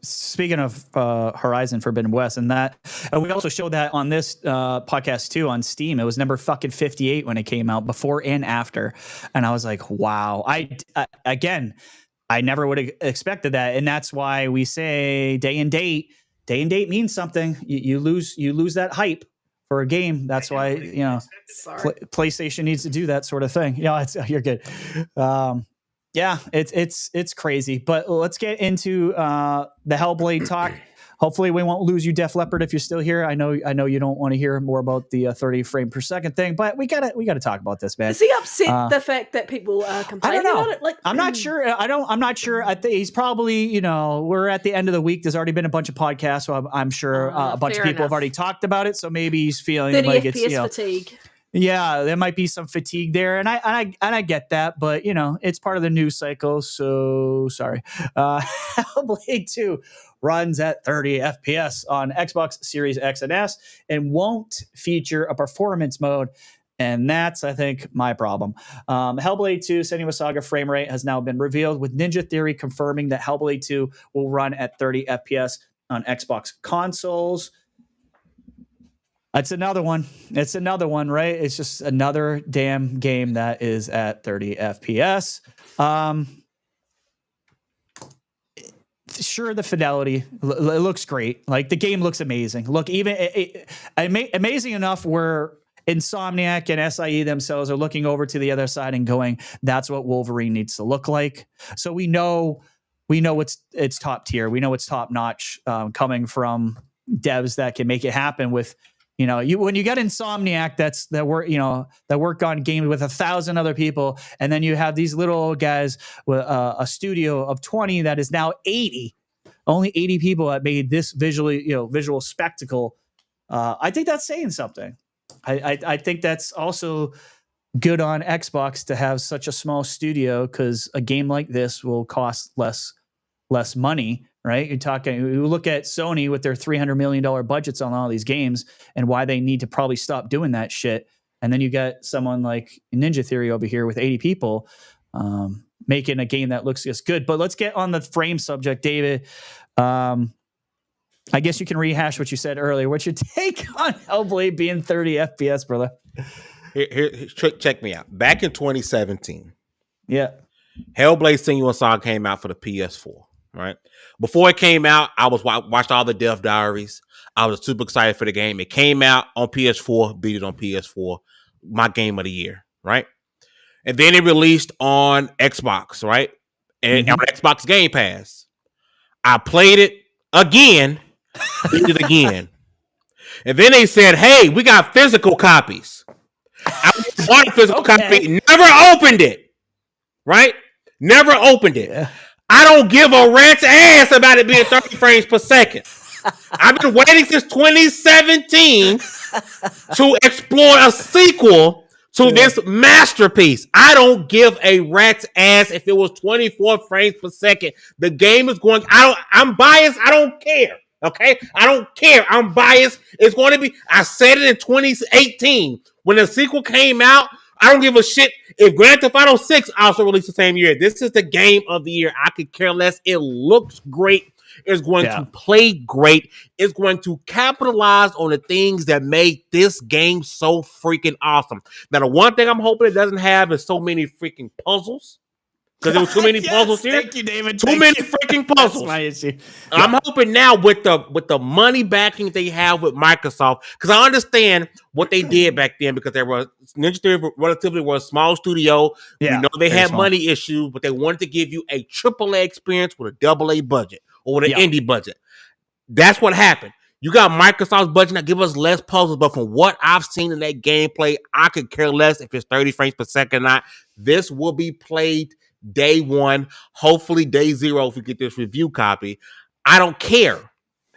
Speaking of Horizon Forbidden West, and that we also showed that on this podcast too on Steam. It was number fucking 58 when it came out, before and after, and I was like, wow. I never would have expected that, and that's why we say day and date means something. You lose that hype for a game. That's why PlayStation needs to do that sort of thing. You're good. It's crazy. But let's get into the Hellblade talk. Hopefully we won't lose you, Def Leppard, if you're still here. I know you don't want to hear more about the 30 frame per second thing, but we gotta talk about this, man.
Is he upset the fact that people are complaining about it? Like,
I'm not sure. I'm not sure. I think he's probably, we're at the end of the week. There's already been a bunch of podcasts, so I'm sure a bunch of people have already talked about it. So maybe he's feeling like
it's fatigue.
Yeah, there might be some fatigue there, and I get that, but it's part of the news cycle. So sorry. Hellblade 2 runs at 30 FPS on Xbox Series X and S and won't feature a performance mode. And that's, I think, my problem. Hellblade 2 Senua's Saga frame rate has now been revealed, with Ninja Theory confirming that Hellblade 2 will run at 30 FPS on Xbox consoles. It's another one, right? It's just another damn game that is at 30 FPS. Sure, the fidelity it looks great. Like, the game looks amazing. Look, even amazing enough where Insomniac and SIE themselves are looking over to the other side and going, "That's what Wolverine needs to look like." So we know it's top tier. We know it's top notch, coming from devs that can make it happen with. When you got Insomniac, that work on games with 1,000 other people, and then you have these little old guys with a studio of 20 that is now 80. Only 80 people that made this visual spectacle. I think that's saying something. I think that's also good on Xbox to have such a small studio, because a game like this will cost less money. Right? You look at Sony with their $300 million budgets on all these games and why they need to probably stop doing that shit. And then you got someone like Ninja Theory over here with 80 people making a game that looks just good. But let's get on the frame subject, David. I guess you can rehash what you said earlier. What's your take on Hellblade being 30 FPS, brother?
Here, check me out. Back in 2017,
Hellblade
Senua's Saga came out for the PS4. Right before it came out, I watched all the Death Diaries. I was super excited for the game. It came out on PS4, beat it on PS4, my game of the year, right? And then it released on Xbox, right? And on Xbox Game Pass, I played it again, beat it again, and then they said, "Hey, we got physical copies." I bought a physical copy, never opened it, right? Never opened it. Yeah. I don't give a rat's ass about it being 30 frames per second. I've been waiting since 2017 to explore a sequel to this masterpiece. I don't give a rat's ass if it was 24 frames per second. The game is going. I'm biased. I don't care. Okay, I don't care. I'm biased. It's going to be. I said it in 2018 when the sequel came out. I don't give a shit if Grand Theft Auto 6 also released the same year. This is the game of the year. I could care less. It looks great. It's going to play great. It's going to capitalize on the things that make this game so freaking awesome. Now, the one thing I'm hoping it doesn't have is so many freaking puzzles. Because there were too many puzzles here.
Thank you, David.
Too many freaking puzzles.
That's my issue.
I'm hoping now with the money backing they have with Microsoft, because I understand what they did back then, because they were Ninja Theory relatively was a small studio. We know they had money issues, but they wanted to give you a AAA experience with a AA budget or with an indie budget. That's what happened. You got Microsoft's budget now, give us less puzzles, but from what I've seen in that gameplay, I could care less if it's 30 frames per second or not. This will be played day one, hopefully day zero if we get this review copy. I don't care.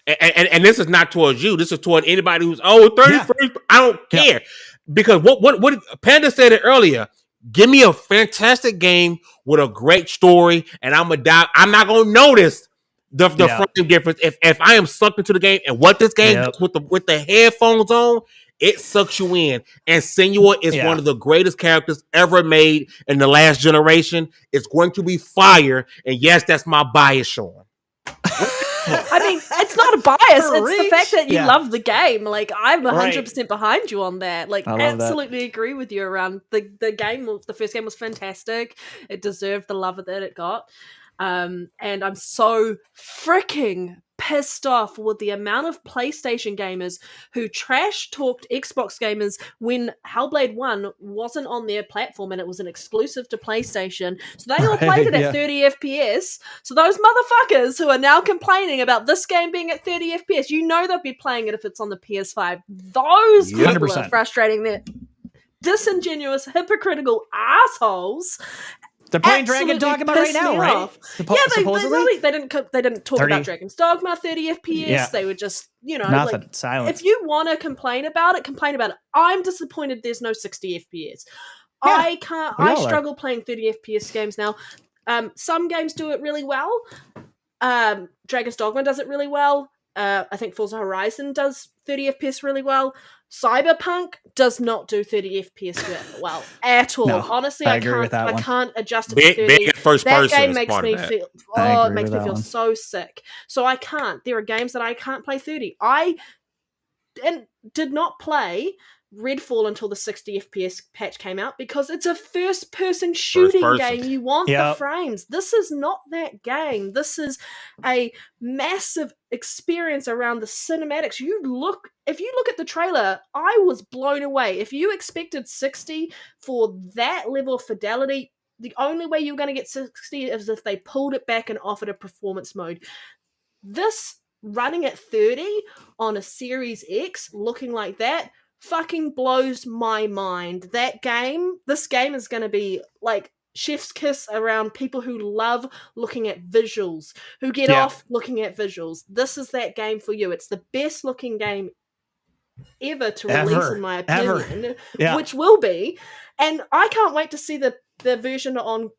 And this is not towards you. This is toward anybody who's 30 frames. I don't care. Because what Panda said it earlier. Give me a fantastic game with a great story, and I'm not gonna notice the frame difference if I am sucked into the game. And what this game does with the headphones on, it sucks you in. And Senua is one of the greatest characters ever made in the last generation. It's going to be fire. And yes, that's my bias, Sean.
I mean, it's not a bias. It's the fact that you love the game. Like, I'm 100% behind you on that. Like, absolutely agree with you around the game. The first game was fantastic. It deserved the love that it got. And I'm so freaking pissed off with the amount of PlayStation gamers who trash talked Xbox gamers when Hellblade 1 wasn't on their platform and it was an exclusive to PlayStation. So they all played it at 30 FPS. So those motherfuckers who are now complaining about this game being at 30 FPS, they'll be playing it if it's on the PS5. Those people
100%.
are frustrating. They're disingenuous, hypocritical assholes.
They're playing Dragon's Dogma right now, right?
They didn't talk about Dragon's Dogma 30 FPS. Yeah. They were just,
nothing. Silent.
If you want to complain about it, complain about it. I'm disappointed there's no 60 FPS. I struggle playing 30 FPS games now. Some games do it really well. Dragon's Dogma does it really well. I think Forza Horizon does 30 FPS really well. Cyberpunk does not do 30 FPS well at all. No, honestly, I can't adjust it to 30. That game makes me feel so sick. So I can't. There are games that I can't play 30. I did not play Redfall until the 60 FPS patch came out because it's a first-person shooting game. You want the frames. This is not that game. This is a massive experience around the cinematics. If you look at the trailer, I was blown away. If you expected 60 for that level of fidelity, the only way you're going to get 60 is if they pulled it back and offered a performance mode. This running at 30 on a Series X looking like that fucking blows my mind. This game is going to be like chef's kiss around people who love looking at visuals, who get off looking at visuals. This is that game for you. It's the best looking game ever to release, in my opinion, which will be. And I can't wait to see the version on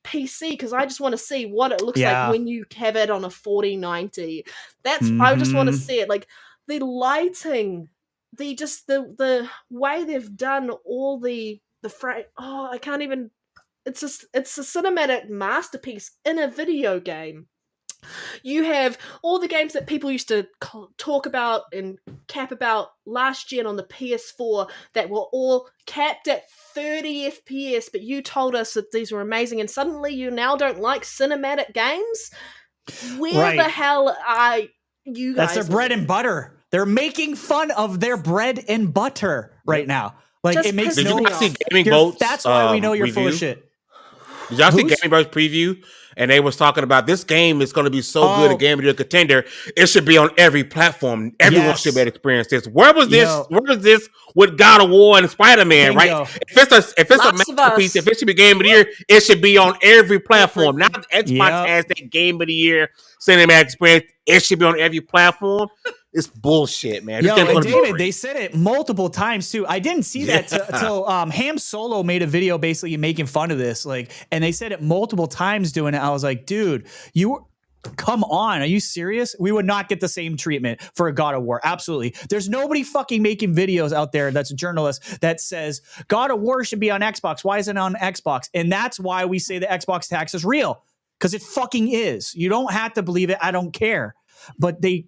PC, because I just want to see what it looks like when you have it on a 4090. I just want to see it. Like, the lighting, the way they've done all the frame. I can't even. It's a cinematic masterpiece in a video game. You have all the games that people used to talk about and cap about last gen on the PS4 that were all capped at 30 FPS, but you told us that these were amazing, and suddenly you now don't like cinematic games? Where the hell are you guys?
That's their bread and butter. They're making fun of their bread and butter right now. Like, just it makes
no sense.
That's why we know you're full of shit.
Did y'all see Gaming Boat's preview? And they was talking about this game is going to be so good, a Game of the Year contender. It should be on every platform. Everyone should be able to experience this. Where was this? Where was this with God of War and Spider-Man? Right? If it's a masterpiece, if it should be Game of the Year, it should be on every platform. Now that Xbox has that Game of the Year cinematic experience, it should be on every platform. It's bullshit, man.
David, they said it multiple times too. I didn't see that till Ham Solo made a video basically making fun of this, and they said it multiple times doing it. I was like, dude, come on, are you serious? We would not get the same treatment for a God of War. Absolutely. There's nobody fucking making videos out there that's a journalist that says God of War should be on Xbox. Why isn't it on Xbox? And that's why we say the Xbox tax is real. because it fucking is. You don't have to believe it. I don't care. But they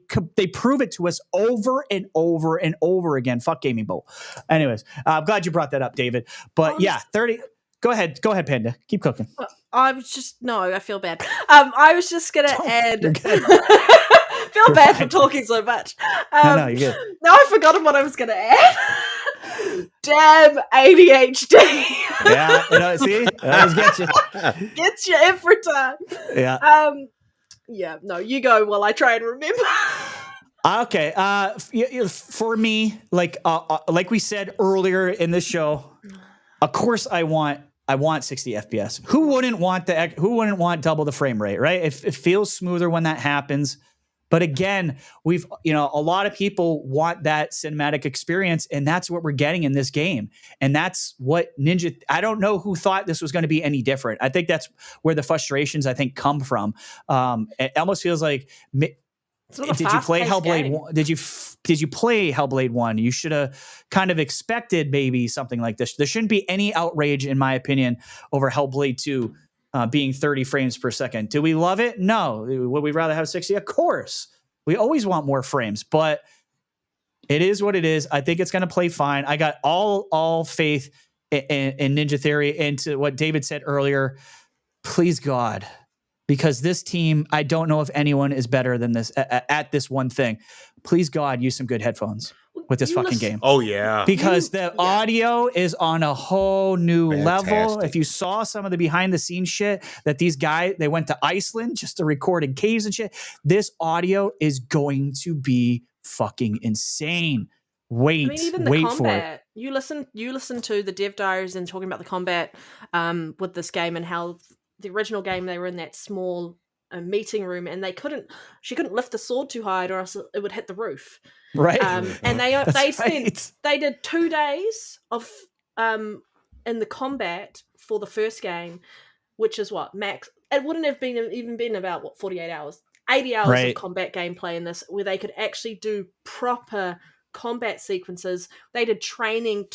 prove it to us over and over and over again. Fuck Gaming Bowl. Anyways, I'm glad you brought that up, David. But yeah, 30. Go ahead, Panda. Keep cooking.
I was just I feel bad. I was just gonna add. Feel bad for talking so much.
No, you're good.
Now I've forgotten what I was gonna add. Damn ADHD.
Yeah, see, I always get you.
Gets you every time.
Yeah.
Yeah. No, you go while I try and remember.
Okay. For me, like we said earlier in the show, of course I want 60 FPS. Who wouldn't want double the frame rate, right? It feels smoother when that happens. But again, a lot of people want that cinematic experience, and that's what we're getting in this game. And that's what I don't know who thought this was going to be any different. I think that's where the frustrations, come from. It almost feels like, did you play Hellblade 1? Did you play Hellblade 1? You should have kind of expected maybe something like this. There shouldn't be any outrage, in my opinion, over Hellblade 2 being 30 frames per second. Do we love it? No. Would we rather have 60? Of course. We always want more frames, but it is what it is. I think it's going to play fine. I got all faith in Ninja Theory, and to what David said earlier. Please God, because this team, I don't know if anyone is better than this at this one thing. Please God, use some good headphones with this fucking game.
Oh yeah.
Because the audio is on a whole new level. If you saw some of the behind the scenes shit that these guys, they went to Iceland just to record in caves and shit. This audio is going to be fucking insane. Wait for it.
You listen to the dev diaries and talking about the combat with this game and how the original game they were in that small meeting room and she couldn't lift the sword too high or else it would hit the roof.
Right.
And they did 2 days of in the combat for the first game, which is what max. It wouldn't have been about 48 hours, 80 hours of combat gameplay in this, where they could actually do proper combat sequences. They did training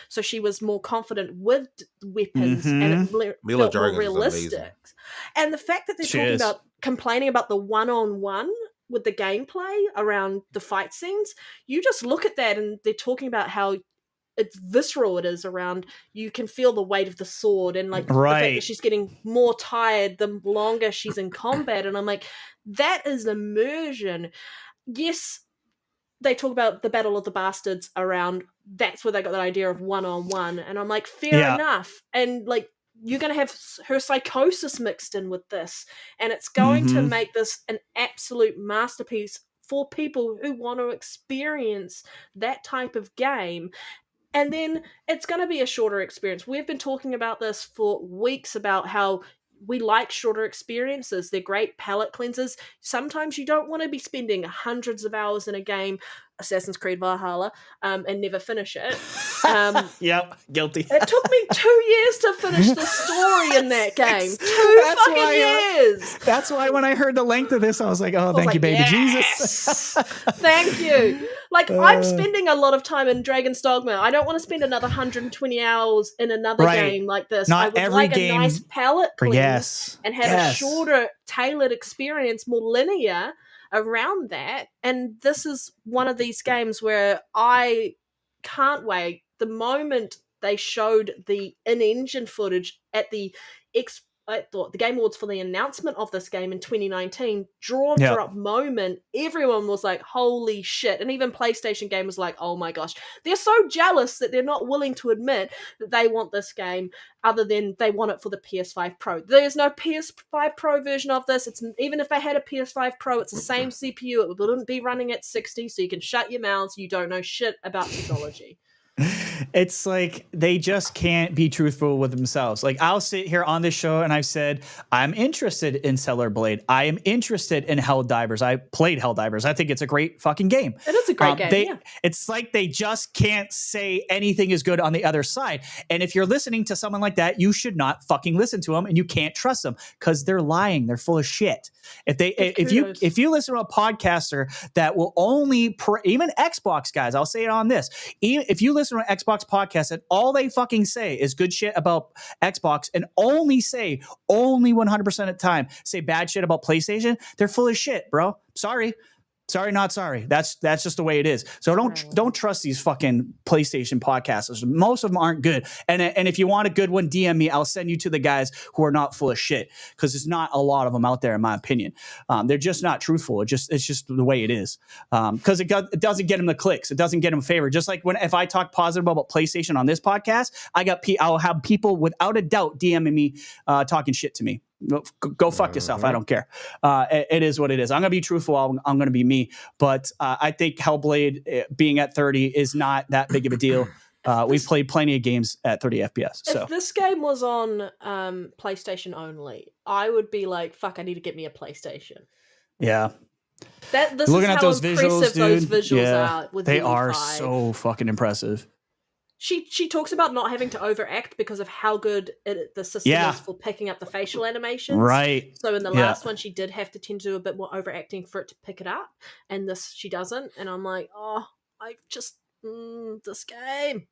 so she was more confident with weapons and it felt more realistic. And the fact that they're complaining about the one-on-one with the gameplay around the fight scenes, you just look at that and they're talking about how it's visceral it is around. You can feel the weight of the sword and the fact that she's getting more tired the longer she's in combat. And I'm like, that is immersion. Yes, they talk about the Battle of the Bastards around, that's where they got that idea of one-on-one. And I'm like, fair enough. And you're going to have her psychosis mixed in with this. And it's going to make this an absolute masterpiece for people who want to experience that type of game. And then it's going to be a shorter experience. We've been talking about this for weeks about how we like shorter experiences. They're great palate cleansers. Sometimes you don't want to be spending hundreds of hours in a game, Assassin's Creed Valhalla, and never finish it.
Yep, guilty.
It took me 2 years to finish the story in that game. 2 fucking years.
That's why when I heard the length of this, I was like, oh, thank you, baby Jesus.
Thank you. I'm spending a lot of time in Dragon's Dogma. I don't want to spend another 120 hours in another game like this.
Not
I would
every
like
game.
a nice palette cleanse and have a shorter, tailored experience, more linear around that. And this is one of these games where I can't wait. The moment they showed the in-engine footage at the Game Awards for the announcement of this game in 2019, drop moment, everyone was like, holy shit. And even PlayStation gamers was like, oh my gosh. They're so jealous that they're not willing to admit that they want this game, other than they want it for the PS5 Pro. There's no PS5 Pro version of this. Even if they had a PS5 Pro, it's the same CPU. It wouldn't be running at 60, so you can shut your mouths. You don't know shit about technology.
It's like they just can't be truthful with themselves. I'll sit here on this show and I've said, I'm interested in Stellar Blade. I am interested in Helldivers. I played Helldivers. I think it's a great fucking game.
It is a great game.
It's like they just can't say anything is good on the other side. And if you're listening to someone like that, you should not fucking listen to them, and you can't trust them because they're lying. They're full of shit. If you listen to a podcaster that will only even Xbox guys, I'll say it on this. If you listen to an Xbox Xbox podcast and all they fucking say is good shit about Xbox and only 100% of the time say bad shit about PlayStation, they're full of shit, bro. Sorry, not sorry. That's just the way it is. So don't trust these fucking PlayStation podcasters. Most of them aren't good. And if you want a good one, DM me. I'll send you to the guys who are not full of shit, because there's not a lot of them out there, in my opinion. They're just not truthful. It's just the way it is. Because it doesn't get them the clicks. It doesn't get them favor. Just like if I talk positive about PlayStation on this podcast, I'll have people without a doubt DMing me talking shit to me. Go fuck yourself. I don't care. It is what it is. I'm going to be truthful. I'm going to be me. But I think Hellblade being at 30 is not that big of a deal. We've played plenty of games at 30 FPS. So
if this game was on PlayStation only, I would be like, fuck, I need to get me a PlayStation.
Yeah.
This
Looking
is
at
how
those
impressive
visuals,
those
dude.
visuals are. With
they
Halo
are
5.
so fucking impressive.
She talks about not having to overact because of how good the system is for picking up the facial animations.
Right.
So in the last one, she did have to tend to do a bit more overacting for it to pick it up. And this, she doesn't. And I'm like, this game.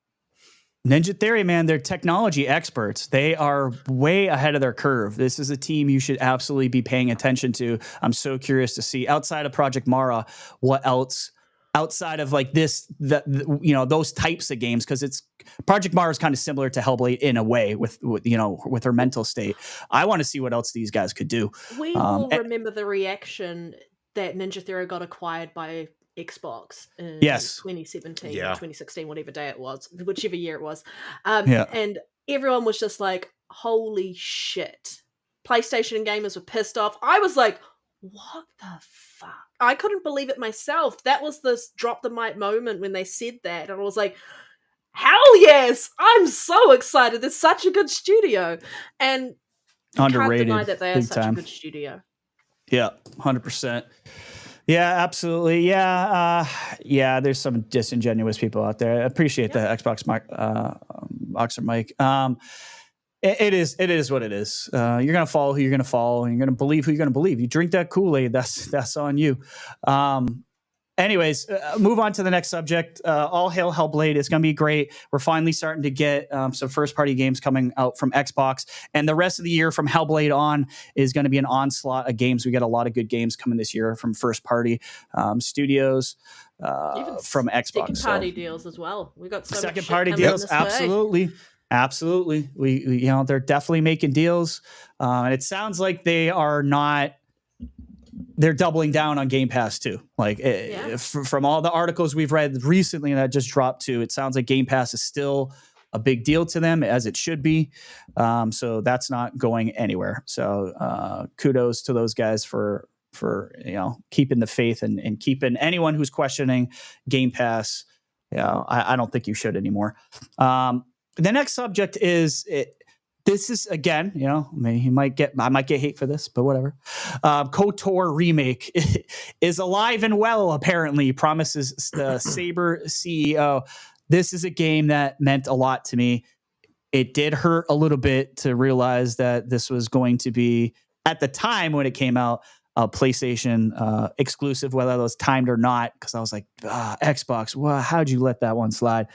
Ninja Theory, man, they're technology experts. They are way ahead of their curve. This is a team you should absolutely be paying attention to. I'm so curious to see, outside of Project Mara, what else outside of like this, those types of games, because it's Project Mara is kind of similar to Hellblade in a way with her mental state. I want to see what else these guys could do.
We will remember the reaction that Ninja Theory got acquired by Xbox in 2017, 2016, whatever day it was, whichever year it was. And everyone was just like, holy shit. PlayStation gamers were pissed off. I was like, what the fuck? I couldn't believe it myself. That was this drop the mic moment when they said that. And I was like, hell yes! I'm so excited. It's such a good studio. And you
underrated,
can't deny that they are such
time.
A good studio.
Yeah, 100%. Yeah, absolutely. Yeah, there's some disingenuous people out there. I appreciate the Xbox boxer mic. It is what it is. You're gonna follow who you're gonna follow, and you're gonna believe who you're gonna believe. You drink that Kool-Aid, that's on you. Anyways, move on to the next subject. All hail Hellblade. It's going to be great. We're finally starting to get some first-party games coming out from Xbox. And the rest of the year from Hellblade on is going to be an onslaught of games. We got a lot of good games coming this year from first-party studios from Xbox.
Second-party deals as well. We got so
second-party deals. Absolutely. Absolutely. We they're definitely making deals. And it sounds like they are not... They're doubling down on Game Pass too. Like from all the articles we've read recently that just dropped too, it sounds like Game Pass is still a big deal to them, as it should be. So that's not going anywhere. So kudos to those guys for keeping the faith and keeping anyone who's questioning Game Pass. I don't think you should anymore. The next subject is this is, again, I might get hate for this, but whatever. KOTOR remake is alive and well, apparently, promises the Saber CEO. This is a game that meant a lot to me. It did hurt a little bit to realize that this was going to be, at the time when it came out, a PlayStation exclusive, whether it was timed or not, because I was like, Xbox, how'd you let that one slide?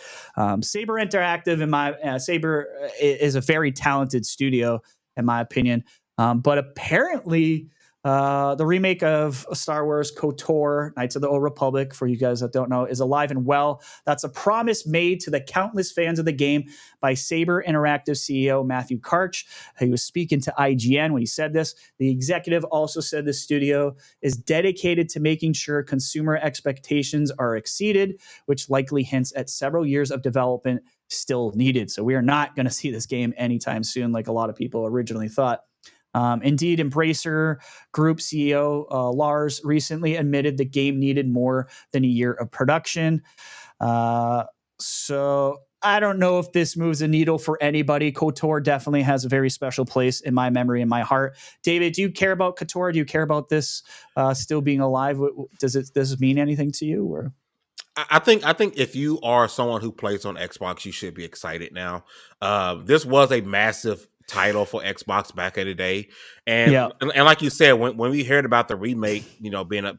Saber Interactive, Saber is a very talented studio, in my opinion. But apparently, the remake of Star Wars KOTOR, Knights of the Old Republic, for you guys that don't know, is alive and well. That's a promise made to the countless fans of the game by Saber Interactive CEO Matthew Karch. He was speaking to IGN when he said this. The executive also said the studio is dedicated to making sure consumer expectations are exceeded, which likely hints at several years of development still needed. So we are not going to see this game anytime soon, like a lot of people originally thought. Indeed, Embracer Group CEO Lars recently admitted the game needed more than a year of production. So I don't know if this moves a needle for anybody. KOTOR definitely has a very special place in my memory and my heart. David, do you care about KOTOR? Do you care about this still being alive? Does it mean anything to you? Or
I think if you are someone who plays on Xbox, you should be excited now. This was a massive title for Xbox back in the day, and like you said, when we heard about the remake,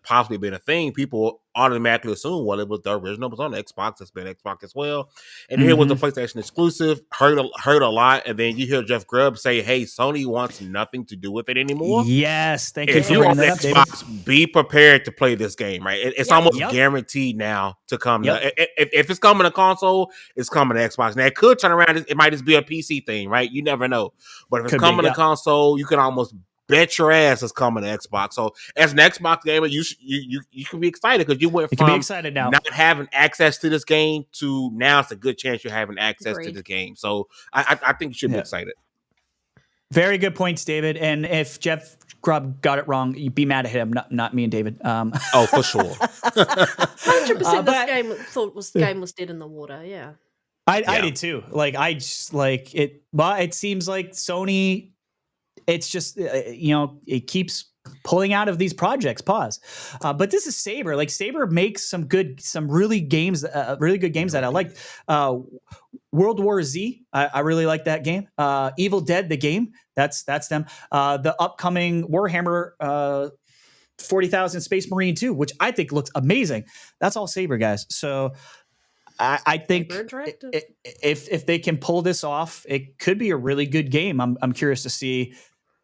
possibly being a thing, people automatically assume, well, it was the original, was on Xbox, it's been Xbox as well. And here was the PlayStation exclusive, heard a lot, and then you hear Jeff Grubb say, hey, Sony wants nothing to do with it anymore.
Yes, thank you
if
for
you
bringing
on
that up,
Xbox,
David.
be prepared to play this game, right? It's almost guaranteed now to come. If it's coming to console, it's coming to Xbox. Now, it could turn around, it might just be a PC thing, right? You never know. But if it's coming to console, you can almost bet your ass it's coming to Xbox. So as an Xbox gamer, you can be excited because you went from not having access to this game to now it's a good chance you're having access to this game. So I think you should be excited.
Very good points, David. And if Jeff Grubb got it wrong, you'd be mad at him, not me and David.
Oh, for sure.
100% this game was dead in the water. Yeah.
I did too. Like I just like it, but it seems like Sony, it's just, it keeps pulling out of these projects. But this is Saber. Like Saber makes some really good games that I liked. World War Z, I really like that game. Evil Dead, the game, that's them. The upcoming Warhammer 40,000 Space Marine 2, which I think looks amazing. That's all Saber, guys. So I think if they can pull this off, it could be a really good game. I'm curious to see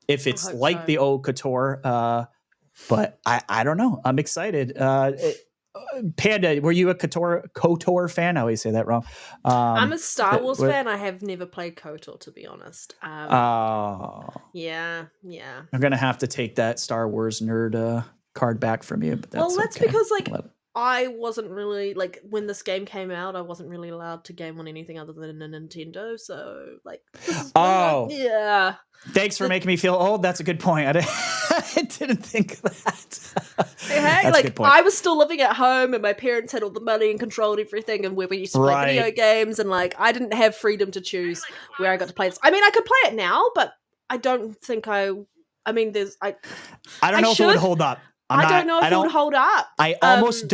if it's like the old KOTOR, but I don't know. I'm excited. Panda, were you a KOTOR fan? I always say that wrong.
I'm a Star Wars fan. I have never played KOTOR, to be honest. Yeah.
I'm gonna have to take that Star Wars nerd card back from you. But that's
because I wasn't really when this game came out, I wasn't really allowed to game on anything other than a Nintendo. So
thanks for making me feel old. That's a good point. I didn't think of that.
Hey, I was still living at home and my parents had all the money and controlled everything, and where we used to play video games, and I didn't have freedom to choose where I got to play this. I mean, I could play it now, but I don't think I don't know
if it would hold up.
I don't know if it would hold up.
I almost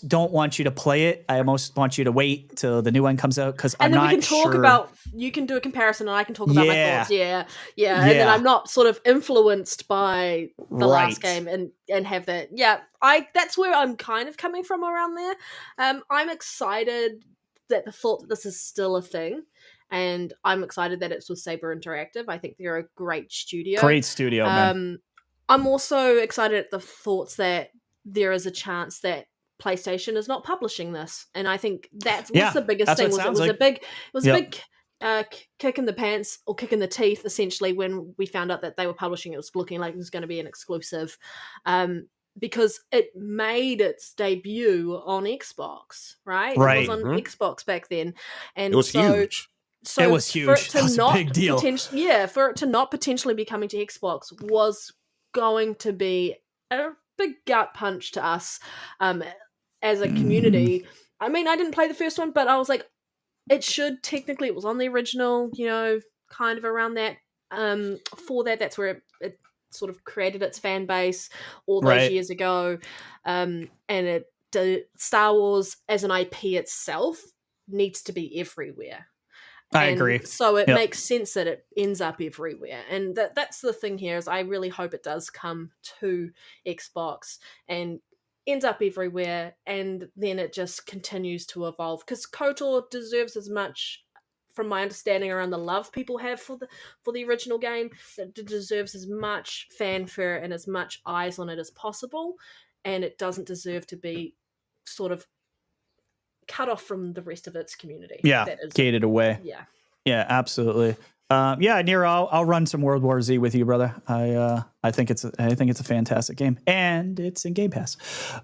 don't want you to play it. I almost want you to wait till the new one comes out, because I'm not sure. And then we can talk about. You can do a comparison, and I can talk about my thoughts. Yeah. And then I'm not sort of influenced by the last game and have that. Yeah, that's where I'm kind of coming from around there. I'm excited that the thought that this is still a thing. And I'm excited that it's with Saber Interactive. I think they're a great studio. Great studio, man.
I'm also excited at the thoughts that there is a chance that PlayStation is not publishing this, and I think that was the biggest thing. It was a big kick in the pants or kick in the teeth, essentially, when we found out that they were publishing. It was looking like it was going to be an exclusive, because it made its debut on Xbox. Right. It was on Xbox back then, and
it was huge.
So
it was huge. That was a big deal.
For it to not potentially be coming to Xbox was going to be a big gut punch to us as a community. I mean, I didn't play the first one, but I was like, it was on the original, kind of around that. For that's where it sort of created its fan base all those years ago. And Star Wars as an IP itself needs to be everywhere.
I agree.
So it makes sense that it ends up everywhere. And that's the thing here, is I really hope it does come to Xbox and ends up everywhere, and then it just continues to evolve. Because KOTOR deserves as much, from my understanding around the love people have for the original game, that it deserves as much fanfare and as much eyes on it as possible. And it doesn't deserve to be sort of cut off from the rest of its community.
Yeah, gated away. Yeah, absolutely. Nero, I'll run some World War Z with you, brother. I think it's a fantastic game, and it's in Game Pass.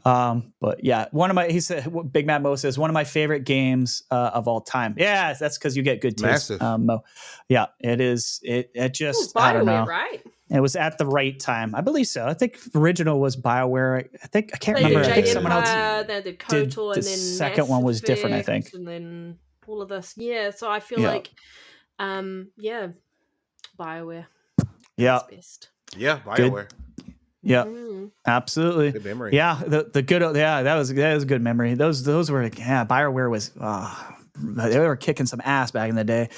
But yeah, he said, Big Matt Mo says, one of my favorite games of all time. Yeah, that's because you get good taste, Mo. Yeah, it is. It just, I don't know.
Right?
It was at the right time. I believe so. I think the original was BioWare. I can't remember. I think someone else
did KOTOR, and then
the second one was different, I think.
And then all of this. Yeah, so I feel like BioWare.
Yeah.
Best.
Yeah, BioWare.
Good. Yeah. Absolutely.
Good memory.
Yeah, the good that was a good memory. Those were BioWare was they were kicking some ass back in the day.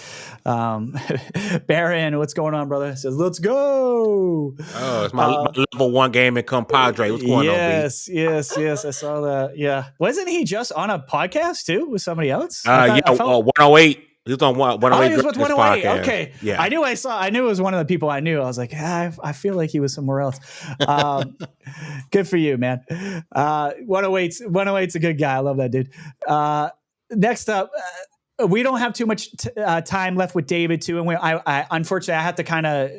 Baron, what's going on, brother? Says, let's go.
Oh, it's my level 1 game in Compadre. What's going on, B?
Yes. I saw that. Yeah. Wasn't he just on a podcast too with somebody else?
108. He was on 108.
He was with 108.
Podcast.
Okay.
Yeah.
I knew it was one of the people I knew. I was like, I feel like he was somewhere else. Good for you, man. 108's a good guy. I love that dude. Next up, we don't have too much time left with David too. And I unfortunately, I have to kind of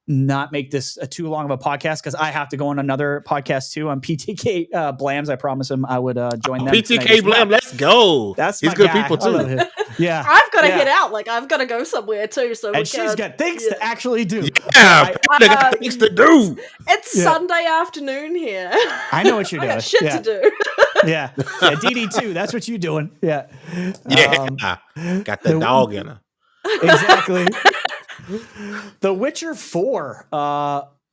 not make this too long of a podcast because I have to go on another podcast too on PTK Blams. I promised him I would join them.
PTK Blam, let's go.
He's good
guy. People too.
Yeah,
I've got to head out. Like I've got to go somewhere too. So
and she's got things to actually do.
Yeah, got things to do.
It's Sunday afternoon here.
I know what you're doing.
I got shit to do.
Yeah, DD2. That's what you're doing. Yeah.
Got the dog in her.
Exactly. The Witcher 4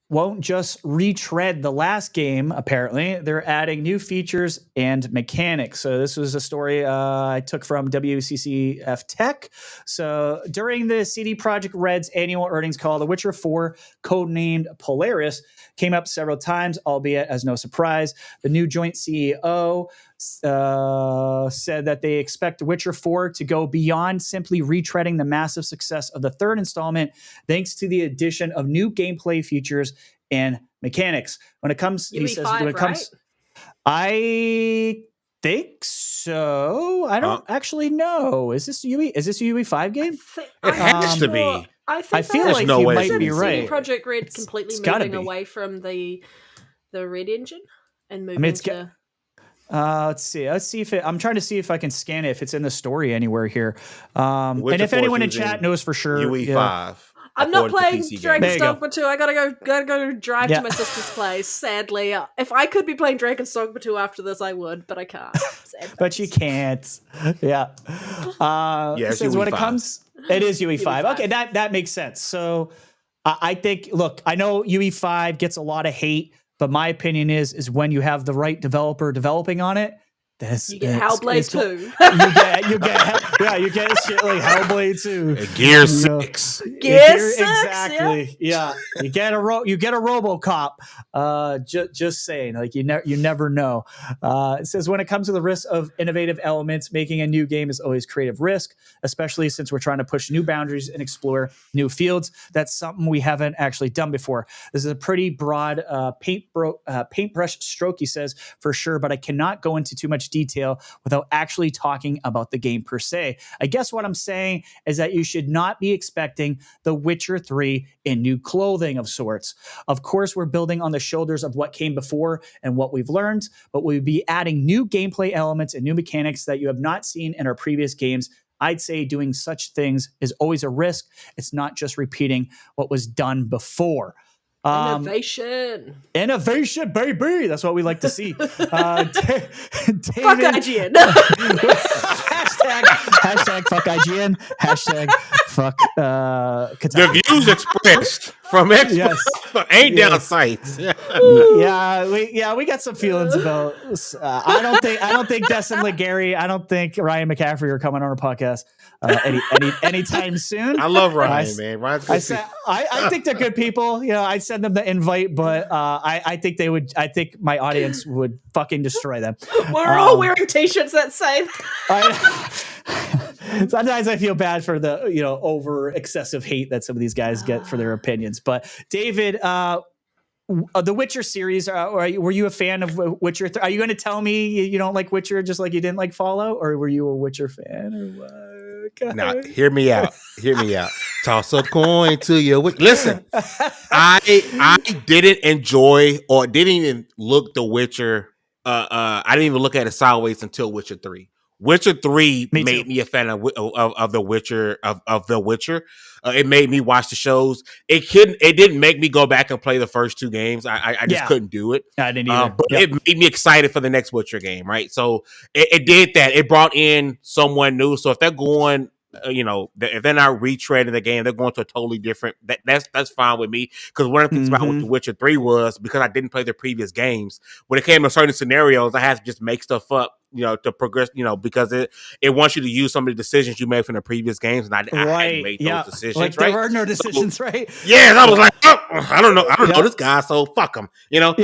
won't just retread the last game, apparently. They're adding new features and mechanics. So this was a story I took from WCCF Tech. So during the CD Projekt Red's annual earnings call, The Witcher 4, codenamed Polaris, came up several times, albeit as no surprise. The new joint CEO said that they expect Witcher 4 to go beyond simply retreading the massive success of the third installment, thanks to the addition of new gameplay features and mechanics. When it comes, he says, when it comes, I think so. I don't actually know. Is this a UE5 game?
It has to be.
I feel like you might be right.
Project Red completely moving away from the Red Engine and moving to.
Let's see if I'm trying to see if I can scan it if it's in the story anywhere here. And if anyone in chat knows for sure,
UE5.
I'm not playing Dragon's Dogma 2. I gotta go drive to my sister's place. Sadly, if I could be playing Dragon's Dogma 2 after this, I would, but I can't.
But you can't. Yeah. Since when it comes, it is UE5. Okay, that makes sense. So I think, look, I know UE5 gets a lot of hate. But my opinion is when you have the right developer developing on it,
you get Hellblade 2.
You get shit like Hellblade 2.
Gear 6.
Gear 6.
Exactly. Yeah. You get a RoboCop. Just saying. Like you never know. It says when it comes to the risk of innovative elements, making a new game is always creative risk, especially since we're trying to push new boundaries and explore new fields. That's something we haven't actually done before. This is a pretty broad paintbrush stroke, he says, for sure, but I cannot go into too much detail without actually talking about the game per se. I guess what I'm saying is that you should not be expecting The Witcher 3 in new clothing of sorts. Of course, we're building on the shoulders of what came before and what we've learned, but we'll be adding new gameplay elements and new mechanics that you have not seen in our previous games. I'd say doing such things is always a risk. It's not just repeating what was done before.
Innovation,
baby. That's what we like to see. David,
fuck IGN.
hashtag fuck IGN. Hashtag fuck
the views expressed from Xbox ain't down sites.
We got some feelings about. I don't think Destin Legary. I don't think Ryan McCaffrey are coming on our podcast anytime soon.
I love Ryan, man.
I think they're good people. You know, I'd send them the invite, but I think they would. I think my audience would fucking destroy them.
We're all wearing t-shirts that say.
Sometimes I feel bad for the over excessive hate that some of these guys get for their opinions. But David, the Witcher series, were you a fan of Witcher? Are you going to tell me you don't like Witcher just like you didn't like Fallout, or were you a Witcher fan or what?
Now, hear me out. Toss a coin to you. Listen, I didn't enjoy or didn't even look The Witcher. I didn't even look at it sideways until Witcher 3. Witcher 3 made me a fan of The Witcher. It made me watch the shows. It didn't make me go back and play the first two games. I just couldn't do it.
I didn't either.
But it made me excited for the next Witcher game, right? So it did that. It brought in someone new. So if they're going if they're not retreading the game, they're going to a totally different. That's fine with me, because one of the things about what The Witcher 3 was, because I didn't play the previous games, when it came to certain scenarios, I had to just make stuff up, to progress, because it wants you to use some of the decisions you made from the previous games, and I hadn't made those decisions.
Like there are no decisions, right?
Yeah, I was like, I don't know this guy, so fuck him, So,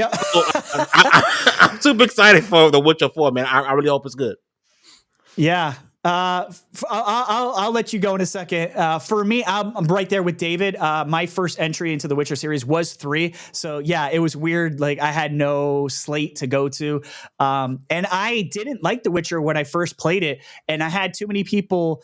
I'm super excited for The Witcher 4, man. I really hope it's good.
Yeah. I'll let you go in a second. For me, I'm right there with David. My first entry into the Witcher series was 3. So yeah, it was weird. Like I had no slate to go to. And I didn't like The Witcher when I first played it. And I had too many people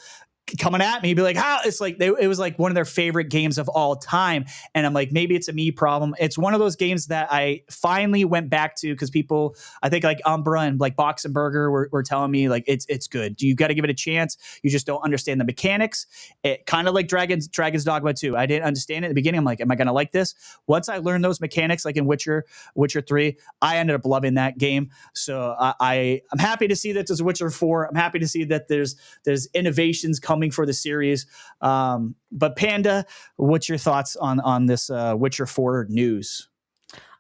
coming at me, be like, how? It's like, it was like one of their favorite games of all time. And I'm like, maybe it's a me problem. It's one of those games that I finally went back to because people, I think like Umbra and like Boxenberger were telling me like, it's good. You got to give it a chance. You just don't understand the mechanics. It kind of like Dragon's Dogma 2. I didn't understand it at the beginning. I'm like, am I going to like this? Once I learned those mechanics, like in Witcher 3, I ended up loving that game. So I'm happy to see that there's Witcher 4. I'm happy to see that there's innovations coming for the series. But Panda, what's your thoughts on this Witcher 4 news?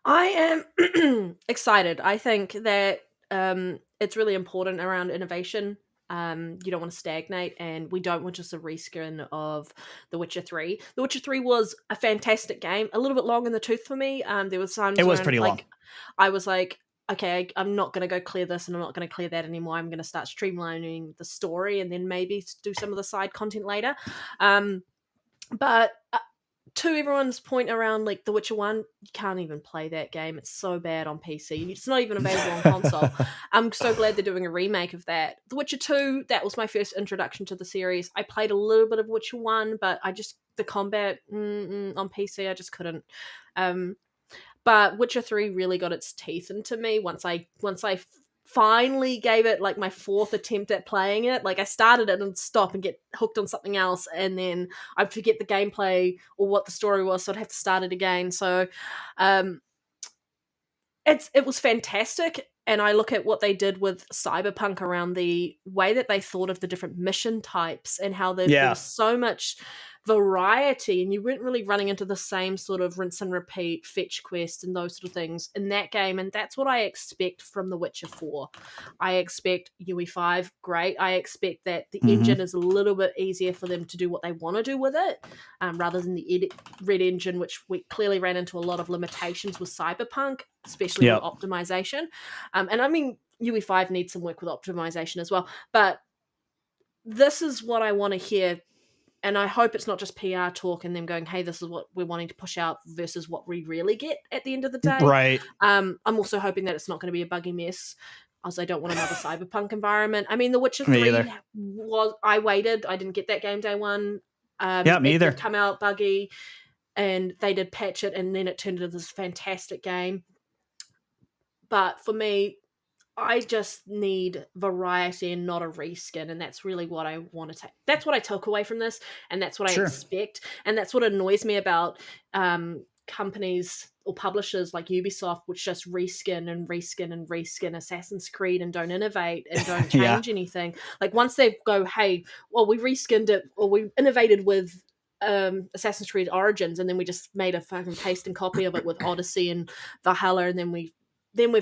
I am excited. I think that it's really important around innovation. You don't want to stagnate, and we don't want just a reskin of The Witcher 3. The Witcher 3 was a fantastic game, a little bit long in the tooth for me. There was times
it was pretty long.
I was like, okay, I'm not going to go clear this and I'm not going to clear that anymore. I'm going to start streamlining the story and then maybe do some of the side content later. But to everyone's point around like The Witcher 1, you can't even play that game. It's so bad on PC. It's not even available on console. I'm so glad they're doing a remake of that. The Witcher 2, that was my first introduction to the series. I played a little bit of Witcher 1, but the combat on PC, I just couldn't. But Witcher 3 really got its teeth into me once I finally gave it like my 4th attempt at playing it. Like I started it and stop and get hooked on something else, and then I'd forget the gameplay or what the story was, so I'd have to start it again. So it was fantastic. And I look at what they did with Cyberpunk around the way that they thought of the different mission types and how there was so much variety, and you weren't really running into the same sort of rinse and repeat fetch quests and those sort of things in that game. And that's what I expect from The Witcher 4. I expect UE5, great. I expect that the engine is a little bit easier for them to do what they want to do with it, rather than the Red Engine, which we clearly ran into a lot of limitations with Cyberpunk, especially with optimization. And I mean, UE5 needs some work with optimization as well. But this is what I want to hear. And I hope it's not just PR talk and them going, hey, this is what we're wanting to push out versus what we really get at the end of the day.
Right.
I'm also hoping that it's not going to be a buggy mess, as I don't want another Cyberpunk environment. I mean, The Witcher 3 I waited. I didn't get that game day one.
Me either.
It did come out buggy, and they did patch it, and then it turned into this fantastic game. But for me, I just need variety and not a reskin, and that's really what I want to take. That's what I took away from this, and that's what I expect, and that's what annoys me about companies or publishers like Ubisoft, which just reskin Assassin's Creed and don't innovate and don't change anything. Like once they go, hey, well, we reskinned it or we innovated with Assassin's Creed Origins, and then we just made a fucking paste and copy of it with Odyssey and Valhalla, and then we've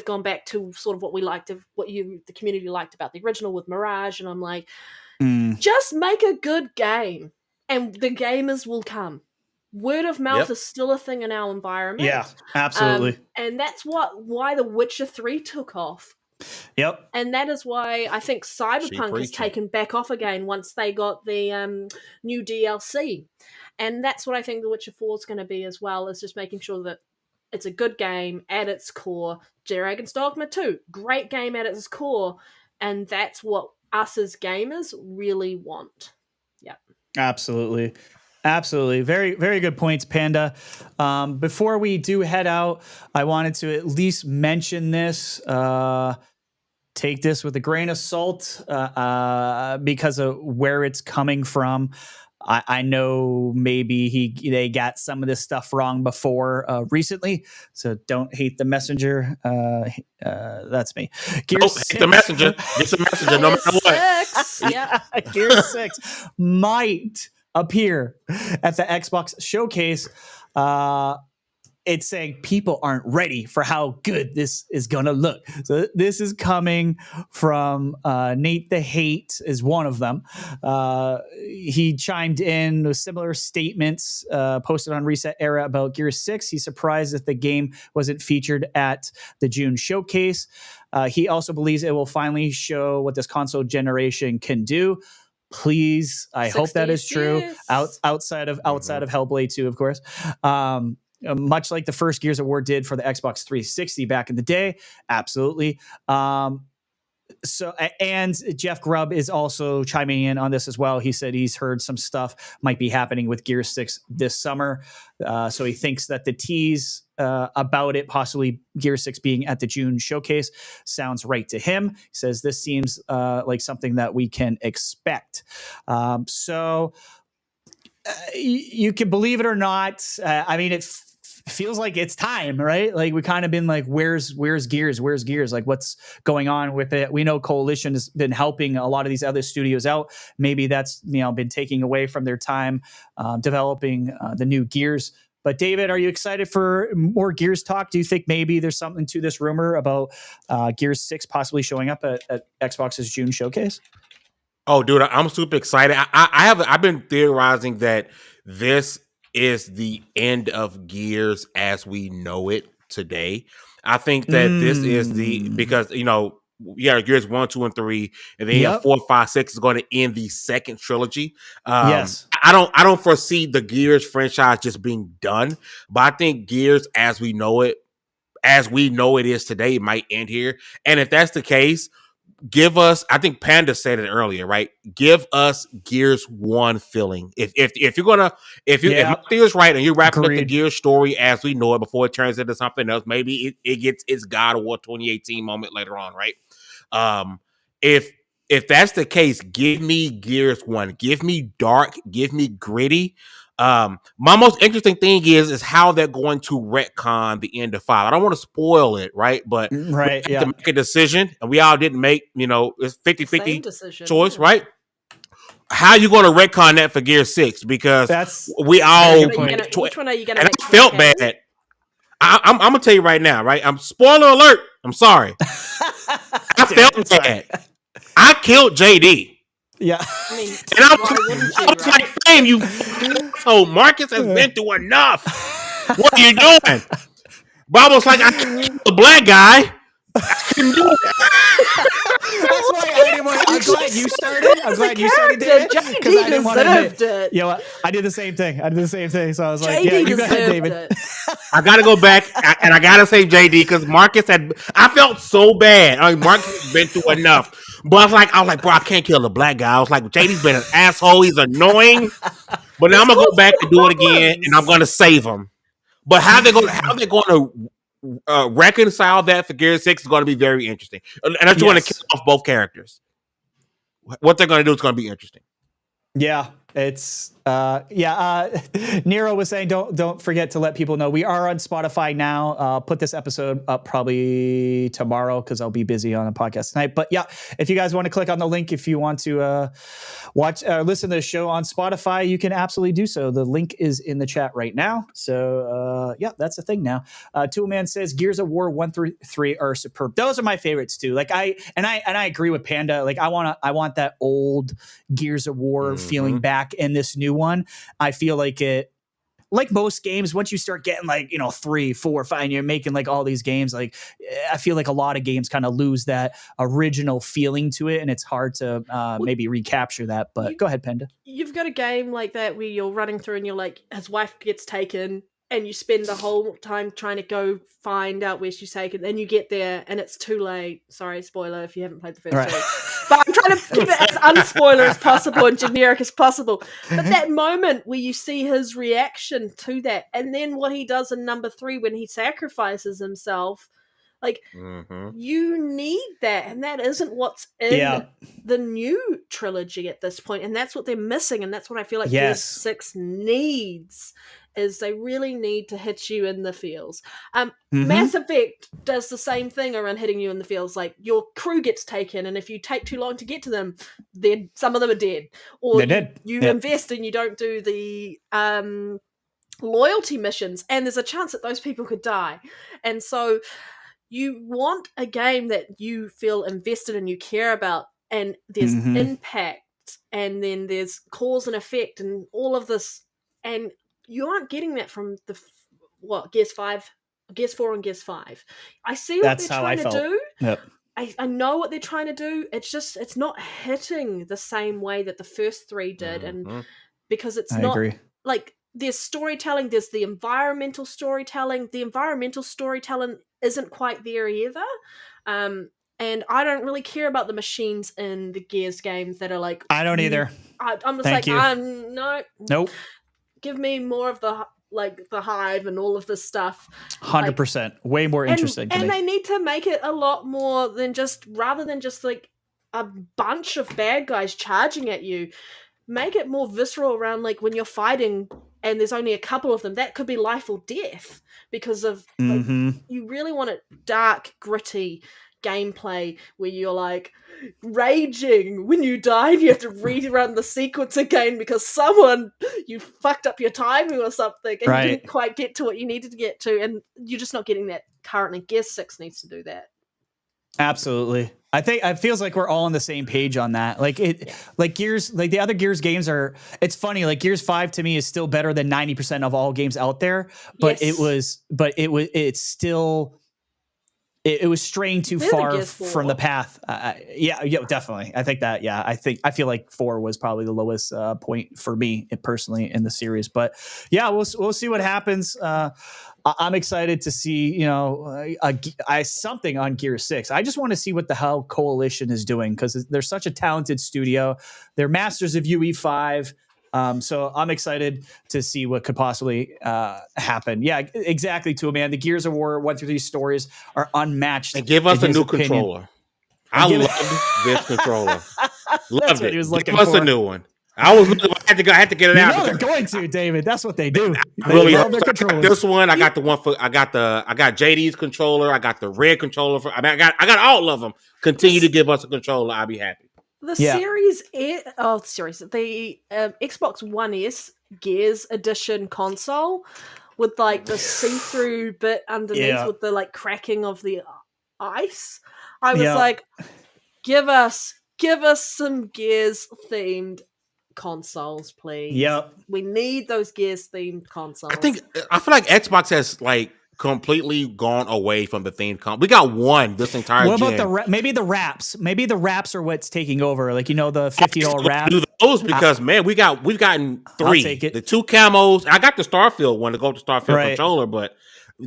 gone back to sort of what we liked of the community liked about the original with Mirage. And I'm like, just make a good game and the gamers will come. Word of mouth is still a thing in our environment.
Yeah, absolutely.
And that's why The Witcher 3 took off.
Yep.
And that is why I think Cyberpunk has taken back off again once they got the new DLC. And that's what I think The Witcher 4 is going to be as well, is just making sure that it's a good game at its core. Dragon's Dogma 2, great game at its core. And that's what us as gamers really want. Yeah.
Absolutely. Absolutely. Very, very good points, Panda. Before we do head out, I wanted to at least mention this. Take this with a grain of salt because of where it's coming from. I know maybe they got some of this stuff wrong before recently, so don't hate the messenger. That's me.
Don't hate the messenger. It's a messenger no matter what.
Yeah.
Gears 6 might appear at the Xbox showcase. It's saying people aren't ready for how good this is going to look. So this is coming from Nate the Hate is one of them. He chimed in with similar statements posted on Reset Era about Gears 6. He's surprised that the game wasn't featured at the June showcase. He also believes it will finally show what this console generation can do. Please, I hope that is true.
Yes.
Outside of Hellblade 2, of course. Much like the first Gears of War did for the Xbox 360 back in the day. Absolutely. So, and Jeff Grubb is also chiming in on this as well. He said he's heard some stuff might be happening with Gears 6 this summer. So he thinks that the tease about it, possibly Gears 6 being at the June showcase, sounds right to him. He says this seems like something that we can expect. So you can believe it or not. I mean, it feels like it's time, right? Like we kind of been like, where's Gears? Where's Gears? Like what's going on with it? We know Coalition has been helping a lot of these other studios out. Maybe that's, been taking away from their time developing the new Gears. But David, are you excited for more Gears talk? Do you think maybe there's something to this rumor about Gears 6 possibly showing up at Xbox's June showcase?
Oh, dude, I'm super excited. I've been theorizing that this is the end of Gears as we know it today. I think that this is because Gears 1, 2, and 3, and then 4, 5, 6 is going to end the second trilogy.
Yes.
I don't foresee the Gears franchise just being done, but I think Gears as we know it is today, might end here. And if that's the case, give us, I think Panda said it earlier, right? Give us Gears 1 feeling. If my theory is right and you're wrapping up the Gears story as we know it before it turns into something else, maybe it gets its God of War 2018 moment later on, right? If that's the case, give me Gears 1. Give me dark, give me gritty. My most interesting thing is how they're going to retcon the end of 5. I don't want to spoil it, right? But we have to make a decision, and we all didn't make, it's 50-50 choice, right? How are you going to retcon that for Gear 6? Because we all
which one are you gonna
and
make
I felt bad. I'm gonna tell you right now, right? I'm spoiler alert. I'm sorry. I felt bad. I killed JD.
Yeah.
I mean,
and I was like, fame, you so Marcus has been through enough. What are you doing? Bob was like, I killed the black guy. I couldn't do it.
That's why I'm glad you started. I'm glad you started, David. Because I didn't want to admit it. You know what? I did the same thing. So I was like, yeah, you go ahead, David.
I got to go back and I got to say JD because Marcus I felt so bad. I mean, Marcus has been through enough. But I was like, bro, I can't kill the black guy. I was like, JD's been an asshole. He's annoying. But now I'm going to go back and do it again and I'm going to save him. But how they're going to reconcile that for Gears 6 is going to be very interesting. And I just want to kill off both characters. What they're going to do is going to be interesting.
Yeah, it's Nero was saying don't forget to let people know we are on Spotify now. I'll put this episode up probably tomorrow because I'll be busy on a podcast tonight. But yeah, if you guys want to click on the link, if you want to listen to the show on Spotify, you can absolutely do so. The link is in the chat right now. So that's the thing now. Toolman says Gears of War 1 through 3 are superb. Those are my favorites too. Like I agree with Panda. Like I want that old Gears of War feeling back in this new one. I feel like it, like most games, once you start getting 3, 4, 5, and you're making like all these games, like I feel like a lot of games kind of lose that original feeling to it, and it's hard to maybe recapture that. But go ahead, Panda.
You've got a game like that where you're running through and you're like, his wife gets taken, and you spend the whole time trying to go find out where she's taken. Then you get there and it's too late. Sorry, spoiler if you haven't played the first two. But I'm trying to keep it as unspoiler as possible and generic as possible. But that moment where you see his reaction to that, and then what he does in number 3 when he sacrifices himself, Like, you need that, and that isn't what's in the new trilogy at this point, and that's what they're missing, and that's what I feel like Gears 6 needs, is they really need to hit you in the feels. Mass Effect does the same thing around hitting you in the feels. Like, your crew gets taken, and if you take too long to get to them, some of them are dead. Or you invest and you don't do the loyalty missions, and there's a chance that those people could die. And so you want a game that you feel invested in, you care about, and there's impact, and then there's cause and effect, and all of this, and you aren't getting that from the Gears 4 and Gears 5. I see what they're trying to do.
Yep.
I know what they're trying to do. It's not hitting the same way that the first 3 did, and because it's not like, there's storytelling, there's the environmental storytelling. The environmental storytelling isn't quite there either. And I don't really care about the machines in the Gears games that are like...
I don't either.
I'm just no.
Nope.
Give me more of the hive and all of this stuff.
100%. Way more interesting to me.
And they need to make it a lot more than rather than just like a bunch of bad guys charging at you. Make it more visceral around, like, when you're fighting and there's only a couple of them. That could be life or death, because of you really want it dark, gritty gameplay where you're like raging when you die and you have to rerun the sequence again because you fucked up your timing or something and you didn't quite get to what you needed to get to, and you're just not getting that currently. Gears 6 needs to do that.
Absolutely. I think it feels like we're all on the same page on that. Like like Gears, like the other Gears games are, it's funny, like Gears 5 to me is still better than 90% of all games out there, but it was straying too far from the path. Yeah, definitely. I think that, I feel like 4 was probably the lowest point for me personally in the series, but yeah, we'll see what happens. I'm excited to see, something on Gear 6. I just want to see what the hell Coalition is doing, because they're such a talented studio. They're masters of UE5. So I'm excited to see what could possibly happen. Yeah, exactly, too, man. The Gears of War 1 through 3 stories are unmatched.
And give us a new controller. I loved this controller. Loved it. Give us a new one. I had to get it out.
They're going to, David. That's what they do.
They really love their controllers. This one, I got the one I got JD's controller. I got the red controller. I got all of them. Continue to give us a controller. I'll be happy.
The Xbox One S Gears Edition console with like the see-through bit underneath with the like cracking of the ice. I was like, give us some Gears themed consoles, please.
Yep.
We need those Gears themed consoles.
I feel like Xbox has like completely gone away from the theme we got one this entire
what about maybe the wraps? Maybe the wraps are what's taking over, like, the $50 wrap.
Do those because man, we've gotten 3.
I'll take it.
The 2 camos. I got the Starfield one to go to Starfield controller, but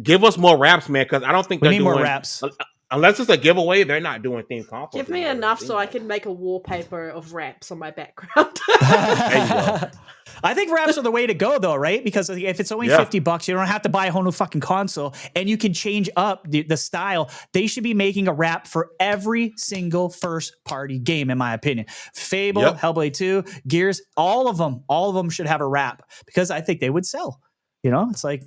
give us more wraps, man, because I don't think
we need more wraps.
Unless it's a giveaway, they're not doing theme consoles.
Give me enough so I can make a wallpaper of wraps on my background.
There you go.
I think wraps are the way to go, though, right? Because if it's only $50, you don't have to buy a whole new fucking console, and you can change up the style. They should be making a wrap for every single first-party game, in my opinion. Fable, Hellblade 2, Gears, all of them should have a wrap, because I think they would sell. It's like,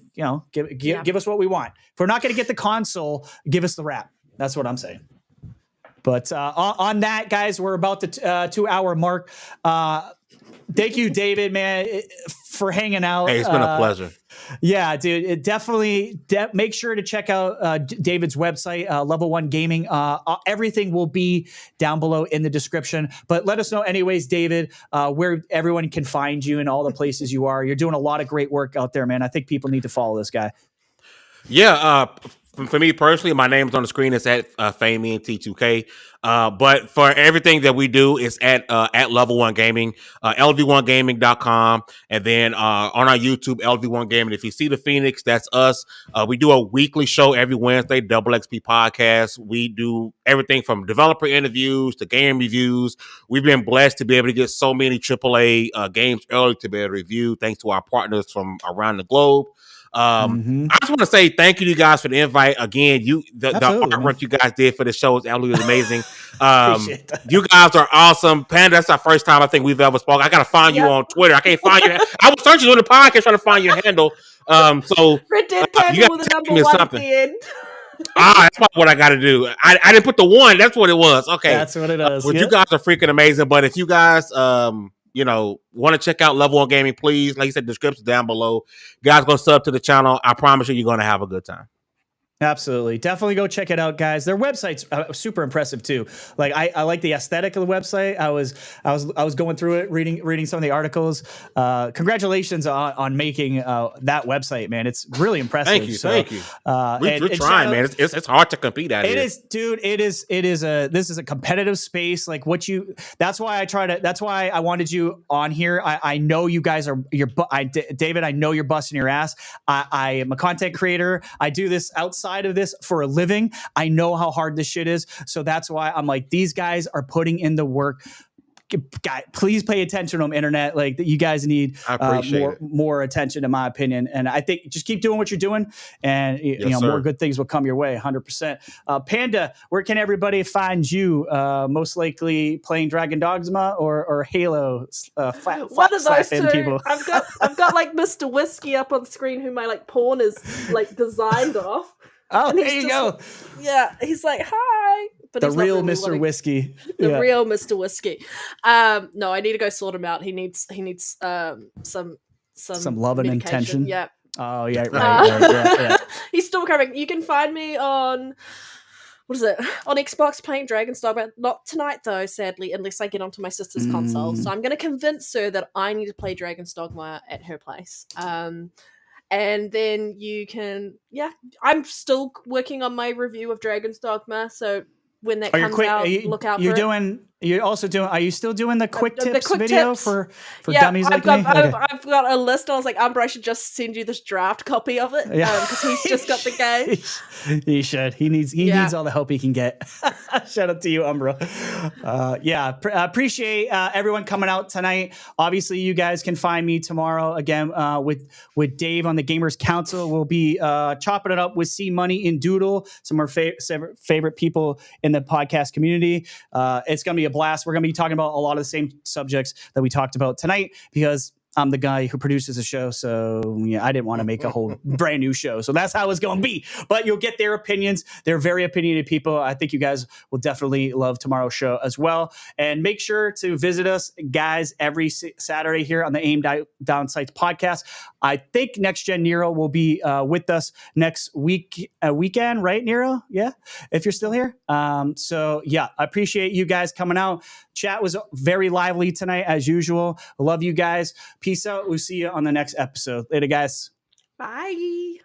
give us what we want. If we're not going to get the console, give us the wrap. That's what I'm saying. But on that, guys, we're about the 2-hour mark. Thank you, David, man, for hanging out.
Hey, it's been a pleasure.
Yeah, dude, it definitely make sure to check out David's website, Level 1 Gaming. Everything will be down below in the description. But let us know anyways, David, where everyone can find you and all the places you are. You're doing a lot of great work out there, man. I think people need to follow this guy.
Yeah, for me personally, my name's on the screen. It's at FameENT2K. But for everything that we do, it's at Level 1 Gaming, LV1Gaming.com. And then on our YouTube, LV1 Gaming. If you see the Phoenix, that's us. We do a weekly show every Wednesday, Double XP Podcast. We do everything from developer interviews to game reviews. We've been blessed to be able to get so many AAA games early to be able to review, thanks to our partners from around the globe. I just want to say thank you to you guys for the invite. Again, the artwork you guys did for the show is absolutely amazing. You guys are awesome. Panda, that's our first time I think we've ever spoken. I got to find you on Twitter. I can't find you. I was searching on the podcast trying to find your handle.
Red Dead Panda with a number 1 at the end.
That's probably what I got to do. I didn't put the 1. That's what it was. Okay.
That's what it is.
You guys are freaking amazing. But if you guys, want to check out Level 1 Gaming, please, like you said, description down below. You guys go sub to the channel. I promise you're going to have a good time.
Absolutely. Definitely go check it out, guys. Their website's super impressive too. Like I like the aesthetic of the website. I was going through it, reading some of the articles. Congratulations on making that website, man. It's really impressive.
Thank you. We're trying, man. It's hard to compete out here.
It is, dude. this is a competitive space. Like that's why I wanted you on here. I know you guys David, I know you're busting your ass. I am a content creator. I do this outside of this for a living. I know how hard this shit is. So that's why I'm like, these guys are putting in the work. Guys, please pay attention to them, internet. Like, you guys need more attention, in my opinion. And I think just keep doing what you're doing, and more good things will come your way. 100%. Panda, where can everybody find you? Most likely playing Dragon Dogma or Halo.
One of those two. People. I've got like Mr. Whiskey up on screen, who my porn is like designed off.
Oh, there you go.
Yeah, he's like, hi. But
the real Mr. Whiskey.
The real Mr. Whiskey. No, I need to go sort him out. He needs some
love and
medication.
intention.
Yeah.
Oh yeah, right. Yeah.
He's still recovering. You can find me on on Xbox playing Dragon's Dogma. Not tonight though, sadly, unless I get onto my sister's console. So I'm going to convince her that I need to play Dragon's Dogma at her place. And then you can, I'm still working on my review of Dragon's Dogma. So when that comes out, look out for it.
Are you still doing the quick tips video for dummies like me?
I've got a list. I was like, Umbra, I should just send you this draft copy of it because he's just got the game.
He should. He needs all the help he can get. Shout out to you, Umbra. Appreciate everyone coming out tonight. Obviously, you guys can find me tomorrow again with Dave on the Gamers Council. We'll be chopping it up with C Money and Doodle, some of our favorite people in the podcast community. It's going to be a blast. We're going to be talking about a lot of the same subjects that we talked about tonight, because I'm the guy who produces the show. So I didn't want to make a whole brand new show. So that's how it's going to be. But you'll get their opinions. They're very opinionated people. I think you guys will definitely love tomorrow's show as well. And make sure to visit us, guys, every Saturday here on the Aim Down Sights podcast. I think Next Gen Nero will be with us next weekend, right, Nero? Yeah, if you're still here. I appreciate you guys coming out. Chat was very lively tonight, as usual. I love you guys. Peace out. We'll see you on the next episode. Later, guys.
Bye.